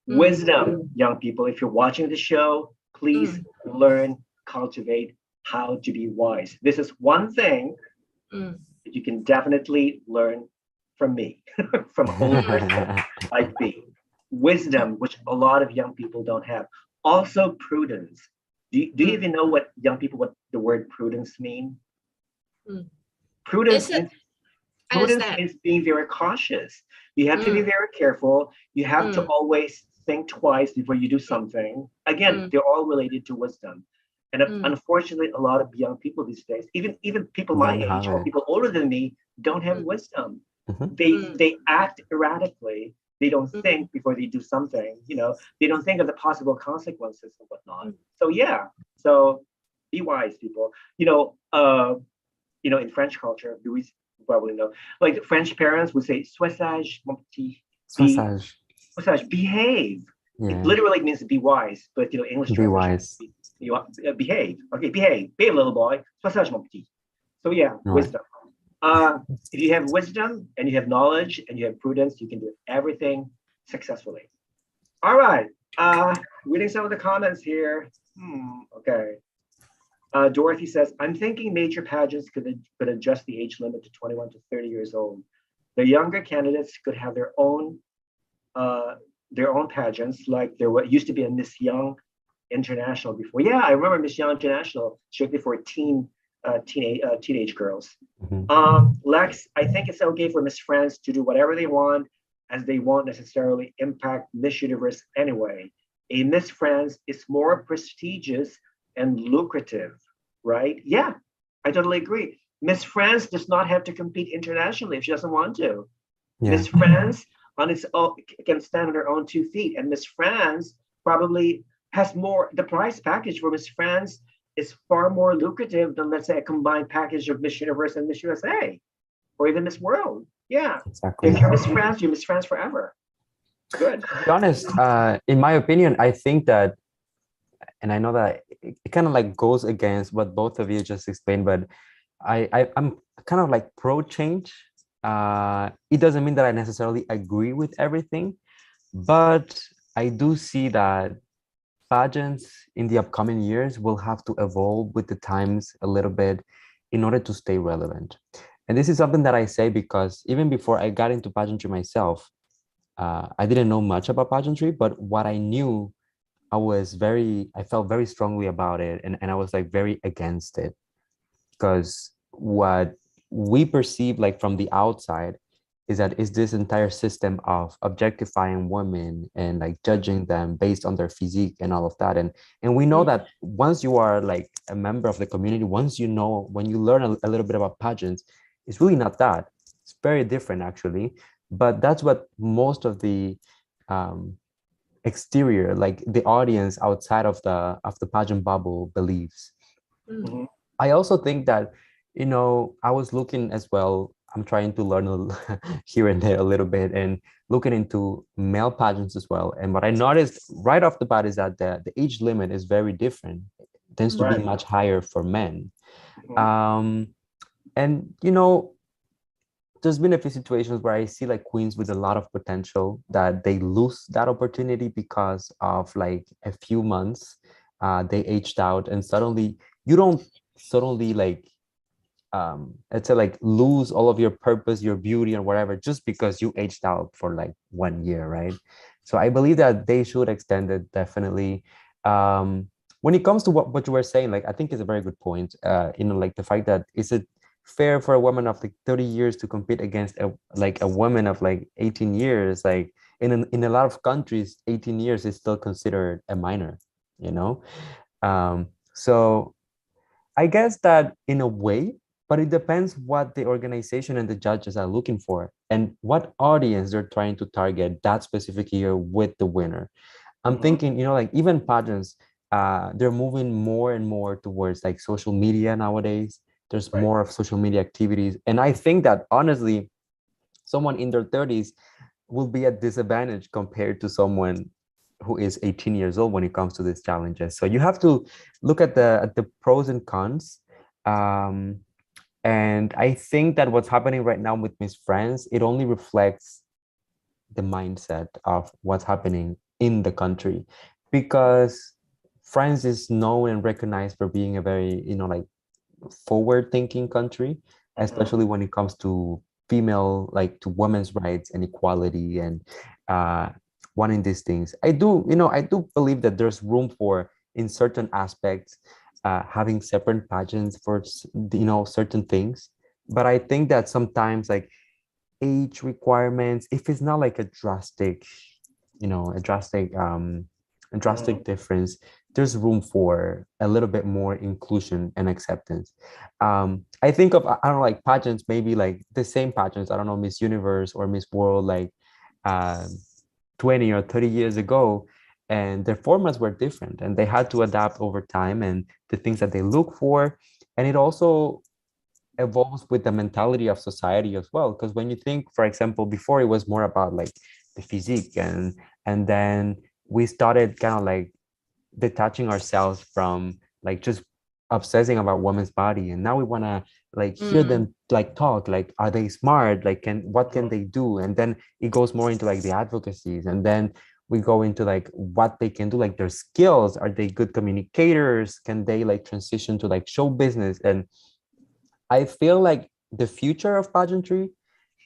Wisdom, young people. If you're watching the show, please learn, cultivate how to be wise. This is one thing that you can definitely learn from me, from a old person like me. Wisdom, which a lot of young people don't have. Also, prudence. Do you even know what the word prudence mean? Prudence means being very cautious. You have to be very careful. You have to always think twice before you do something. Again, they're all related to wisdom. And unfortunately, a lot of young people these days, even people my age or people older than me, don't have wisdom. They act erratically. They don't think before they do something. They don't think of the possible consequences and whatnot. So be wise, people. In French culture, Luis probably know, like the French parents would say, "Sois sage, mon petit." Sois sage, behave. Yeah. It literally means to be wise, but English be wise. Behave. Okay, behave, little boy. Sois sage, mon petit. So wisdom. If you have wisdom and you have knowledge and you have prudence, you can do everything successfully. All right. Reading some of the comments here. Okay. Dorothy says, I'm thinking major pageants could adjust the age limit to 21 to 30 years old. The younger candidates could have their own pageants, like there used to be a Miss Young International before. Yeah, I remember Miss Young International, strictly for teenage girls. Lex, I think it's okay for Miss France to do whatever they want, as they won't necessarily impact Miss Universe anyway. A Miss France is more prestigious and lucrative, right? Yeah, I totally agree. Miss France does not have to compete internationally if she doesn't want to. Yeah. Miss France on its own can stand on her own 2 feet, and Miss France probably has more. The price package for Miss France is far more lucrative than, let's say, a combined package of Miss Universe and Miss USA, or even Miss World. Yeah, exactly. If you're Miss France, you're Miss France forever. Good. To be honest, in my opinion, I think that, and I know that it kind of like goes against what both of you just explained, but I'm kind of like pro change. It doesn't mean that I necessarily agree with everything, but I do see that pageants in the upcoming years will have to evolve with the times a little bit in order to stay relevant. And this is something that I say because even before I got into pageantry myself, I didn't know much about pageantry, but what I knew, I felt very strongly about it, and I was like very against it, because what we perceive like from the outside is this entire system of objectifying women and like judging them based on their physique and all of that. And we know that once you are like a member of the community, once you know, when you learn a little bit about pageants, it's really not that. It's very different actually. But that's what most of the exterior, like the audience outside of the pageant bubble believes. Mhm. I also think that, I was looking as well. I'm trying to learn here and there a little bit and looking into male pageants as well. And what I noticed right off the bat is that the age limit is very different. It tends to be Right. much higher for men. Mhm. And, there's been a few situations where I see like queens with a lot of potential that they lose that opportunity because of like a few months. They aged out and suddenly you don't suddenly like let's say like lose all of your purpose, your beauty and whatever just because you aged out for like 1 year, right? So I believe that they should extend it definitely. When it comes to what you were saying, like I think it's a very good point. Like the fact that is it fair for a woman of like 30 years to compete against a woman of like 18 years? Like in a lot of countries 18 years is still considered a minor, you know. So I guess that in a way, but it depends what the organization and the judges are looking for and what audience they're trying to target that specific year with the winner. I'm Mhm. thinking, like even pageants, they're moving more and more towards like social media nowadays. There's Right. more of social media activities. And I think that honestly, someone in their 30s will be at disadvantage compared to someone who is 18 years old when it comes to these challenges. So you have to look at the pros and cons. Um, and I think that what's happening right now with Miss France, it only reflects the mindset of what's happening in the country, because France is known and recognized for being a very, like forward thinking country, Mhm. especially when it comes to female, like to women's rights and equality and uh, wanting these things. I do believe that there's room for, in certain aspects, having separate pageants for, certain things. But I think that sometimes like age requirements, if it's not like a drastic, a Mhm. drastic difference, there's room for a little bit more inclusion and acceptance. I think of, I don't know, like pageants, maybe like the same pageants, I don't know, Miss Universe or Miss World, like uh, 20 or 30 years ago, and their formats were different and they had to adapt over time and the things that they look for. And it also evolves with the mentality of society as well, because when you think, for example, before it was more about like the physique, and then we started kind of like detaching ourselves from like just obsessing about women's body, and now we want to like hear Mm. them like talk, like are they smart, like what can Mhm. they do, and then it goes more into like the advocacies, and then we go into like what they can do, like their skills, are they good communicators, can they like transition to like show business. And I feel like the future of pageantry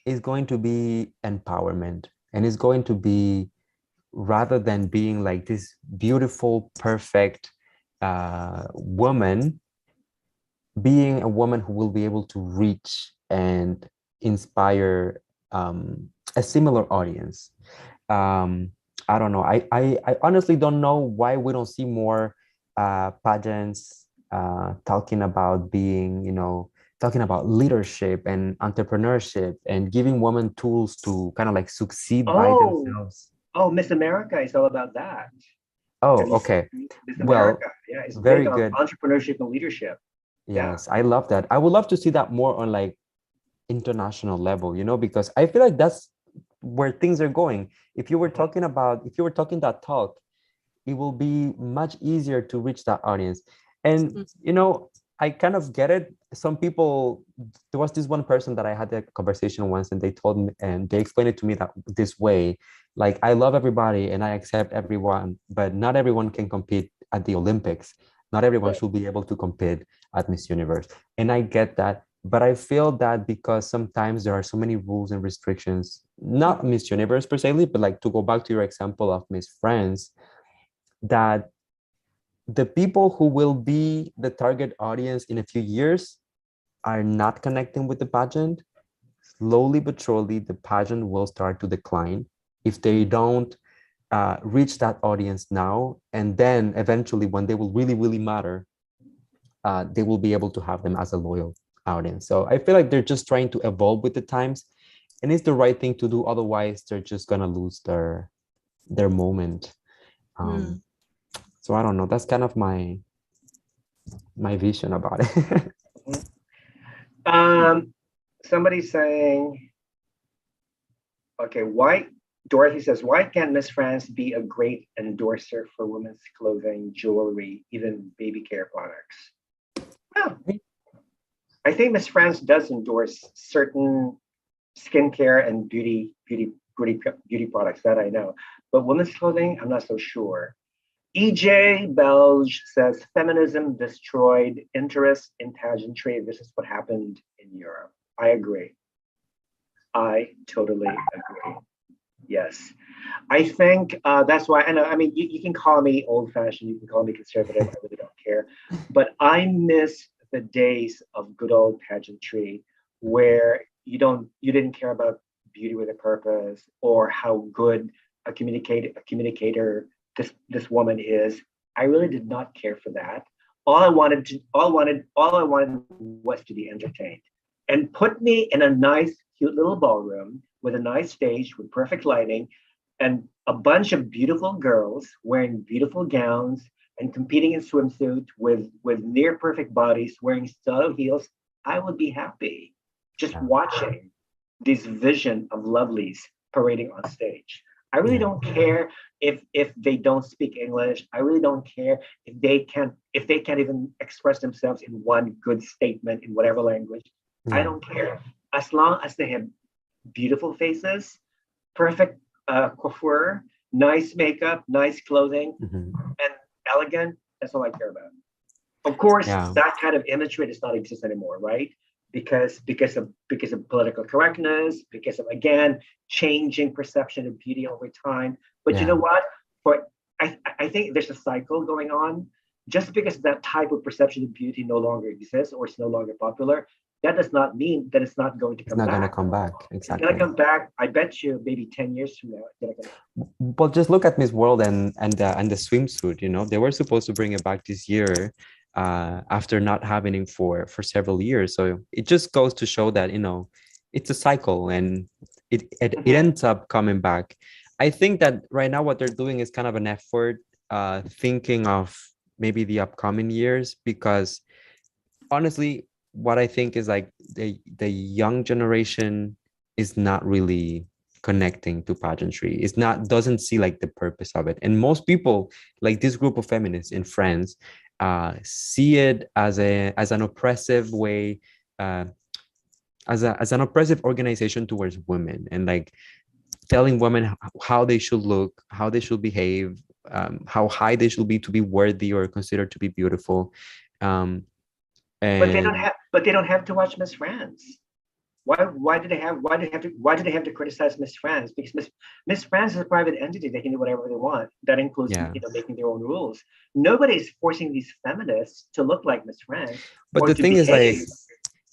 is going to be empowerment, and it's going to be, rather than being like this beautiful, perfect woman, being a woman who will be able to reach and inspire a similar audience. Um, I don't know. I honestly don't know why we don't see more pageants talking about being, talking about leadership and entrepreneurship and giving women tools to kind of like succeed by Oh, themselves. oh, Miss America is all about that. Oh, Have you okay. seen Miss Well, America? Yeah, it's big very on good. entrepreneurship and leadership. Yeah. Yes, I love that. I would love to see that more on like international level, because I feel like that's where things are going. Mhm. If you were talking that talk, it will be much easier to reach that audience. And Mm. I kind of get it. Some people, there was this one person that I had a conversation once, and they told me, and they explained it to me that this way, like, I love everybody and I accept everyone, but not everyone can compete at the Olympics. Not everyone Right. should be able to compete at Miss Universe. And I get that, but I feel that because sometimes there are so many rules and restrictions, not Miss Universe per se, but like to go back to your example of Miss France, that the people who will be the target audience in a few years are not connecting with the pageant. slowly but surely the pageant will start to decline if they don't reach that audience now, and then eventually when they will really matter, they will be able to have them as a loyal audience. So I feel like they're just trying to evolve with the times, and it's the right thing to do. Otherwise, they're just gonna lose their moment. So I don't know. That's kind of my vision about it. Somebody's saying, okay, why? Dorothy says, why can't Miss France be a great endorser for women's clothing, jewelry, even baby care products? Well, I think Miss France does endorse certain skincare and beauty products, that I know. But women's clothing, I'm not so sure. EJ Belge says feminism destroyed interest in pageantry. This is what happened in Europe. I agree. I totally agree. Yes. I think that's why, and I mean, you can call me old fashioned, you can call me conservative, I really don't care. But I miss the days of good old pageantry where you didn't care about beauty with a purpose or how good a communicator this woman is. I really did not care for that. All I wanted was to be entertained. And put me in a nice, cute little ballroom with a nice stage with perfect lighting and a bunch of beautiful girls wearing beautiful gowns and competing in swimsuits with near perfect bodies wearing stiletto heels. I would be happy just watching this vision of lovelies parading on stage. I really don't care if they don't speak English. I really don't care if they can't even express themselves in one good statement in whatever language. I don't care. As long as they have beautiful faces, perfect coiffure, nice makeup, nice clothing, and elegant, that's all I care about. Of course, that kind of imagery does not exist anymore, right? Because of political correctness, because of, again, changing perception of beauty over time. But you know what? I think there's a cycle going on. Just because that type of perception of beauty no longer exists or it's no longer popular, that does not mean that it's not going to come back. It's not going to come back. Exactly. It's going to come back. I bet you maybe 10 years from now. But just look at Miss World and the swimsuit. You know, they were supposed to bring it back this year after not having it for several years. So it just goes to show that, you know, it's a cycle and it ends up coming back. I think that right now what they're doing is kind of an effort thinking of maybe the upcoming years, because honestly, what I think is like the young generation is not really connecting to pageantry. Doesn't see like the purpose of it. And most people, like this group of feminists in France, see it as an oppressive way, as an oppressive organization towards women, and like telling women how they should look, how they should behave, how high they should be to be worthy or considered to be beautiful. But they don't have to watch Miss France. Why do they have to criticize Miss France? Because Miss France is a private entity. They can do whatever they want. That includes making their own rules. Nobody's forcing these feminists to look like Miss France. But the thing is, like,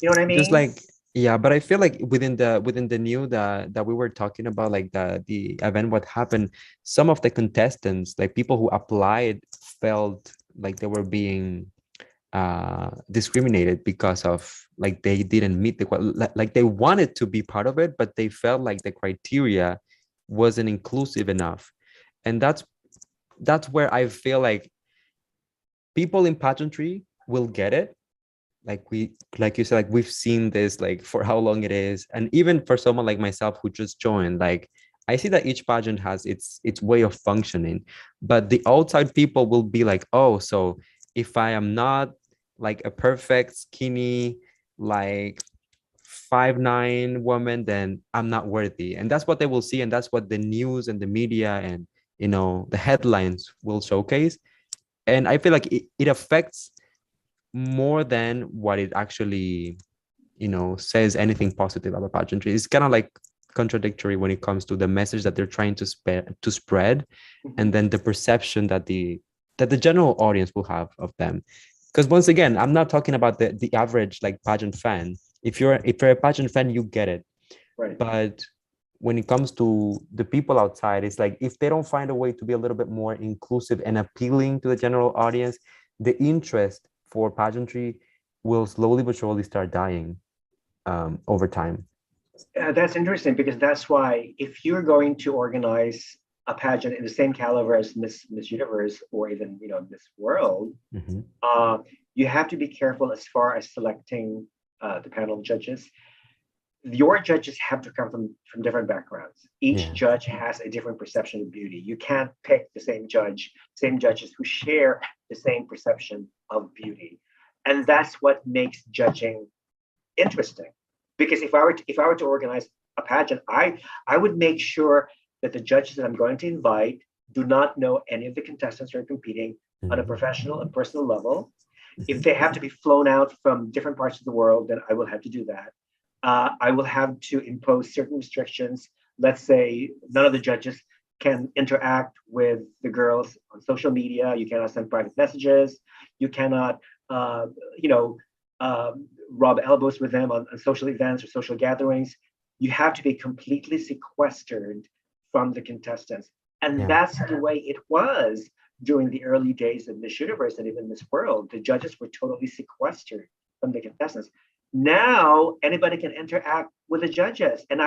you know what I mean? Just like, yeah, but I feel like within the new that we were talking about, like the event, what happened, some of the contestants, like people who applied, felt like they were being discriminated because of, like, they didn't meet like they wanted to be part of it, but they felt like the criteria wasn't inclusive enough. And that's where I feel like people in pageantry will get it. Like you said, like we've seen this like for how long it is, and even for someone like myself who just joined, like I see that each pageant has its way of functioning, but the outside people will be like, oh, so if I am not like a perfect skinny like 5'9" woman, then I'm not worthy. And that's what they will see, and that's what the news and the media and, you know, the headlines will showcase. And I feel like it affects more than what it actually, you know, says anything positive about pageantry. It's kind of like contradictory when it comes to the message that they're trying to spread, and then the perception that the general audience will have of them. Because once again, I'm not talking about the average like pageant fan. If you're a pageant fan, you get it. Right. But when it comes to the people outside, it's like if they don't find a way to be a little bit more inclusive and appealing to the general audience, the interest for pageantry will slowly but surely start dying over time. That's interesting because that's why if you're going to organize a pageant in the same caliber as Miss Universe or even Miss World, you have to be careful as far as selecting the panel of judges. Your judges have to come from different backgrounds. Each judge has a different perception of beauty. You can't pick the same judges who share the same perception of beauty, and that's what makes judging interesting. Because if I were to organize a pageant, I would make sure that the judges that I'm going to invite do not know any of the contestants who are competing on a professional and personal level. If they have to be flown out from different parts of the world, then I will have to do that. I will have to impose certain restrictions. Let's say none of the judges can interact with the girls on social media. You cannot send private messages. You cannot, rub elbows with them on social events or social gatherings. You have to be completely sequestered from the contestants. And that's the way it was during the early days of Miss Universe and even Miss World. The judges were totally sequestered from the contestants. Now anybody can interact with the judges, and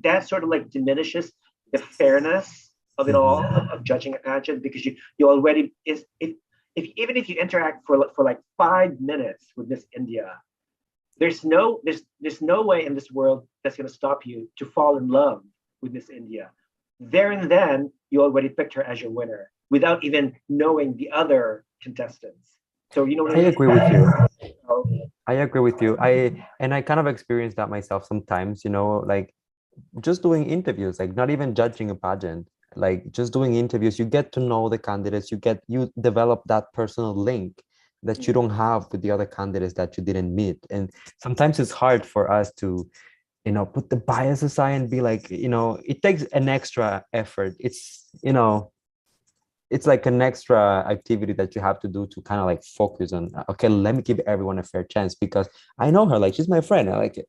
that sort of like diminishes the fairness of it all, of judging a pageant, because you already even if you interact for like 5 minutes with Miss India, there's no way in this world that's going to stop you to fall in love with Miss India. There and then you already picked her as your winner without even knowing the other contestants. So I agree with you. I agree with you. I kind of experienced that myself sometimes, like just doing interviews, like not even judging a pageant, like just doing interviews, you get to know the candidates, you develop that personal link that you don't have with the other candidates that you didn't meet. And sometimes it's hard for us to, put the bias aside and be like, it takes an extra effort. It's like an extra activity that you have to do to kind of like focus on, okay, let me give everyone a fair chance because I know her, like she's my friend. I like it.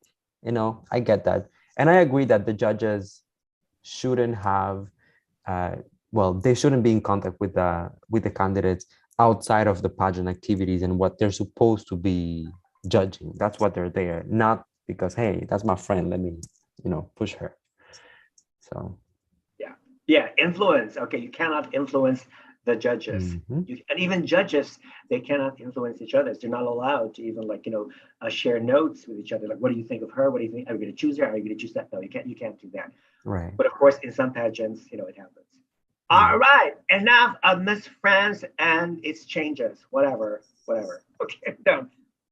I get that. And I agree that the judges shouldn't have, they shouldn't be in contact with the candidates outside of the pageant activities and what they're supposed to be judging. That's what they're there, not because, hey, that's my friend, let me, push her. So. Yeah, influence. Okay, you cannot influence the judges. And even judges, they cannot influence each other. They're not allowed to even share notes with each other. Like, what do you think of her? What do you think? Are you going to choose her? Are you going to choose that? No, you can't do that. Right. But of course, in some pageants, it happens. All right, enough of Miss France and its changes. Whatever. Okay, done.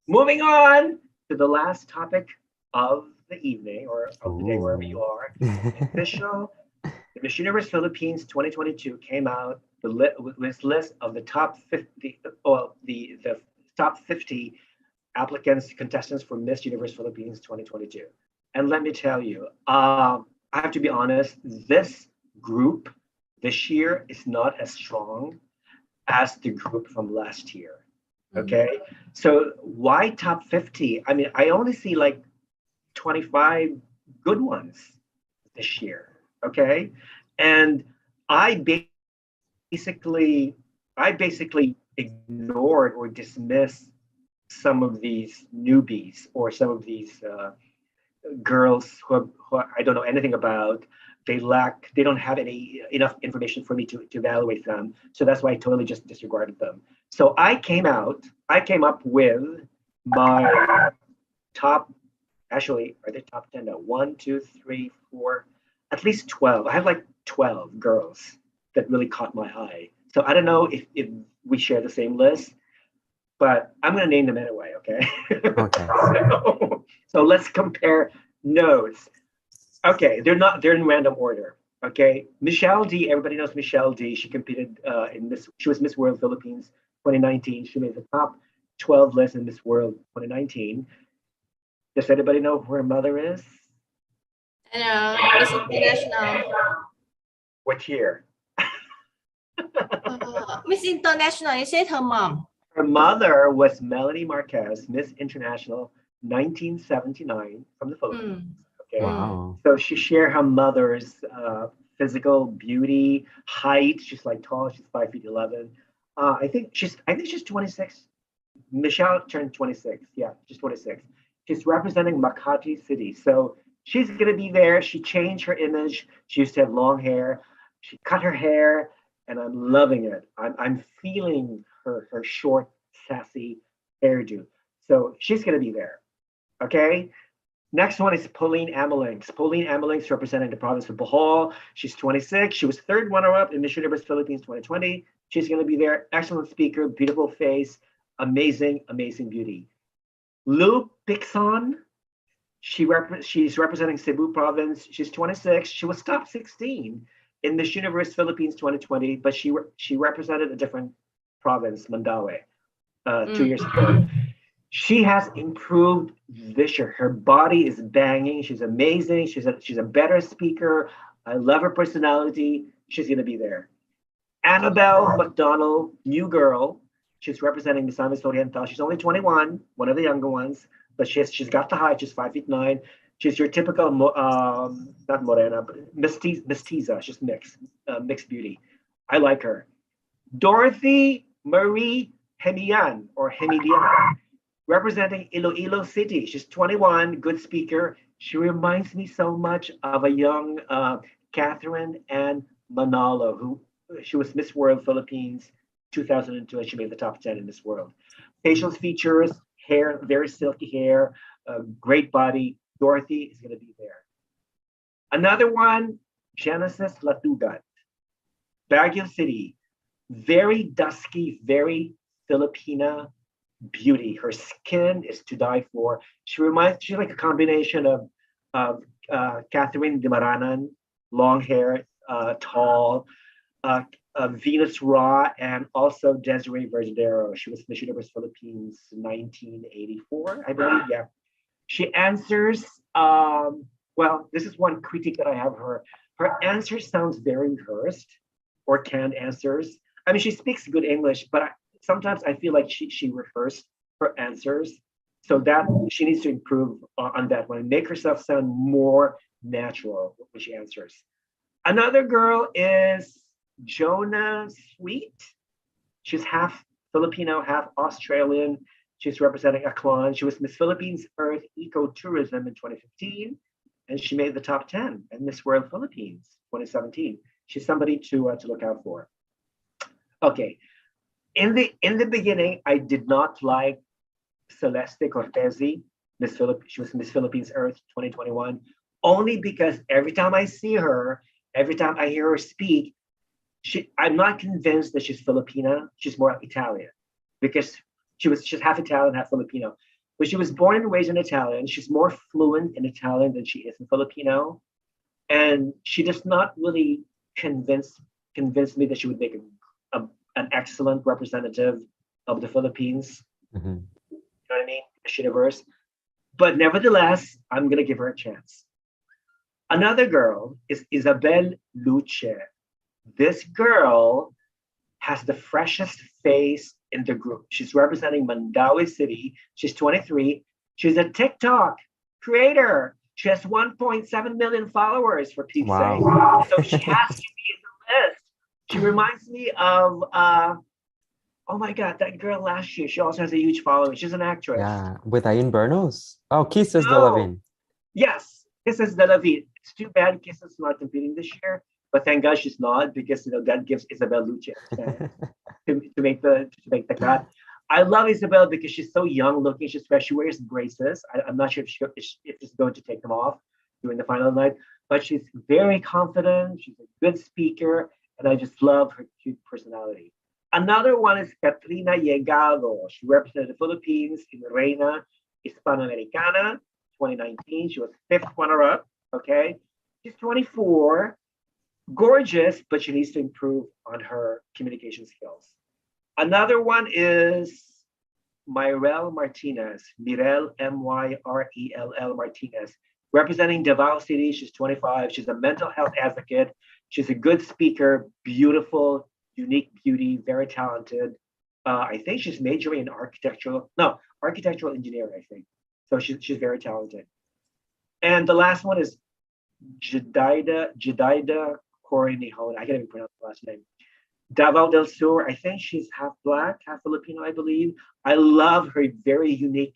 Moving on to the last topic of the evening or of the day, wherever you are. The Miss Universe Philippines 2022 came out with this list of the top 50, the top 50 applicants, contestants for Miss Universe Philippines 2022. And let me tell you, I have to be honest, this group this year is not as strong as the group from last year. Okay, so why top 50? I mean, I only see like 25 good ones this year. Okay, and I basically ignored or dismissed some of these newbies or some of these girls who I don't know anything about. They don't have enough information for me to evaluate them. So that's why I totally just disregarded them. So I came up with my top, actually, are they top 10 now? 1, 2, 3, 4, at least 12. I have like 12 girls that really caught my eye. So I don't know if we share the same list, but I'm going to name them anyway, okay? Okay. So let's compare notes. Okay, they're in random order. Okay, Michelle D. Everybody knows Michelle D. She competed she was Miss World Philippines 2019. She made the top 12 list in Miss World 2019. Does anybody know who her mother is? Miss International. What year? Miss International, is it her mom? Her mother was Melanie Marquez, Miss International 1979 from the Philippines. Okay. Wow. So she shared her mother's physical beauty, height. She's like tall. She's 5 feet 11. I think she's 26. Michelle turned 26. Yeah, she's 26. She's representing Makati City. So she's going to be there. She changed her image. She used to have long hair. She cut her hair, and I'm loving it. I'm feeling her short, sassy hairdo. So she's going to be there. Okay. Next one is Pauline Amelinx. Pauline Amelinx representing the province of Bohol. She's 26. She was third runner-up in Miss Universe Philippines 2020. She's going to be there. Excellent speaker, beautiful face, amazing, amazing beauty. Lou Pixon. She's representing Cebu province. She's 26. She was top 16 in Miss Universe Philippines 2020, but she represented a different province, Mandaue, 2 years ago. She has improved this year. Her body is banging. She's amazing. She's a better speaker. I love her personality. She's going to be there. Annabelle McDonald, new girl. She's representing Misamis Oriental. She's only 21, one of the younger ones, but she's got the height. She's 5 feet 9. She's your typical, not morena, but mestiza. She's mixed beauty. I like her. Dorothy Marie Hemian or Hemidian, representing Iloilo City. She's 21, good speaker. She reminds me so much of a young Catherine Ann Manalo, who she was Miss World Philippines 2002, and she made the top 10 in Miss World. Facial features, hair, very silky hair, great body. Dorothy is going to be there. Another one, Genesis Latugat, Baguio City. Very dusky, very Filipina beauty. Her skin is to die for. She's like a combination of Catherine Dimaranan, long hair, tall, Venus Raw, and also Desiree Vergidero. She was Miss Universe Philippines 1984, I believe. Yeah. She answers, well, this is one critique that I have of her. Her answer sounds very rehearsed or canned answers. I mean, she speaks good English, but sometimes I feel like she rehearsed her answers. So that she needs to improve on that one and make herself sound more natural when she answers. Another girl is Jonah Sweet. She's half Filipino, half Australian. She's representing Aklan. She was Miss Philippines Earth Ecotourism in 2015, and she made the top 10 at Miss World Philippines 2017. She's somebody to look out for. Okay, in the beginning, I did not like Celeste Cortesi. She was Miss Philippines Earth 2021, only because every time I see her, every time I hear her speak, I'm not convinced that she's Filipina. She's more Italian, because she's half Italian, half Filipino. But she was born and raised in Italian. She's more fluent in Italian than she is in Filipino. And she does not really convince me that she would make an excellent representative of the Philippines. Mm-hmm. You know what I mean? Miss Universe. But nevertheless, I'm going to give her a chance. Another girl is Isabel Luce. This girl has the freshest face in the group. She's representing Mandaue City. She's 23. She's a TikTok creator. She has 1.7 million followers, for Pete's sake. So she has to be in the list. She reminds me of, oh my God, that girl last year. She also has a huge following. She's an actress. Yeah, with Ayin Bernos. Oh, Kisses de No. Lavin. Yes, Kisses de Lavin. It's too bad Kisses is not competing this year, but thank God she's not, because that gives Isabel Luce a chance to make the cut. I love Isabel because she's so young looking. She's fresh. She wears braces. I'm not sure if she's going to take them off during the final night, but she's very confident. She's a good speaker, and I just love her cute personality. Another one is Katrina Llegado. She represented the Philippines in Reina Hispanoamericana 2019. She was 5th runner-up. Okay, she's 24, gorgeous, but she needs to improve on her communication skills. Another one is Myrell Martinez, Mirel, Myrell Martinez, representing Davao City. She's 25. She's a mental health advocate. She's a good speaker, beautiful, unique beauty, very talented. I think she's majoring in architectural engineering, I think. So she's very talented. And the last one is Jedidah Coronihon. I can't even pronounce the last name. Davao del Sur. I think she's half black, half Filipino, I believe. I love her very unique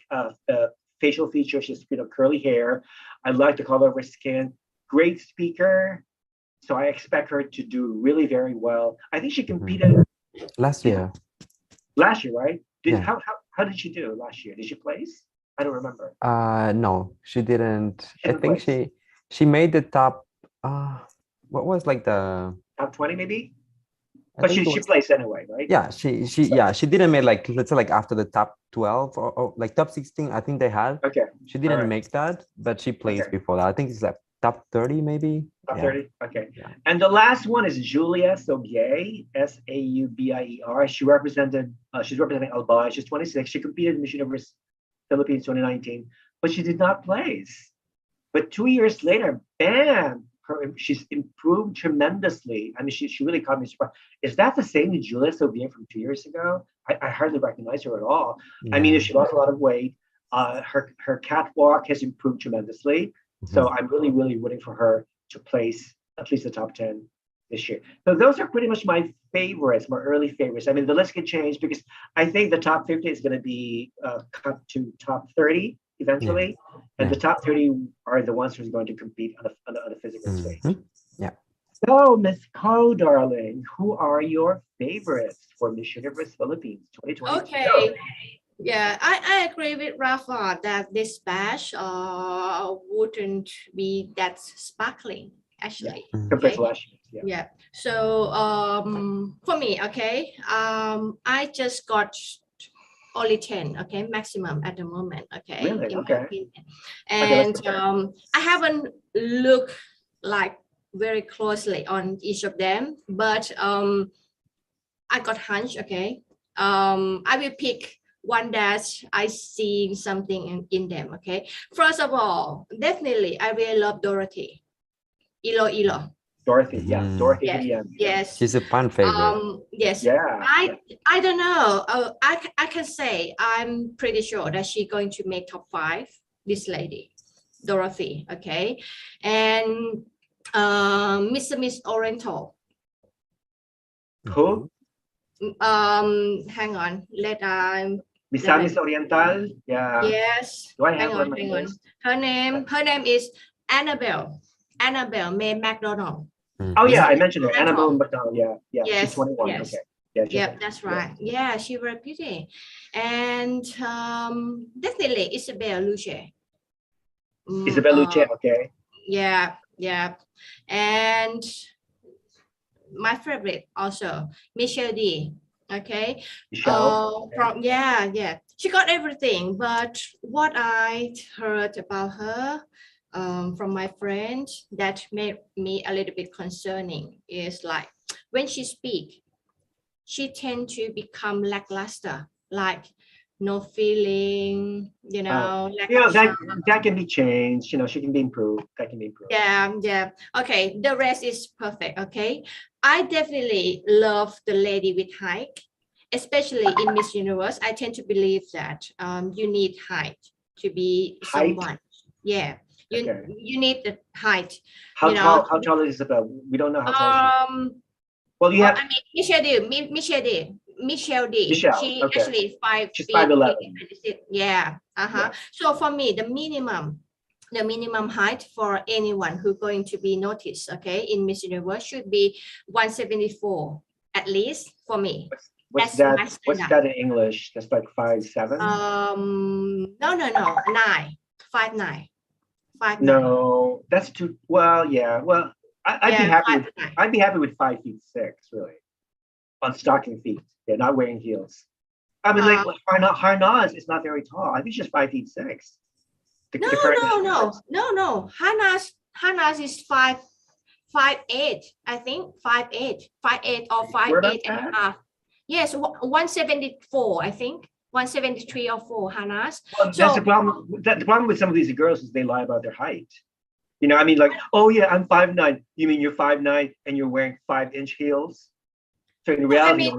facial features. She's curly hair. I like the color of her skin. Great speaker. So I expect her to do really very well. I think she competed last year. Last year, right? Yeah. How did she do last year? Did she place? I don't remember. No, she didn't. She I didn't think place. she made the top. What was like the top 20 maybe? I But think she placed anyway, right? Yeah, she didn't make like, let's say like after the top 12 or like top 16. I think they had. Okay. She didn't Alright. make that, but she placed Okay. before that. I think it's like top 30 maybe. Top Yeah. 30. Okay. Yeah. And the last one is Julia Saubier, Saubier. She's representing Albania. She's 26. She competed in Miss Universe Philippines 2019, but she did not place. But 2 years later, bam, she's improved tremendously. I mean, she really caught me surprised. Is that the same Julia Saubier from 2 years ago? I hardly recognize her at all. Yeah. I mean, she lost a lot of weight. Her catwalk has improved tremendously. So I'm really, really rooting for her to place at least the top 10 this year. So those are pretty much my favorites, my early favorites. I mean, the list could change because I think the top 50 is going to be cut to top 30 eventually. Yeah. And the top 30 are the ones who's going to compete on a physical stage. Yeah. So, Miss Co, darling, who are your favorites for Miss Universe Philippines 2020? Okay. Yeah, I agree with Rafa that this badge wouldn't be that sparkling, actually. Yeah. Compared to last year. Yeah. So for me, okay, I just got only 10, okay, maximum at the moment, okay. Really? Okay. And I haven't looked like very closely on each of them, but I got hunch, okay. I will pick one that I see something in them, okay. First of all, definitely I really love Dorothy. Ilo. Dorothy, yeah. Dorothy. Yes. She's a fan favorite. Yes. Yeah. I don't know. I can say I'm pretty sure that she's going to make top 5. This lady, Dorothy. Okay, and Miss Oriental. Who? Hang on. Miss Oriental. Yeah. Yes. Do I have hang on. Her name is Annabelle May McDonald. Oh yeah, I mentioned her. Annabelle McDonald. Yeah. Yes. She's 21. Yes. Okay. Yeah, that's right. Yeah, she's very pretty. And definitely Isabel Luce. Isabel Luce, okay. Yeah. And my favorite also, Michelle D. Okay. Michelle. Yeah. She got everything, but what I heard about her from my friends that made me a little bit concerning is like when she speaks, she tends to become lackluster, like no feeling, that can be changed. She can be improved. That can be improved. Yeah. Okay, the rest is perfect. Okay, I definitely love the lady with height, especially in Miss Universe. I tend to believe that you need height to be someone. Yeah. You need the height. How tall is Isabel? We don't know how tall she is. Well, you have. I mean, Michelle D. She okay. actually 5 She's feet. 5'11". Yeah. Yeah. So for me, the minimum height for anyone who's going to be noticed, okay, in Miss Universe should be 174 at least for me. What's that in English? That's like 5'7". No, 9, 5'9". 5'9". No, that's too. Well, yeah. Well, I'd be happy. I'd be happy with 5'6", really, on stocking feet. Yeah, not wearing heels. I mean, like Harnaz is not very tall. I think she's 5'6". No. Harnaz is 5'8". I think 5'8", 5'8" or 5'8" and a half. Yes, 174. I think 173 or 4. Harnaz. Well, that's the problem. The problem with some of these girls is they lie about their height. I mean, like, oh yeah, I'm 5'9". You mean you're 5'9" and you're wearing 5-inch heels? So in reality,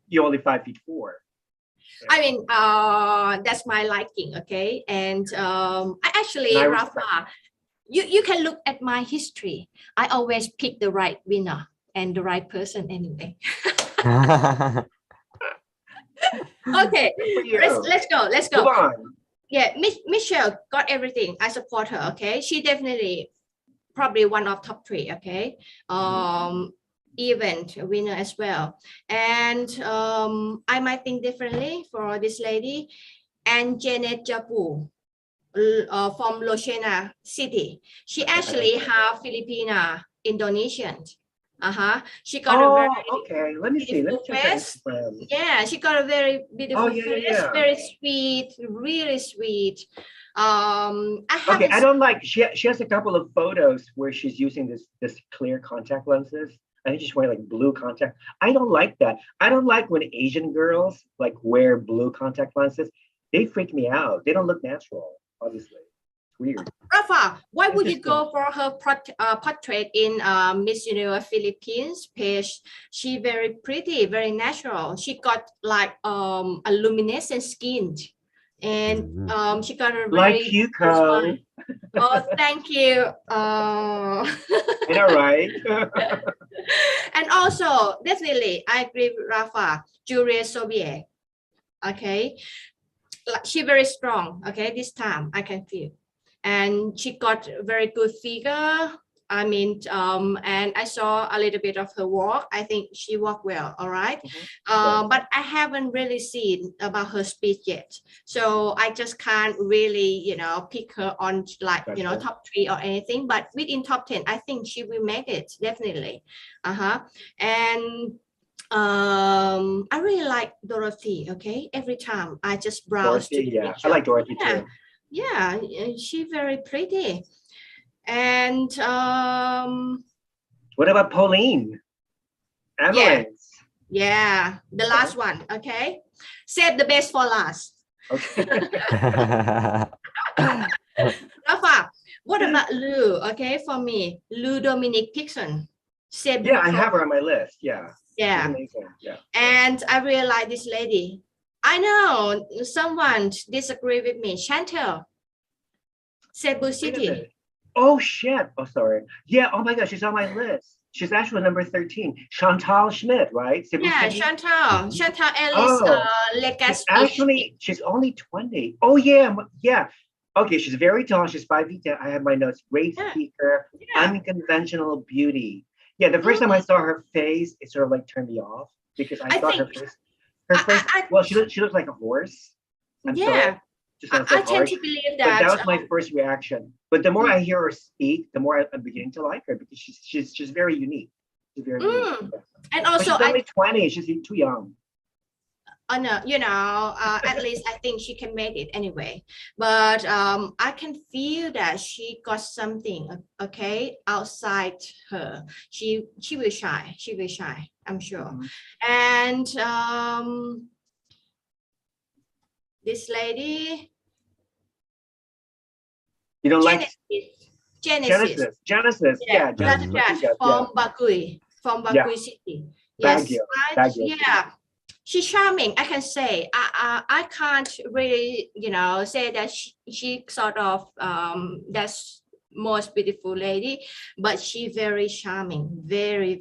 you're only 5'4". I mean, that's my liking, okay. And I actually, Rafa, you can look at my history. I always pick the right winner and the right person anyway. Okay, let's go. Move on. Yeah, Michelle got everything. I support her. Okay, she definitely probably one of top 3. Okay, event winner as well. And I might think differently for this lady. And Janet Japu from Lucena City. She actually have Filipina Indonesian. She got a very okay. Let me see. Let me check her Instagram. Yeah, she got a very beautiful face, very sweet, really sweet. I don't like. She has a couple of photos where she's using this clear contact lenses. I think she's wearing like blue contact. I don't like that. I don't like when Asian girls like wear blue contact lenses. They freak me out. They don't look natural. Obviously, it's weird. Rafa, why would you go for her portrait in Miss Universe Philippines page? She very pretty, very natural. She got like a luminescent skin, and she got a very like you, Co. Oh, thank you. You know, right? And also, definitely, I agree with Rafa. Julia Soviet. Okay, she very strong. Okay, this time I can feel. And she got a very good figure. I mean, and I saw a little bit of her walk. I think she walked well, all right. But I haven't really seen about her speech yet. So I just can't really, pick her on like, top 3 or anything. But within top 10, I think she will make it, definitely. And I really like Dorothy, okay? Every time I just browse. Dorothy, yeah. I like Dorothy too. Yeah, she's very pretty. And what about Pauline? Ambulance. Yeah, the last one. Okay, save the best for last. Okay. Rafa, what about Lou? Okay, for me, Lou Dominic Pixon. I have her on my list. Yeah. Yeah. She's amazing. Yeah. And I really like this lady. I know someone disagree with me. Chantel, Cebu City. Oh shit! Oh sorry. Yeah. Oh my God, she's on my list. She's actually number 13. Chantal Schmidt, right? Cebu City? Chantal. Chantal Ellis. Legacy. Actually, she's only 20. Oh yeah, yeah. Okay, she's very tall. She's 5 feet. I have my notes. Great speaker. Unconventional beauty. Yeah, the first time I saw her face, it sort of like turned me off because I thought her face. Well, she looks like a horse. I tend to believe that. But that was my first reaction. But the more I hear her speak, the more I'm beginning to like her because she's very unique. She's very unique. And also, but she's only 20. She's too young. No, at least I think she can make it anyway. But I can feel that she got something, okay, outside her. She will shine. She will shine, I'm sure. And this lady. You don't Genesis. Genesis. Yeah. From Baguio City. Yes. Baguio. Yeah. She's charming, I can say. I can't really, say that she sort of that's most beautiful lady, but she's very charming,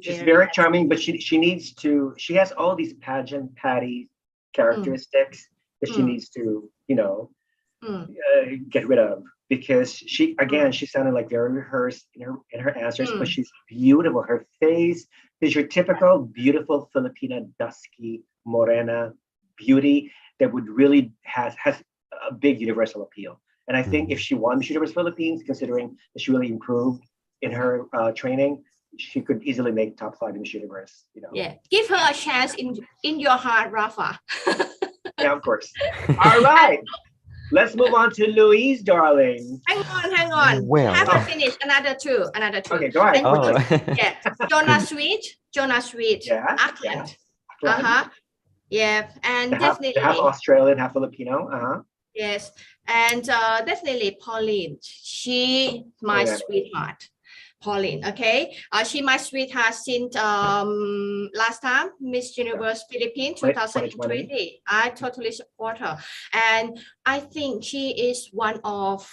she's very charming, but she has all these pageant patty characteristics that she needs to, get rid of because she sounded like very rehearsed in her answers, but she's beautiful. Her face is your typical beautiful Filipina dusky morena beauty that would really has a big universal appeal. And I think if she won Miss Universe Philippines, considering that she really improved in her training, she could easily make top 5 in Miss Universe. Yeah, give her a chance in your heart, Rafa. Yeah, of course. All right. Let's move on to Luis, darling. Hang on. Well, haven't finished. Another two. Okay, go ahead. Yeah, Jonah Sweet. Yeah. Auckland. Yeah, and definitely half Australian, half Filipino. Yes, and definitely Pauline. She my sweetheart. Pauline, okay. She my sweetheart since last time Miss Universe Philippines 2020. I totally support her, and I think she is one of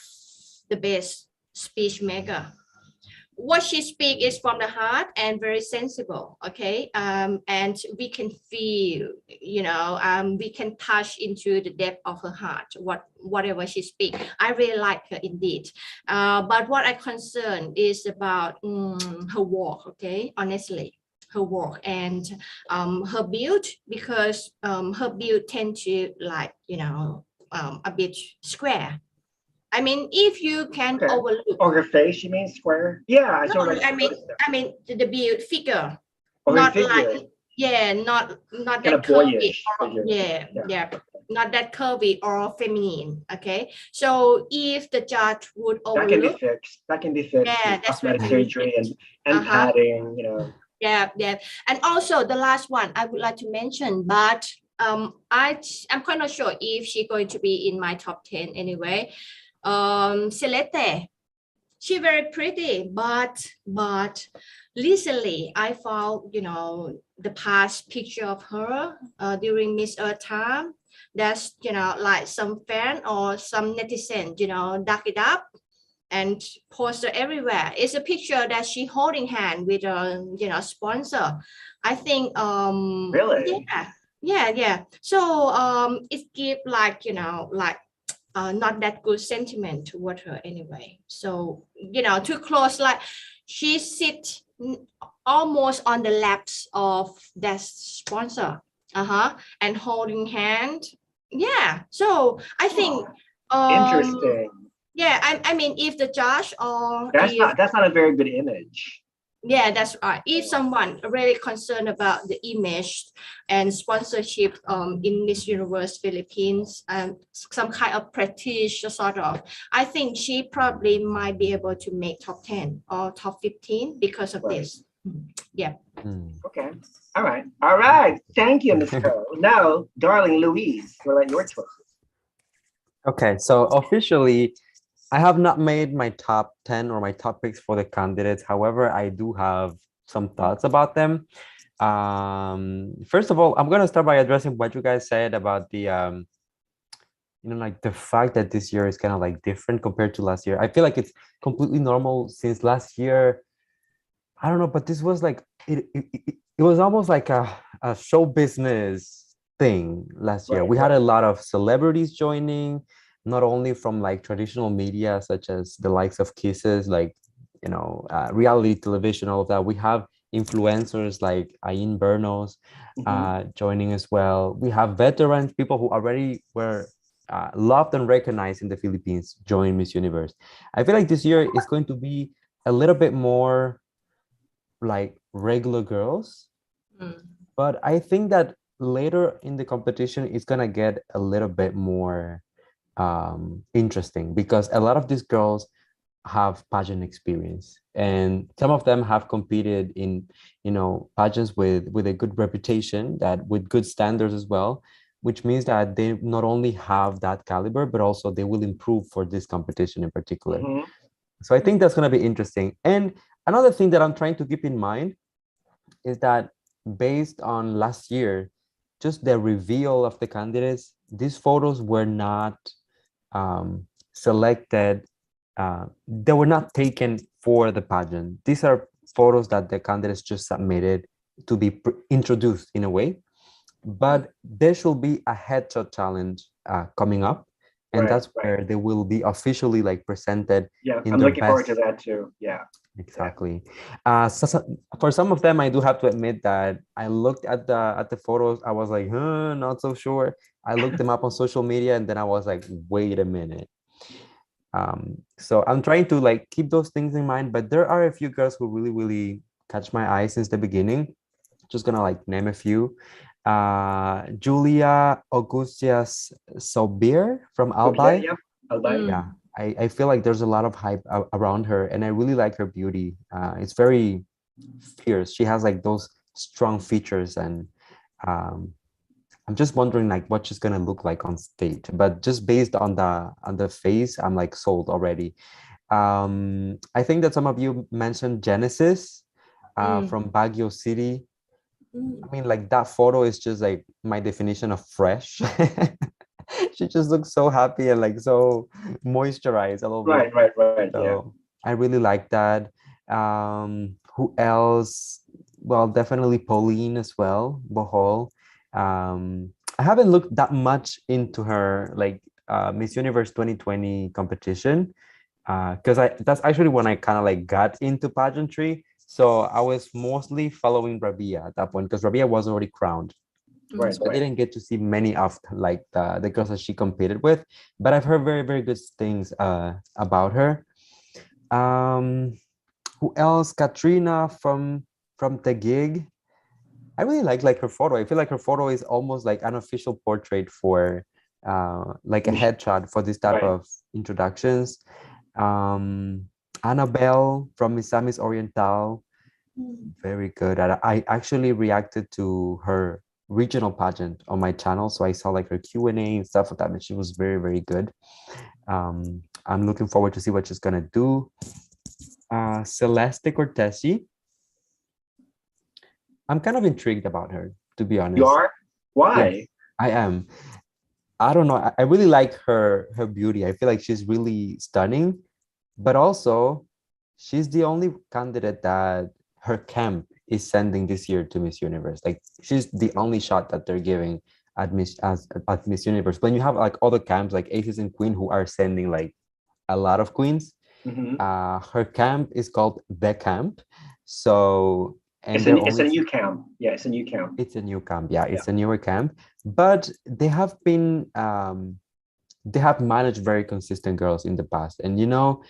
the best speech maker. What she speaks is from the heart and very sensible, okay? And we can feel, we can touch into the depth of her heart, whatever she speaks. I really like her indeed. But what I concern is about her work, okay? Honestly, her work and her build, because her build tend to like, a bit square. I mean, if you can overlook. Or her face, you mean square? Yeah, I No, sort of. I mean the build figure, Or not figure. like not Kind that of curvy. boyish Or, yeah, not that curvy or feminine. Okay, so if the judge would overlook, that can be fixed. That can be fixed. Yeah, that's cosmetic what surgery and padding. Yeah, and also the last one I would like to mention, but I'm quite not sure if she's going to be in my top 10 anyway. Celeste, she's very pretty, but recently I found, the past picture of her during Miss Earth time. That's, like some fan or some netizen, dug it up and poster everywhere. It's a picture that she holding hand with a sponsor. I think Really? Yeah. So it give like not that good sentiment toward her anyway. So too close, like she sit almost on the laps of that sponsor, and holding hand. Yeah. So I think interesting. yeah, I mean, if the judge or that's not a very good image. Yeah, that's right. If someone really concerned about the image and sponsorship in Miss Universe Philippines and some kind of prestige sort of, I think she probably might be able to make top 10 or top 15 because of this. Yeah. Okay. All right. Thank you, Ms. Co. Now, darling Louise, we'll let your turn. Okay, so officially, I have not made my top 10 or my top picks for the candidates. However, I do have some thoughts about them. First of all, I'm going to start by addressing what you guys said about the, like the fact that this year is kind of like different compared to last year. I feel like it's completely normal since last year. I don't know, but this was like, it was almost like a show business thing last year. We had a lot of celebrities joining, not only from like traditional media, such as the likes of Kisses, like, reality television, all of that. We have influencers like Ayin Bernos joining as well. We have veterans, people who already were loved and recognized in the Philippines join Miss Universe. I feel like this year is going to be a little bit more like regular girls, but I think that later in the competition it's gonna get a little bit more interesting, because a lot of these girls have pageant experience, and some of them have competed in pageants with a good reputation, that with good standards as well, which means that they not only have that caliber, but also they will improve for this competition in particular. So I think that's going to be interesting. And another thing that I'm trying to keep in mind is that based on last year, just the reveal of the candidates, these photos were not selected. They were not taken for the pageant. These are photos that the candidates just submitted to be introduced in a way. But there should be a headshot challenge coming up. And that's where they will be officially like presented. Yeah, I'm looking forward to that too. Yeah. Exactly. So for some of them, I do have to admit that I looked at the photos. I was like, not so sure. I looked them up on social media, and then I was like, wait a minute. So I'm trying to like keep those things in mind. But there are a few girls who really, really catch my eye since the beginning. Just gonna like name a few. Julia Augustia Sobir from Albay. Yeah. I feel like there's a lot of hype around her, and I really like her beauty. It's very fierce. She has like those strong features, and I'm just wondering like what she's gonna look like on stage. But just based on the face, I'm like sold already. I think that some of you mentioned Genesis from Baguio City. I mean, like that photo is just like my definition of fresh. She just looks so happy and like so moisturized. Right. So, I really like that. Who else? Well, definitely Pauline as well, Bohol. I haven't looked that much into her like Miss Universe 2020 competition because I that's actually when I kind of like got into pageantry. So I was mostly following Rabia at that point because Rabia was already crowned. Right, So I right. didn't get to see many of like the girls that she competed with, but I've heard very, very good things about her. Um, who else? Katrina from the gig. I really like her photo. I feel like her photo is almost like an official portrait for like a headshot for this type Right. of introductions. Annabelle from Misamis Oriental, very good. I actually reacted to her regional pageant on my channel, so I saw like her Q&A and stuff like that, and she was very, very good. I'm looking forward to see what she's gonna do. Celeste Cortesi, I'm kind of intrigued about her, to be honest. You are? Why? Yes, I am. I don't know. I really like her beauty. I feel like she's really stunning, but also she's the only candidate that her camp is sending this year to Miss Universe. Like she's the only shot that they're giving at Miss Universe. When you have like other camps like Aces and Queen who are sending like a lot of queens, Mm-hmm. her camp is called The Camp. So and It's they're it's only a new camp. Yeah, it's a new camp. it's a new camp. Yeah, it's a newer camp, but they have been they have managed very consistent girls in the past, and you know,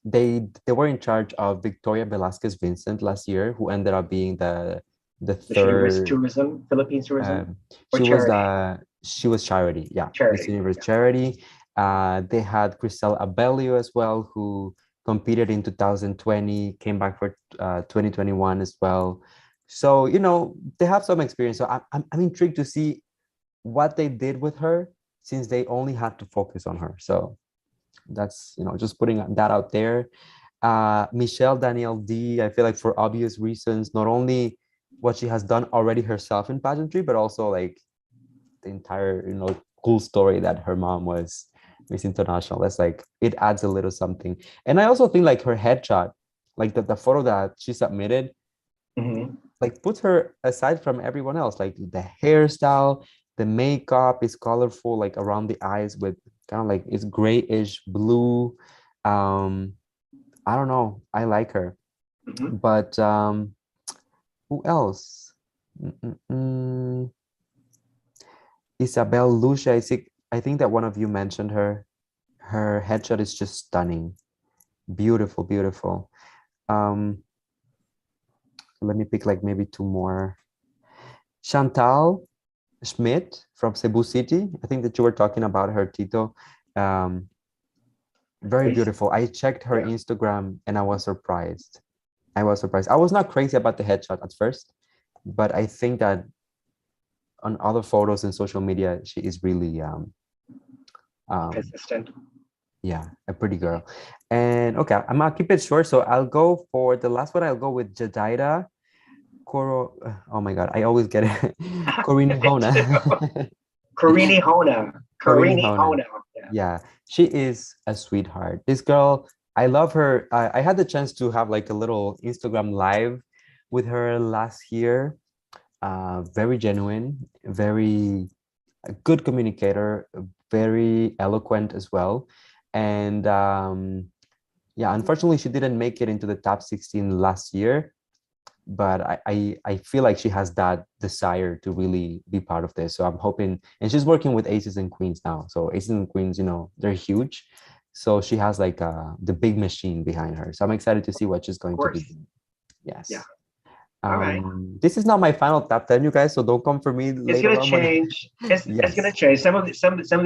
they were in charge of Victoria Velasquez Vincent last year, who ended up being the Miss Universe third. tourism, Philippines tourism, or She was charity. she was charity, yeah, Miss Charity. Universe Yeah. charity. They had Crisel Abellio as well, who competed in 2020, came back for 2021 as well. So you know they have some experience. So I'm intrigued to see what they did with her since they only had to focus on her. So that's just putting that out there. Michelle Danielle D, I feel like for obvious reasons, not only what she has done already herself in pageantry, but also like the entire cool story that her mom was Miss International. That's like it adds a little something. And I also think like her headshot, like the photo that she submitted, Mm-hmm. like puts her aside from everyone else. Like the hairstyle, the makeup is colorful, like around the eyes with kind of like it's grayish blue. um I don't know, I like her. Mm-hmm. But who else? Isabel Lucia, I think that one of you mentioned her. Her headshot is just stunning, beautiful, beautiful. um Let me pick like maybe two more. Chantal Schmidt from Cebu City. I think that you were talking about her, Tito. Um, very beautiful. I checked her Yeah. Instagram and I was surprised. I was surprised. I was not crazy about the headshot at first, but I think that on other photos and social media, she is really Consistent. yeah, a pretty girl. And okay, I'm gonna keep it short. So I'll go for the last one. I'll go with Jadaida Koro. Oh my God, I always get it. Corinne Hona. Karini Hona. Corinne Karini Hona. Hona. Yeah. Yeah, she is a sweetheart. This girl, I love her. I had the chance to have like a little Instagram live with her last year. Very genuine, very a good communicator, very eloquent as well. And yeah, unfortunately, she didn't make it into the top 16 last year. But I feel like she has that desire to really be part of this. So I'm hoping, and she's working with Aces and Queens now. So Aces and Queens, they're huge. So she has like the big machine behind her. So I'm excited to see what she's going to be doing. Yes. Yeah. All right. This is not my final top 10, you guys, so don't come for me It's later gonna on. change. It's Yes. gonna change. Some of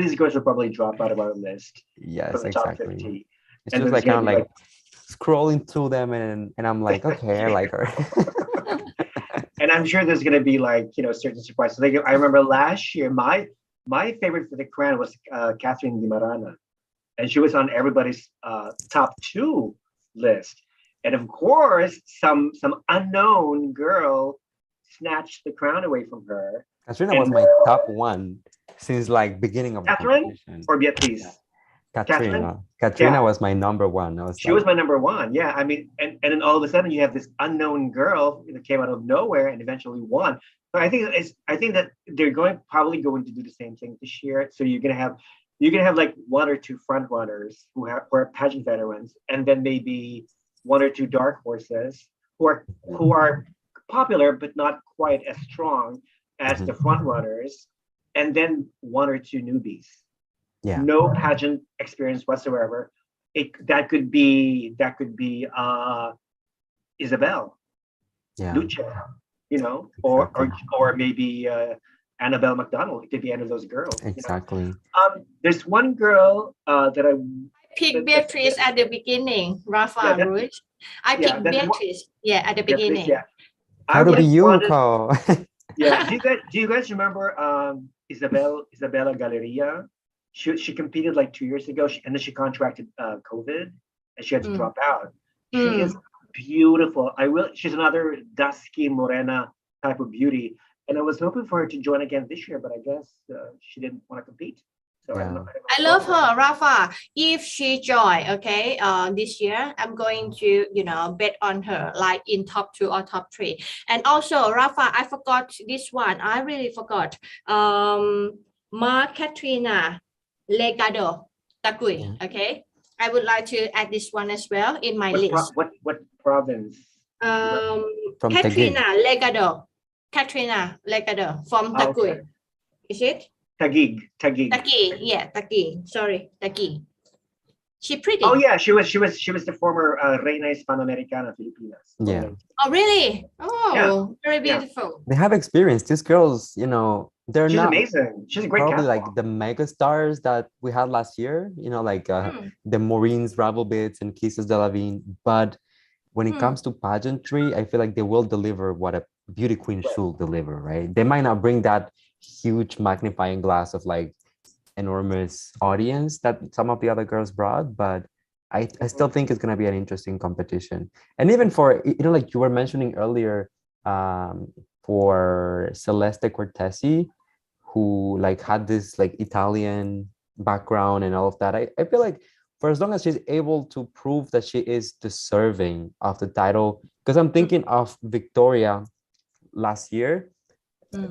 these girls will probably drop out of our list Yes, from the top exactly. 50. It's And just then like there's kind gonna of be like scrolling through them and I'm like, okay, I like her. and I'm sure there's gonna be like certain surprises. Like I remember last year, my favorite for the crown was Catherine Guimarana, and she was on everybody's top 2 list. And of course, some unknown girl snatched the crown away from her. Katrina was my top 1 since like beginning of the Catherine competition. or Beatrice? Yeah. Katrina. Yeah. Was my number one. She was my number one. Yeah. I mean, and then all of a sudden you have this unknown girl that came out of nowhere and eventually won. So I think that they're probably going to do the same thing this year. So you're gonna have like one or two front runners who are pageant veterans, and then maybe one or two dark horses who are popular but not quite as strong as the front runners, and then one or two newbies. Yeah. No pageant experience whatsoever. That could be Isabel, Lucia, or maybe Annabelle McDonald. It could be any of those girls. Exactly. There's one girl that I picked Beatrice at the beginning. Rafa and Luis. I picked Beatrice. At the beginning. Yeah. How do you call? Yeah. Do you guys remember Isabella Galleria? She competed like 2 years ago, and then she contracted COVID, and she had to drop out. She is beautiful. She's another dusky morena type of beauty, and I was hoping for her to join again this year, but I guess she didn't want to compete. So I love her, Rafa. If she join, this year, I'm going to, bet on her, like in top 2 or top 3. And also, Rafa, I forgot this one. I really forgot. Katrina Legado Takui. Okay, I would like to add this one as well in my list. What province? From Katrina Legado. Katrina Legado from Takui. Okay. Is it? Taguig. Yeah, Taguig. Sorry, Taguig. She pretty. Oh yeah, she was the former Reina Hispanoamericana Filipinas. Yeah. Oh really? Oh, yeah. Very beautiful. They have experience. These girls, they're She's not amazing. She's a great probably catwalk. like the mega stars that we had last year. The Maureen's, Ravel Bits, and Kisses de la Vigne. But when it comes to pageantry, I feel like they will deliver what a beauty queen should deliver, right? They might not bring that huge magnifying glass of like enormous audience that some of the other girls brought, but I still think it's going to be an interesting competition. And even for, like you were mentioning earlier, for Celeste Cortesi, who like had this like Italian background and all of that, I feel like for as long as she's able to prove that she is deserving of the title, because I'm thinking of Victoria last year.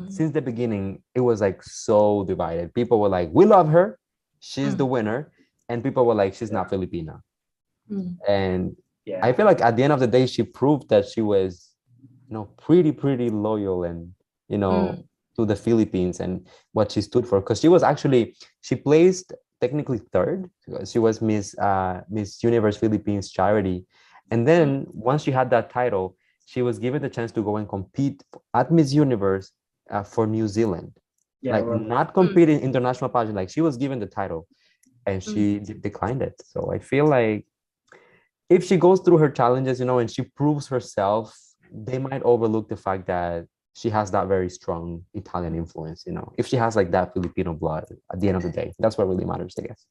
Since the beginning, it was like so divided. People were like, we love her, she's the winner, and people were like, she's not Filipina. And I feel like at the end of the day, she proved that she was pretty loyal and to the Philippines and what she stood for, because she placed technically third. She was Miss Universe Philippines charity, and then once she had that title, she was given the chance to go and compete at Miss Universe for New Zealand, not compete in international pageant. Like she was given the title, and she declined it. So I feel like if she goes through her challenges, and she proves herself, they might overlook the fact that she has that very strong Italian influence. If she has like that Filipino blood, at the end of the day, that's what really matters, I guess.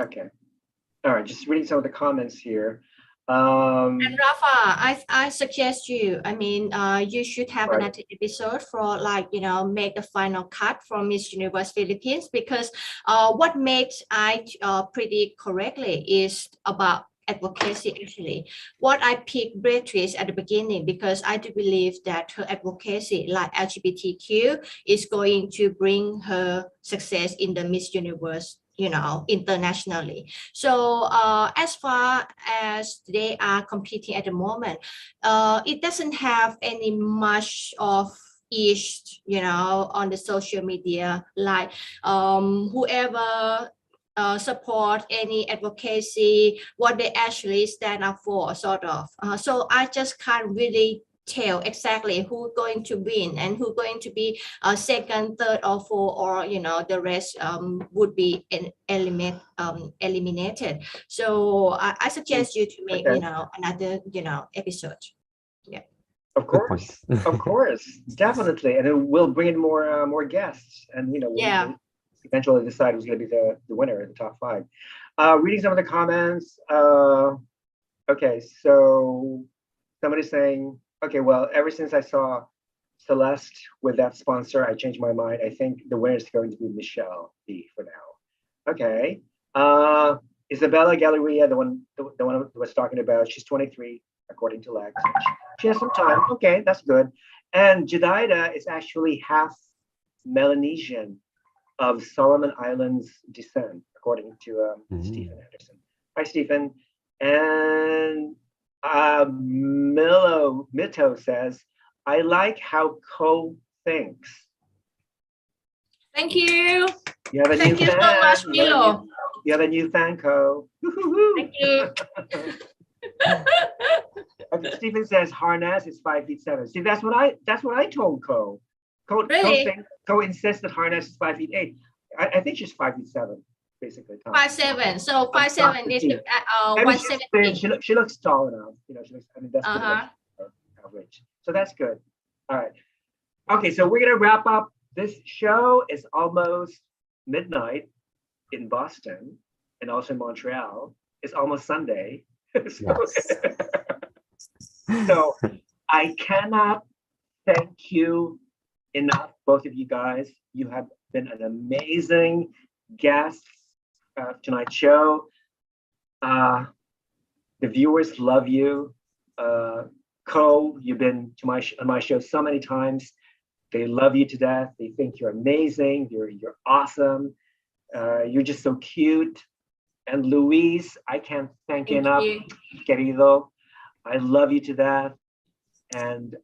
Okay. All right. Just reading some of the comments here. And Rafa, I suggest you. I mean, you should have another episode for make a final cut from Miss Universe Philippines, because what makes I predict correctly is about advocacy. Actually, what I picked Beatrice at the beginning because I do believe that her advocacy, like LGBTQ, is going to bring her success in the Miss Universe, internationally. So as far as they are competing at the moment, it doesn't have any much of each, on the social media, like whoever support any advocacy, what they actually stand up for, sort of. So I just can't really tell exactly who's going to win and who's going to be second, third, or fourth, or the rest would be eliminated. So I suggest you to make another episode. Yeah. Of course, of course, definitely, and it will bring in more guests, and we'll eventually decide who's going to be the winner in the top 5. Reading some of the comments. Okay, so somebody's saying, okay, well, ever since I saw Celeste with that sponsor, I changed my mind. I think the winner is going to be Michelle D for now. Okay. Isabella Galleria, the one I was talking about, she's 23, according to Lex. She has some time. Okay, that's good. And Jedidah is actually half Melanesian of Solomon Islands descent, according to Stephen Anderson. Hi, Stephen. And Mito says, I like how Co thinks. Thank you. You have a Thank new you fan. so much, Milo. You have a new fan, Co. Thank you. Okay, Stephen says Harness is 5'7". See, that's what I told Co. Really? Co insists that Harness is 5'8". I think she's 5'7", basically. 5'7". So 5'7" is 170. She looks tall enough. You know, she looks. I mean, that's average. So that's good. All right. Okay, so we're gonna wrap up. This show is almost midnight in Boston and also in Montreal. It's almost Sunday. So I cannot thank you enough, both of you guys. You have been an amazing guest tonight's show. The viewers love you. Co, you've been to on my show so many times. They love you to death. They think you're amazing. You're awesome. You're just so cute. And Luis, I can't thank you enough. Querido, I love you to death. And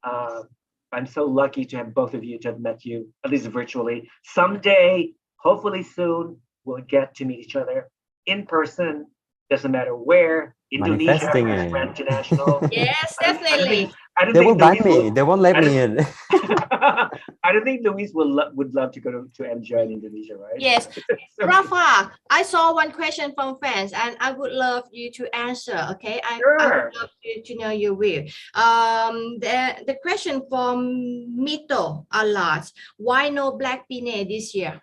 I'm so lucky to have both of you, to have met you, at least virtually. Someday, hopefully soon, we'll get to meet each other in person. Doesn't matter where. Indonesia, International. Yes, definitely. They will ban me. They won't let me in. I don't think Luis would love to go to MGI in Indonesia, right? Yes. Rafa, I saw one question from fans and I would love you to answer, okay? I would love you to know your view. The question from Mito a lot. Why no black Pinay this year?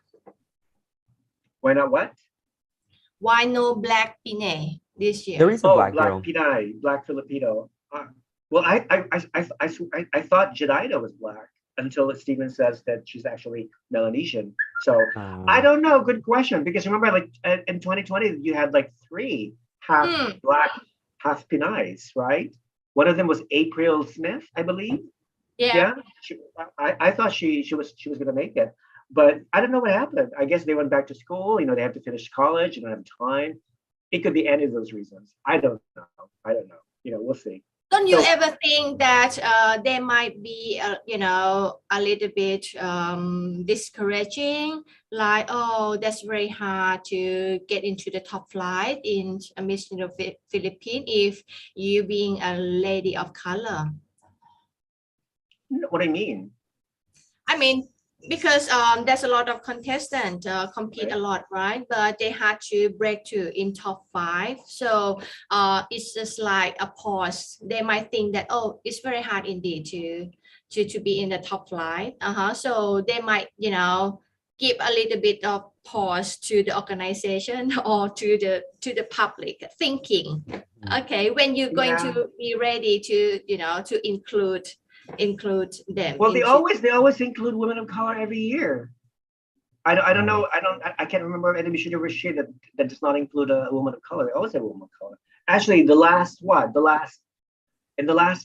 Why not what? Why no black Pinay this year? There is a black girl. Pinay, black Filipino. Well, I thought Jedidah was black until Stephen says that she's actually Melanesian. So I don't know. Good question. Because remember, like in 2020, you had like 3 half black, half Pinays, right? One of them was April Smith, I believe. Yeah. I thought she was gonna make it, but I don't know what happened. I guess they went back to school. You know, they have to finish college. You don't have time. It could be any of those reasons. I don't know. You know, we'll see. Don't you ever think that there might be, you know, a little bit discouraging? Like, oh, that's very hard to get into the top flight in Miss Philippines if you being a lady of color. What do you mean? I mean, because there's a lot of contestants compete a lot, right? But they had to break through in top 5. So it's just like a pause. They might think that, oh, it's very hard indeed to be in the top flight. So they might, you know, give a little bit of pause to the organization or to the public thinking, okay, when you're going to be ready to, you know, to include them. Well, they always include women of color every year. I don't know. I can't remember any Miss Universe year that does not include a woman of color. They always have a woman of color. Actually, in the last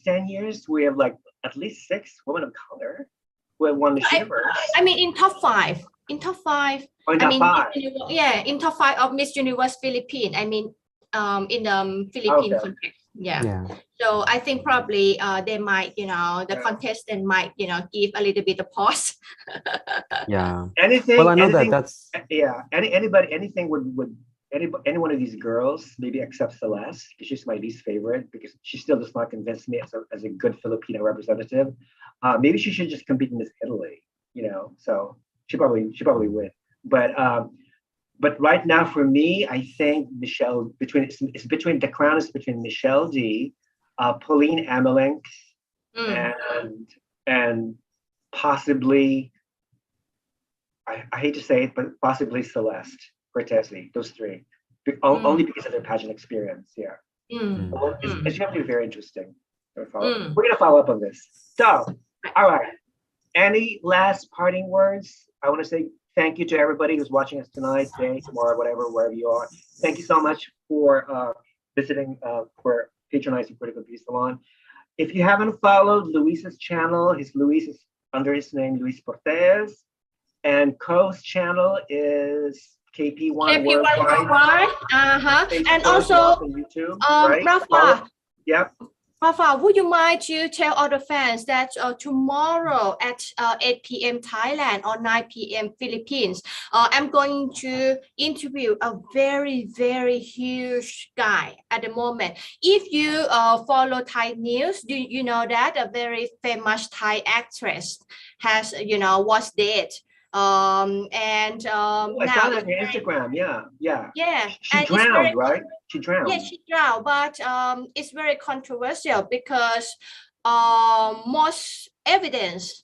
10 years, we have like at least 6 women of color who have won Miss Universe. I mean, in top 5. In top 5. Oh, in top 5. In top 5 of Miss Universe Philippines. I mean, in the Philippine context. Yeah. So I think probably they might, you know, the contestant might, you know, give a little bit of pause. Anything. Well, I know that's. Yeah. Any one of these girls, maybe except Celeste, because she's my least favorite, because she still does not convince me as a good Filipino representative. Maybe she should just compete in Miss Italy, you know. So she probably win. But right now, for me, I think Michelle it's between the crown is between Michelle D, Pauline Amelinck, and possibly I hate to say it, but possibly Celeste Cortese. Those 3, only because of their pageant experience. Yeah, it's going to be very interesting. We're gonna follow up on this. So, all right. Any last parting words? I want to say thank you to everybody who's watching us tonight, today, tomorrow, whatever, wherever you are. Thank you so much for visiting, for patronizing Critical Beauty Salon. If you haven't followed Luis's channel, Luis is under his name, Luis Portelles, and Co's channel is KP1 Worldwide. And also, on YouTube, right? Rafa. Yep. Rafa, would you mind to tell all the fans that tomorrow at 8 p.m. Thailand or 9 p.m. Philippines, I'm going to interview a very, very huge guy at the moment. If you follow Thai news, you know that a very famous Thai actress has, was dead. I saw that on your Instagram. Yeah. She and drowned, right? She drowned. Yeah, she drowned, but it's very controversial because most evidence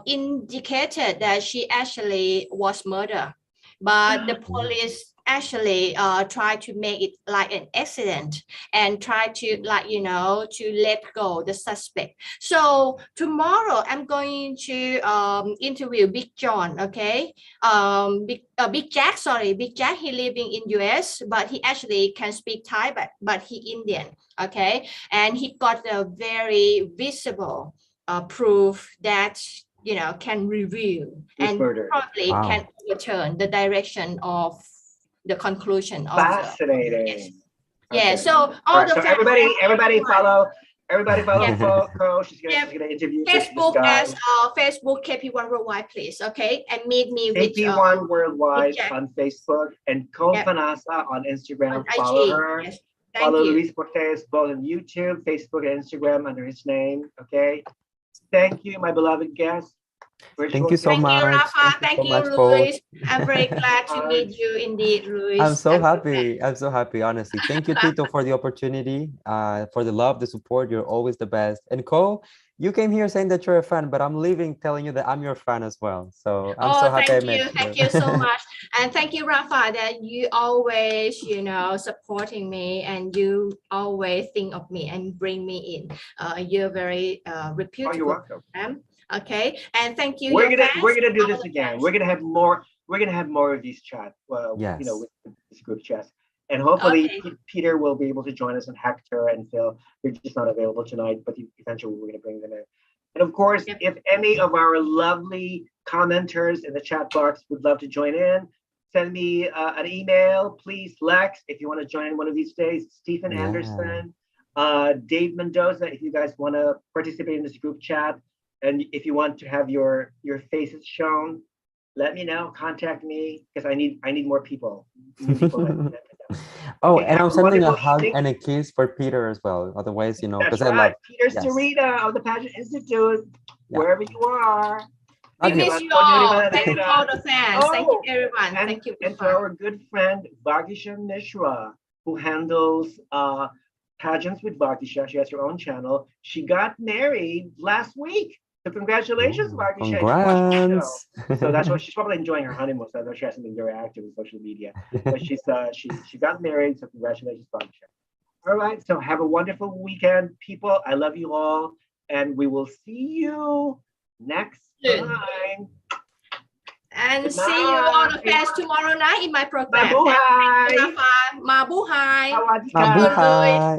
indicated that she actually was murdered, but the police actually try to make it like an accident and try to to let go the suspect. So tomorrow I'm going to interview Big John, okay? Big Jack, Big Jack, he living in US, but he actually can speak Thai, but he Indian, okay? And he got a very visible proof that can reveal and probably can overturn the direction of the conclusion of fascinating. Yes. Okay. Yeah, so all the so everybody follow Co. She's gonna interview Facebook as Facebook KP1 Worldwide, please. Okay, and meet me with KP1 Worldwide on Facebook and Co Phanasa on Instagram. Follow her. Yes. Follow Luis Portelles both on YouTube, Facebook, and Instagram under his name. Okay. Thank you, my beloved guest. Thank you so much. Rafa. Thank you, Luis. I'm very glad to meet you indeed, Luis. I'm so happy. I'm so happy, honestly. Thank you, Tito, for the opportunity, for the love, the support. You're always the best. And Co, you came here saying that you're a fan, but I'm leaving telling you that I'm your fan as well. So I'm so happy I met you. Thank you so much. And thank you, Rafa, that you always, supporting me and you always think of me and bring me in. You're very reputable. Oh, you're welcome. Okay, and thank you. We're gonna do this again. We're gonna have more of these chats. Well, yes. With this group chats, and hopefully Peter will be able to join us, and Hector and Phil. They're just not available tonight, but eventually we're gonna bring them in. And of course, if any of our lovely commenters in the chat box would love to join in, send me an email, please. Lex, if you want to join in one of these days, Stephen Anderson, Dave Mendoza, if you guys want to participate in this group chat. And if you want to have your faces shown, let me know. Contact me because I need more people. Oh, and I'm sending a hug and a kiss for Peter as well. Otherwise, because I love Peter Sarita of the Pageant Institute, wherever you are. We miss you all. Thank you all the fans. Thank you everyone. Thank you. And for our good friend Bhagisha Mishra, who handles pageants with Bhagisha. She has her own channel. She got married last week. So congratulations, Bhagisha. Congrats. So that's why she's probably enjoying her honeymoon. So I know she hasn't been very active with social media. But she got married. So congratulations, Bhagisha. All right. So have a wonderful weekend, people. I love you all. And we will see you next time. And see you all the fans tomorrow night in my program. Mabuhay! Mabuhay! Mabuhay!